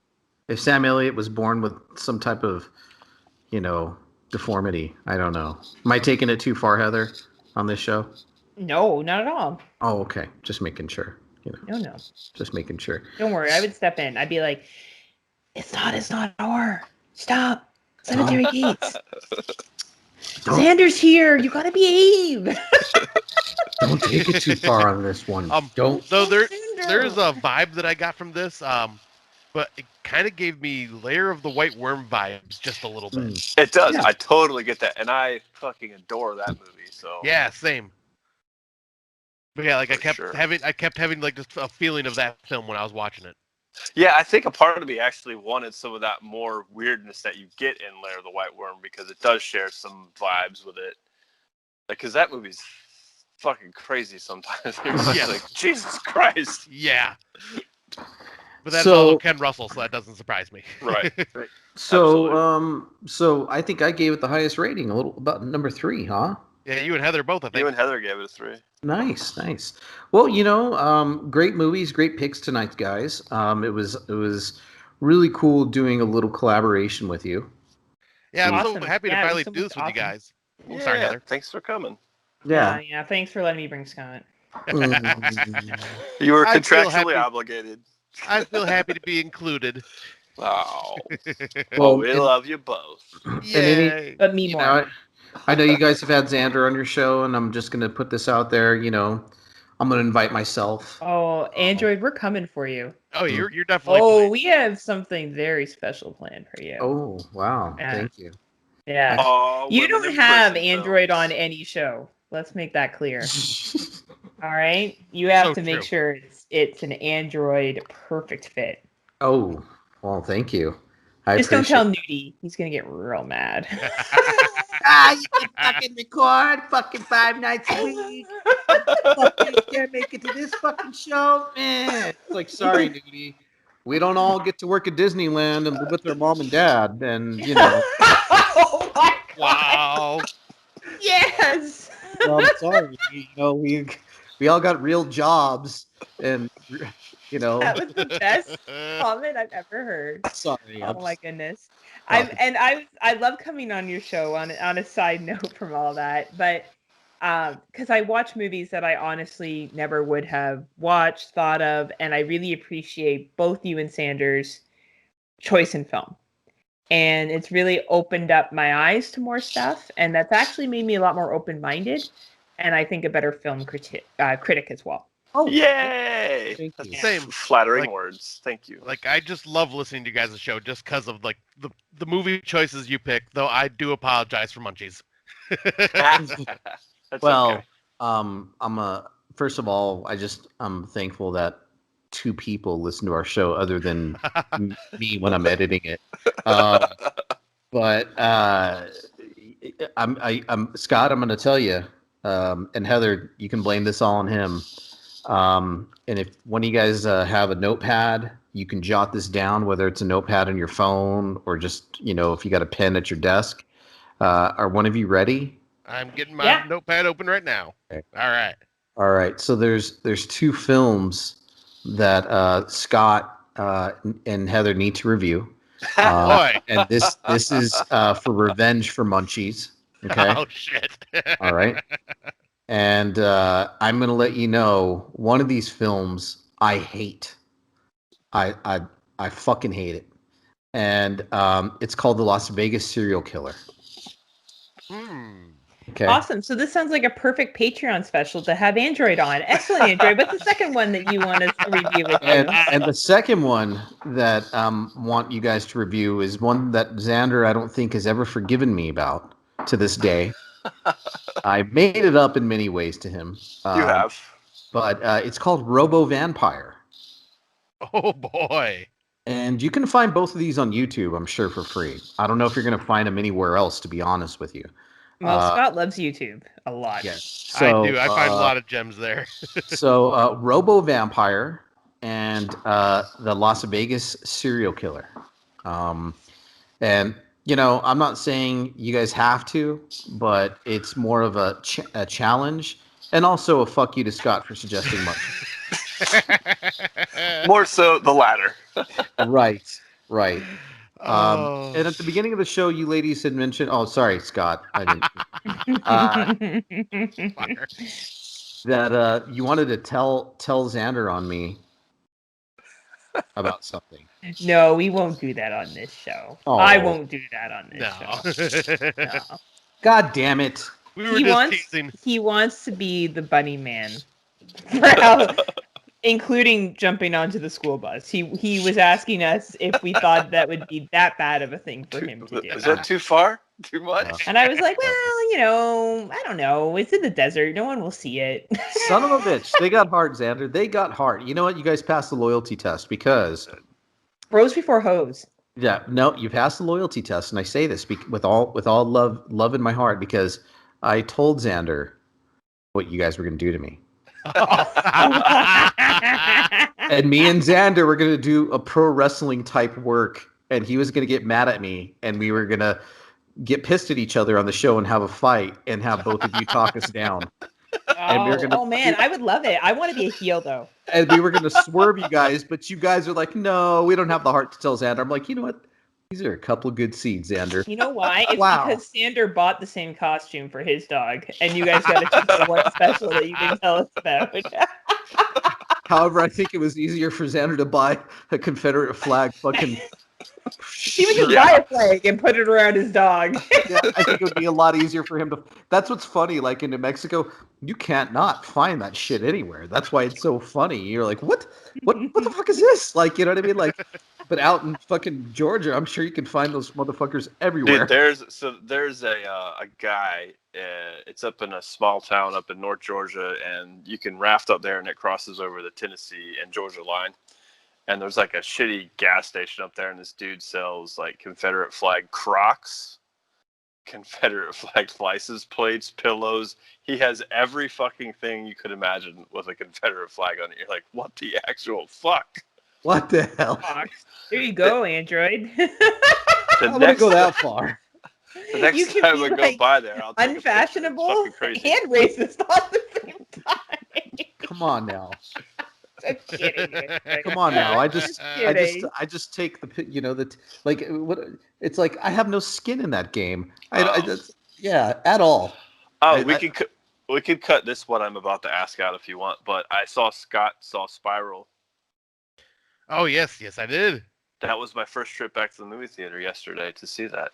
if Sam Elliott was born with some type of, deformity, I don't know. Am I taking it too far, Heather, on this show? No, not at all. Oh, okay. Just making sure. No. Just making sure. Don't worry, I would step in. I'd be like, it's not horror. Stop. Cemetery gates. Xander's here. You gotta behave. Don't take it too far on this one. Don't. So there's a vibe that I got from this, but it kind of gave me Lair of the White Worm vibes just a little bit. It does. Yeah. I totally get that, and I fucking adore that movie. So Yeah, same. But yeah, like I For kept having like just a feeling of that film when I was watching it. yeah, I think a part of me actually wanted some of that more weirdness that you get in Lair of the White Worm because it does share some vibes with it. Like, because that movie's fucking crazy sometimes. You're just like, Jesus Christ. Yeah. But that's So- all Ken Russell, so that doesn't surprise me. Right. So, so I think I gave it the highest rating, about number 3, huh? Yeah, you and Heather both, I think. You and Heather gave it a 3. Nice. Well, great movies, great picks tonight, guys. It was really cool doing a little collaboration with you. Yeah, I'm so Awesome. happy to Yeah, it was finally so do this with awesome. you guys. I'm Yeah, sorry, Heather. thanks for coming. Yeah. Yeah. Thanks for letting me bring Scott. You were I feel contractually happy. obligated. I feel happy to be included. Oh, Well, we and- love you both. Yay. But me more. I know you guys have had Xander on your show, and I'm just gonna put this out there. I'm gonna invite myself. Oh, Android, we're coming for you. Oh, you're definitely. Oh, we have something very special planned for you. Oh, wow! Yeah. Thank you. Yeah. Oh, You women don't in have prison Android films. on any show. Let's make that clear. All right? You have So to make true. sure it's an Android perfect fit. Oh, well, thank you. I Just don't appreciate tell Nudie. He's going to get real mad. you can fucking record fucking 5 nights a week. Fucking can't make it to this fucking show, man. It's like, sorry, Nudie. We don't all get to work at Disneyland and live with our mom and dad, and Oh my God. Wow. Yes. well, I'm sorry. We all got real jobs, and That was the best comment I've ever heard. sorry. Oh my goodness. Well, I love coming on your show on a side note from all that, but because I watch movies that I honestly never would have watched, thought of, and I really appreciate both you and Sanders' choice in film. And it's really opened up my eyes to more stuff, and that's actually made me a lot more open-minded, and I think a better film critic as well. Yay! Thank you. That's Same. flattering Like- words. Thank you. Like, I just love listening to you guys' show just because of like the movie choices you pick. Though I do apologize for munchies. That's Well, okay. first of all, I'm thankful that 2 people listen to our show other than me when I'm editing it. But I'm Scott. I'm going to tell you, and Heather, you can blame this all on him. And if one of you guys have a notepad, you can jot this down, whether it's a notepad on your phone or just if you got a pen at your desk. Are one of you ready? I'm getting my notepad open right now. Okay. All right. All right. So there's 2 films that Scott and Heather need to review. Boy. And this is for Revenge for Munchies. Okay. Oh shit. All right. And I'm gonna let you know one of these films I hate. I fucking hate it. And it's called The Las Vegas Serial Killer. Okay. Awesome. So this sounds like a perfect Patreon special to have Android on. Excellent, Android. What's the second one that you want us to review with you? And the second one that want you guys to review is one that Xander I don't think has ever forgiven me about to this day. I made it up in many ways to him. You have. But it's called Robo Vampire. Oh boy. And you can find both of these on YouTube, I'm sure, for free. I don't know if you're going to find them anywhere else, to be honest with you. Well, Scott loves YouTube a lot. Yes. So, I do. I find a lot of gems there. So, Robo Vampire and the Las Vegas Serial Killer. And, you know, I'm not saying you guys have to, but it's more of a challenge and also a fuck you to Scott for suggesting much. More so the latter. Right. Oh. And at the beginning of the show, you ladies had mentioned. Oh, sorry, Scott. I didn't. That you wanted to tell Xander on me about something. No, we won't do that on this show. Oh. I won't do that on this show. No. God damn it! He wants to be the bunny man. Including jumping onto the school bus. He was asking us if we thought that would be that bad of a thing for him to do. Is that too far? Too much? And I was like, well, you know, I don't know. It's in the desert. No one will see it. Son of a bitch. They got heart, Xander. They got heart. You know what? You guys passed the loyalty test because... Rose before hose. Yeah, no, you passed the loyalty test. And I say this with all love in my heart because I told Xander what you guys were going to do to me. And me and Xander were going to do a pro wrestling type work, and he was going to get mad at me, and we were going to get pissed at each other on the show and have a fight and have both of you talk us down. Oh man, I would love it. I want to be a heel though. And we were going to swerve you guys, but you guys are like, no, we don't have the heart to tell Xander. I'm like, you know what? These are a couple of good seeds, Xander. You know why? It's because Xander bought the same costume for his dog, and you guys got to choose the one special that you can tell us about. However, I think it was easier for Xander to buy a Confederate flag fucking... He would just buy a flag and put it around his dog. Yeah, I think it would be a lot easier for him to... That's what's funny, like in New Mexico, you can't not find that shit anywhere. That's why it's so funny. You're like, what the fuck is this? Like, you know what I mean? Like, but out in fucking Georgia, I'm sure you can find those motherfuckers everywhere. Dude, there's a guy, it's up in a small town up in North Georgia, and you can raft up there and it crosses over the Tennessee and Georgia line. And there's like a shitty gas station up there, and this dude sells like Confederate flag Crocs, Confederate flag license plates, pillows. He has every fucking thing you could imagine with a Confederate flag on it. You're like, what the actual fuck? What the hell? There you go, Android. I wouldn't go that far. The next time I go by there, I'll take unfashionable a picture. and racist all at the same time. Come on now. I'm kidding. Come on now. I just take the like what it's like. I have no skin in that game. At all. Oh, we could cut this what I'm about to ask out if you want. But I saw Scott saw Spiral. Oh yes, I did. That was my first trip back to the movie theater yesterday to see that.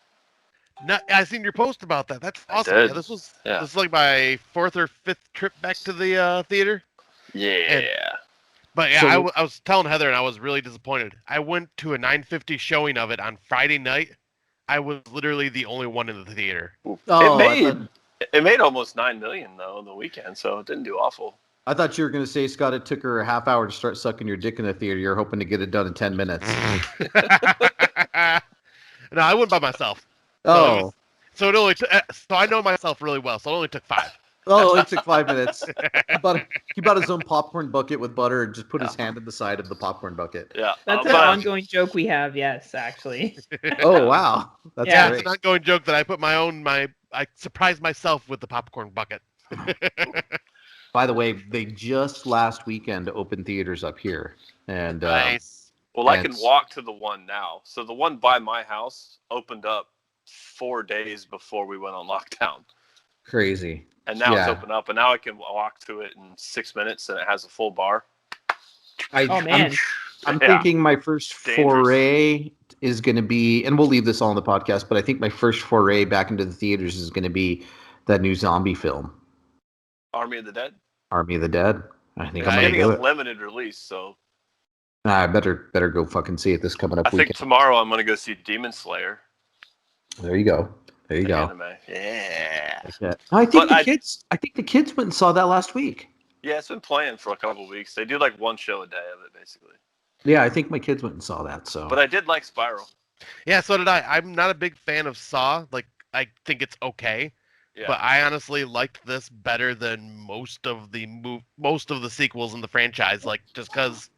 No, I seen your post about that. That's awesome. Yeah, this was like my fourth or fifth trip back to the theater. Yeah. But yeah, I was telling Heather, and I was really disappointed. I went to a 9:50 showing of it on Friday night. I was literally the only one in the theater. It made almost $9 million though on the weekend, so it didn't do awful. I thought you were going to say, Scott, it took her a half hour to start sucking your dick in the theater. You're hoping to get it done in 10 minutes. No, I went by myself. So it only. So I know myself really well. So it only took 5. Oh, it took 5 minutes. He bought his own popcorn bucket with butter and just put his hand in the side of the popcorn bucket. Yeah, that's an ongoing joke we have. Yes, actually. Oh wow, that's great. It's an ongoing joke that I put I surprised myself with the popcorn bucket. By the way, they just last weekend opened theaters up here, and nice. Well, I can walk to the one now. So the one by my house opened up 4 days before we went on lockdown. Crazy. And now it's open up, and now I can walk to it in 6 minutes, and it has a full bar. Man. I'm thinking my first foray is going to be, and we'll leave this all on the podcast, but I think my first foray back into the theaters is going to be that new zombie film. Army of the Dead? Army of the Dead. I think I'm getting going to do a it. limited release, so... I better go fucking see it this coming up weekend. I think tomorrow I'm going to go see Demon Slayer. There you go. There you go. Anime. Yeah. I think the kids went and saw that last week. Yeah, it's been playing for a couple of weeks. They do like one show a day of it, basically. Yeah, I think my kids went and saw that. So, But I did like Spiral. Yeah, so did I. I'm not a big fan of Saw. Like, I think it's okay, Yeah. but I honestly liked this better than most of the sequels in the franchise. Like, just because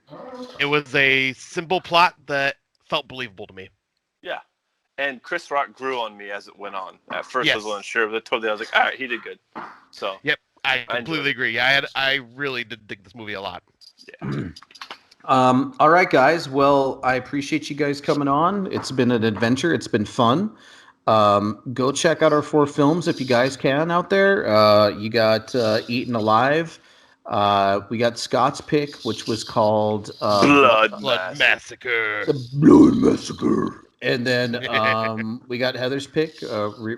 it was a simple plot that felt believable to me. Yeah. And Chris Rock grew on me as it went on. At first, I was Yes. unsure, but totally, I was like, all right, he did good. So. Yep, I enjoyed completely it. agree. I really did dig this movie a lot. Yeah. all right, guys. Well, I appreciate you guys coming on. It's been an adventure. It's been fun. Go check out our 4 films if you guys can out there. You got Eatin Alive. We got Scott's pick, which was called Blood Massacre. The Blood Massacre. And then we got Heather's pick.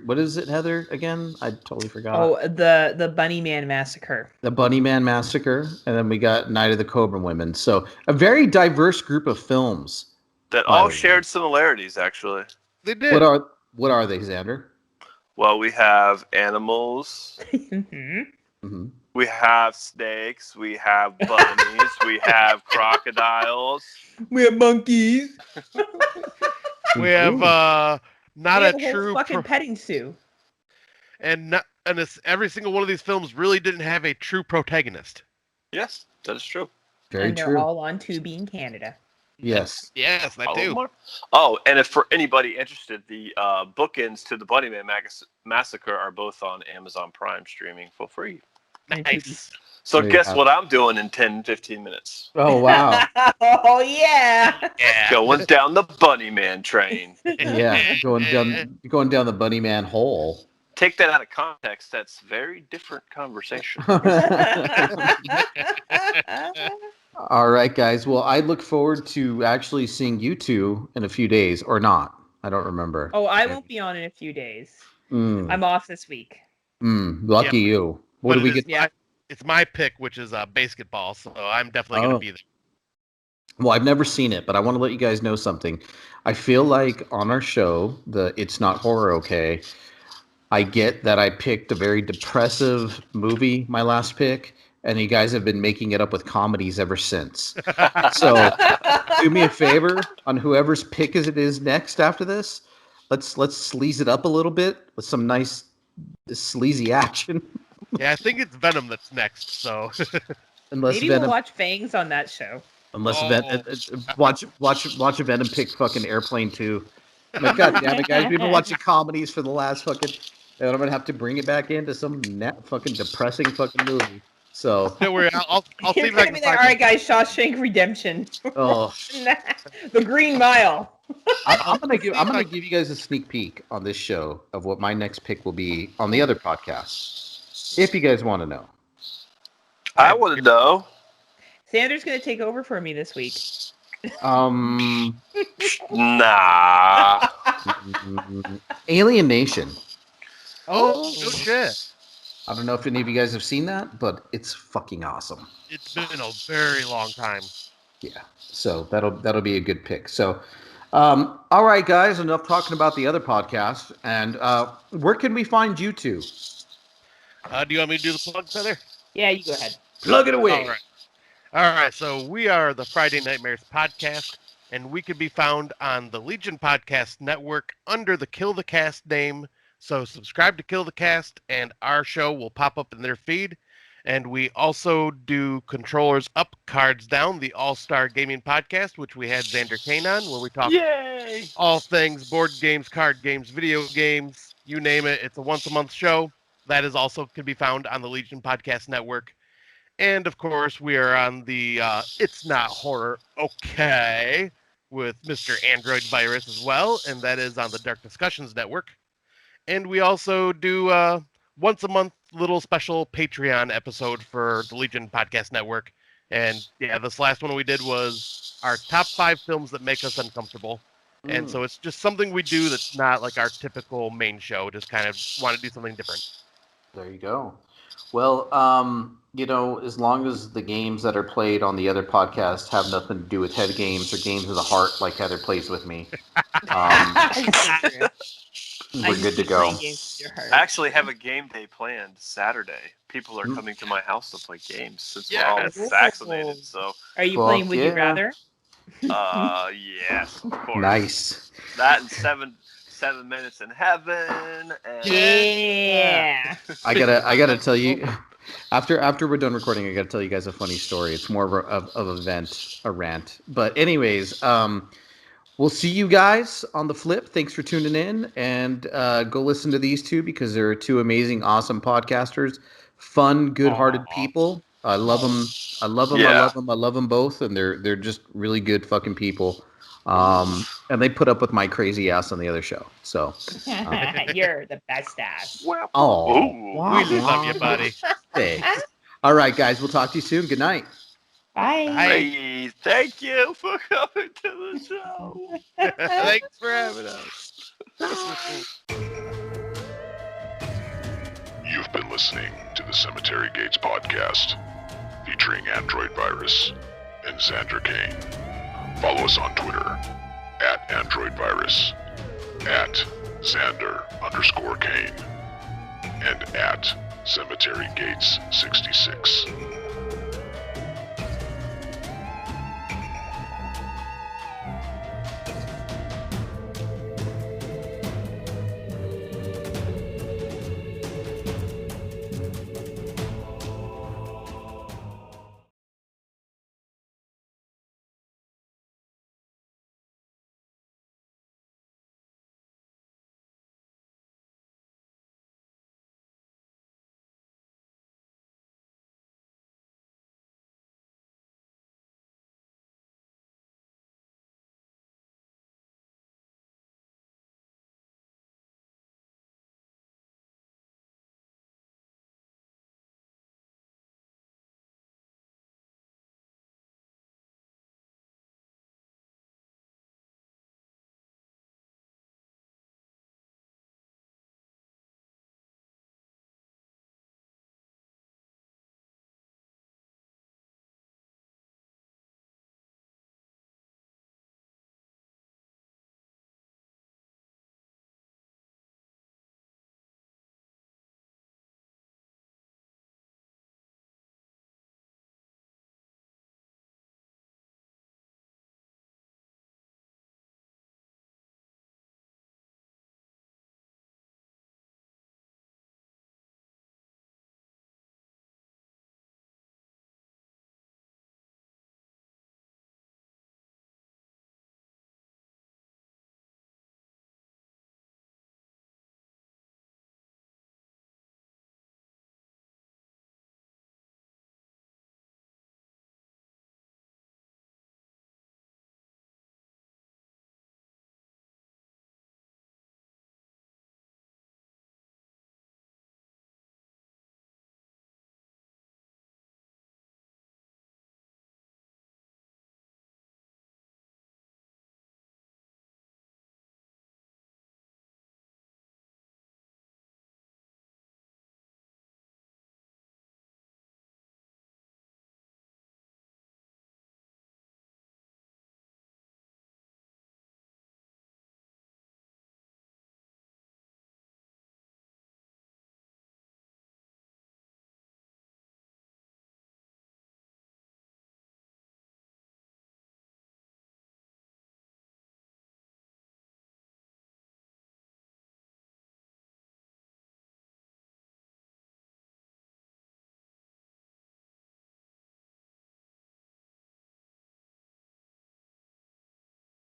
What is it, Heather, again? I totally forgot. Oh, the Bunnyman Massacre. The Bunnyman Massacre. And then we got Night of the Cobra Women. So a very diverse group of films. That all shared similarities, actually. They did. What are they, Xander? Well, we have animals. Mm-hmm. We have snakes. We have bunnies. We have crocodiles. We have monkeys. We have not a true fucking petting zoo. and every single one of these films really didn't have a true protagonist. Yes, that is true. Very and they're true. all on Tubi in Canada. Yes. Yes, that too. Oh, and if for anybody interested, the bookends to the Bunnyman Massacre are both on Amazon Prime streaming for free. Nice. So There you guess have what I'm doing in 10, 15 minutes? Oh, wow. Oh yeah. Yeah. Going down the Bunnyman train. Yeah. Going down the Bunnyman hole. Take that out of context. That's very different conversation. All right, guys. Well, I look forward to actually seeing you two in a few days, or not. I don't remember. Oh, I won't be on in a few days. Mm. I'm off this week. Lucky you. What do we get? Yeah. It's my pick, which is basketball, so I'm definitely going to be there. Well, I've never seen it, but I want to let you guys know something. I feel like on our show, the It's Not Horror Okay, I get that I picked a very depressive movie, my last pick, and you guys have been making it up with comedies ever since. So do me a favor on whoever's pick it is next after this. Let's sleaze it up a little bit with some nice sleazy action. Yeah, I think it's Venom that's next. So Unless Maybe Venom, we'll watch Fangs on that show. unless watch a Venom pick fucking Airplane 2. Like, God damn it, guys, we've been watching comedies for the last fucking, and I'm gonna have to bring it back into some fucking depressing fucking movie. So don't worry, I'll see You're if I gonna can be like, find all right, guys, Shawshank Redemption. Oh, The Green Mile. I'm gonna give you guys a sneak peek on this show of what my next pick will be on the other podcast, if you guys want to know. I want to know. Sanders gonna take over for me this week. Nah. Alien Nation. Oh, no shit. I don't know if any of you guys have seen that, but it's fucking awesome. It's been a very long time. Yeah, so that'll be a good pick. So, all right, guys, enough talking about the other podcast. And where can we find you two? Do you want me to do the plugs, Heather? Yeah, you go ahead. Plug it away. All right. So we are the Friday Nightmares podcast, and we can be found on the Legion Podcast Network under the Kill the Cast name. So subscribe to Kill the Cast, and our show will pop up in their feed. And we also do Controllers Up, Cards Down, the All-Star Gaming Podcast, which we had Xander Kane on, where we talk all things board games, card games, video games, you name it. It's a once-a-month show. That is also can be found on the Legion Podcast Network. And, of course, we are on the It's Not Horror Okay with Mr. Android Virus as well, and that is on the Dark Discussions Network. And we also do once a month little special Patreon episode for the Legion Podcast Network. And yeah, this last one we did was our top 5 films that make us uncomfortable. And so it's just something we do that's not like our typical main show, just kind of want to do something different. There you go. Well, as long as the games that are played on the other podcast have nothing to do with head games or games of the heart like Heather plays with me, we're good to go. I actually have a game day planned Saturday. People are coming to my house to play games since we're all vaccinated. So are you playing Would You Rather? Yes, of course. Nice. That and 7 Minutes in Heaven. And... Yeah. I gotta tell you, after we're done recording, I gotta tell you guys a funny story. It's more of a rant. But anyways, we'll see you guys on the flip. Thanks for tuning in, and go listen to these two because they're two amazing, awesome podcasters. Fun, good-hearted people. I love them. I love them. Yeah. I love them. I love them both, and they're just really good fucking people. And they put up with my crazy ass on the other show. So You're the best ass. oh, We love you, buddy. thanks. All right, guys. We'll talk to you soon. Good night. Bye. Hey, thank you for coming to the show. Thanks for having us. You've been listening to the Cemetery Gates podcast, featuring Android Virus and Xander Kane. Follow us on Twitter at Android Virus, at Xander_Kane, and at Cemetery Gates 66.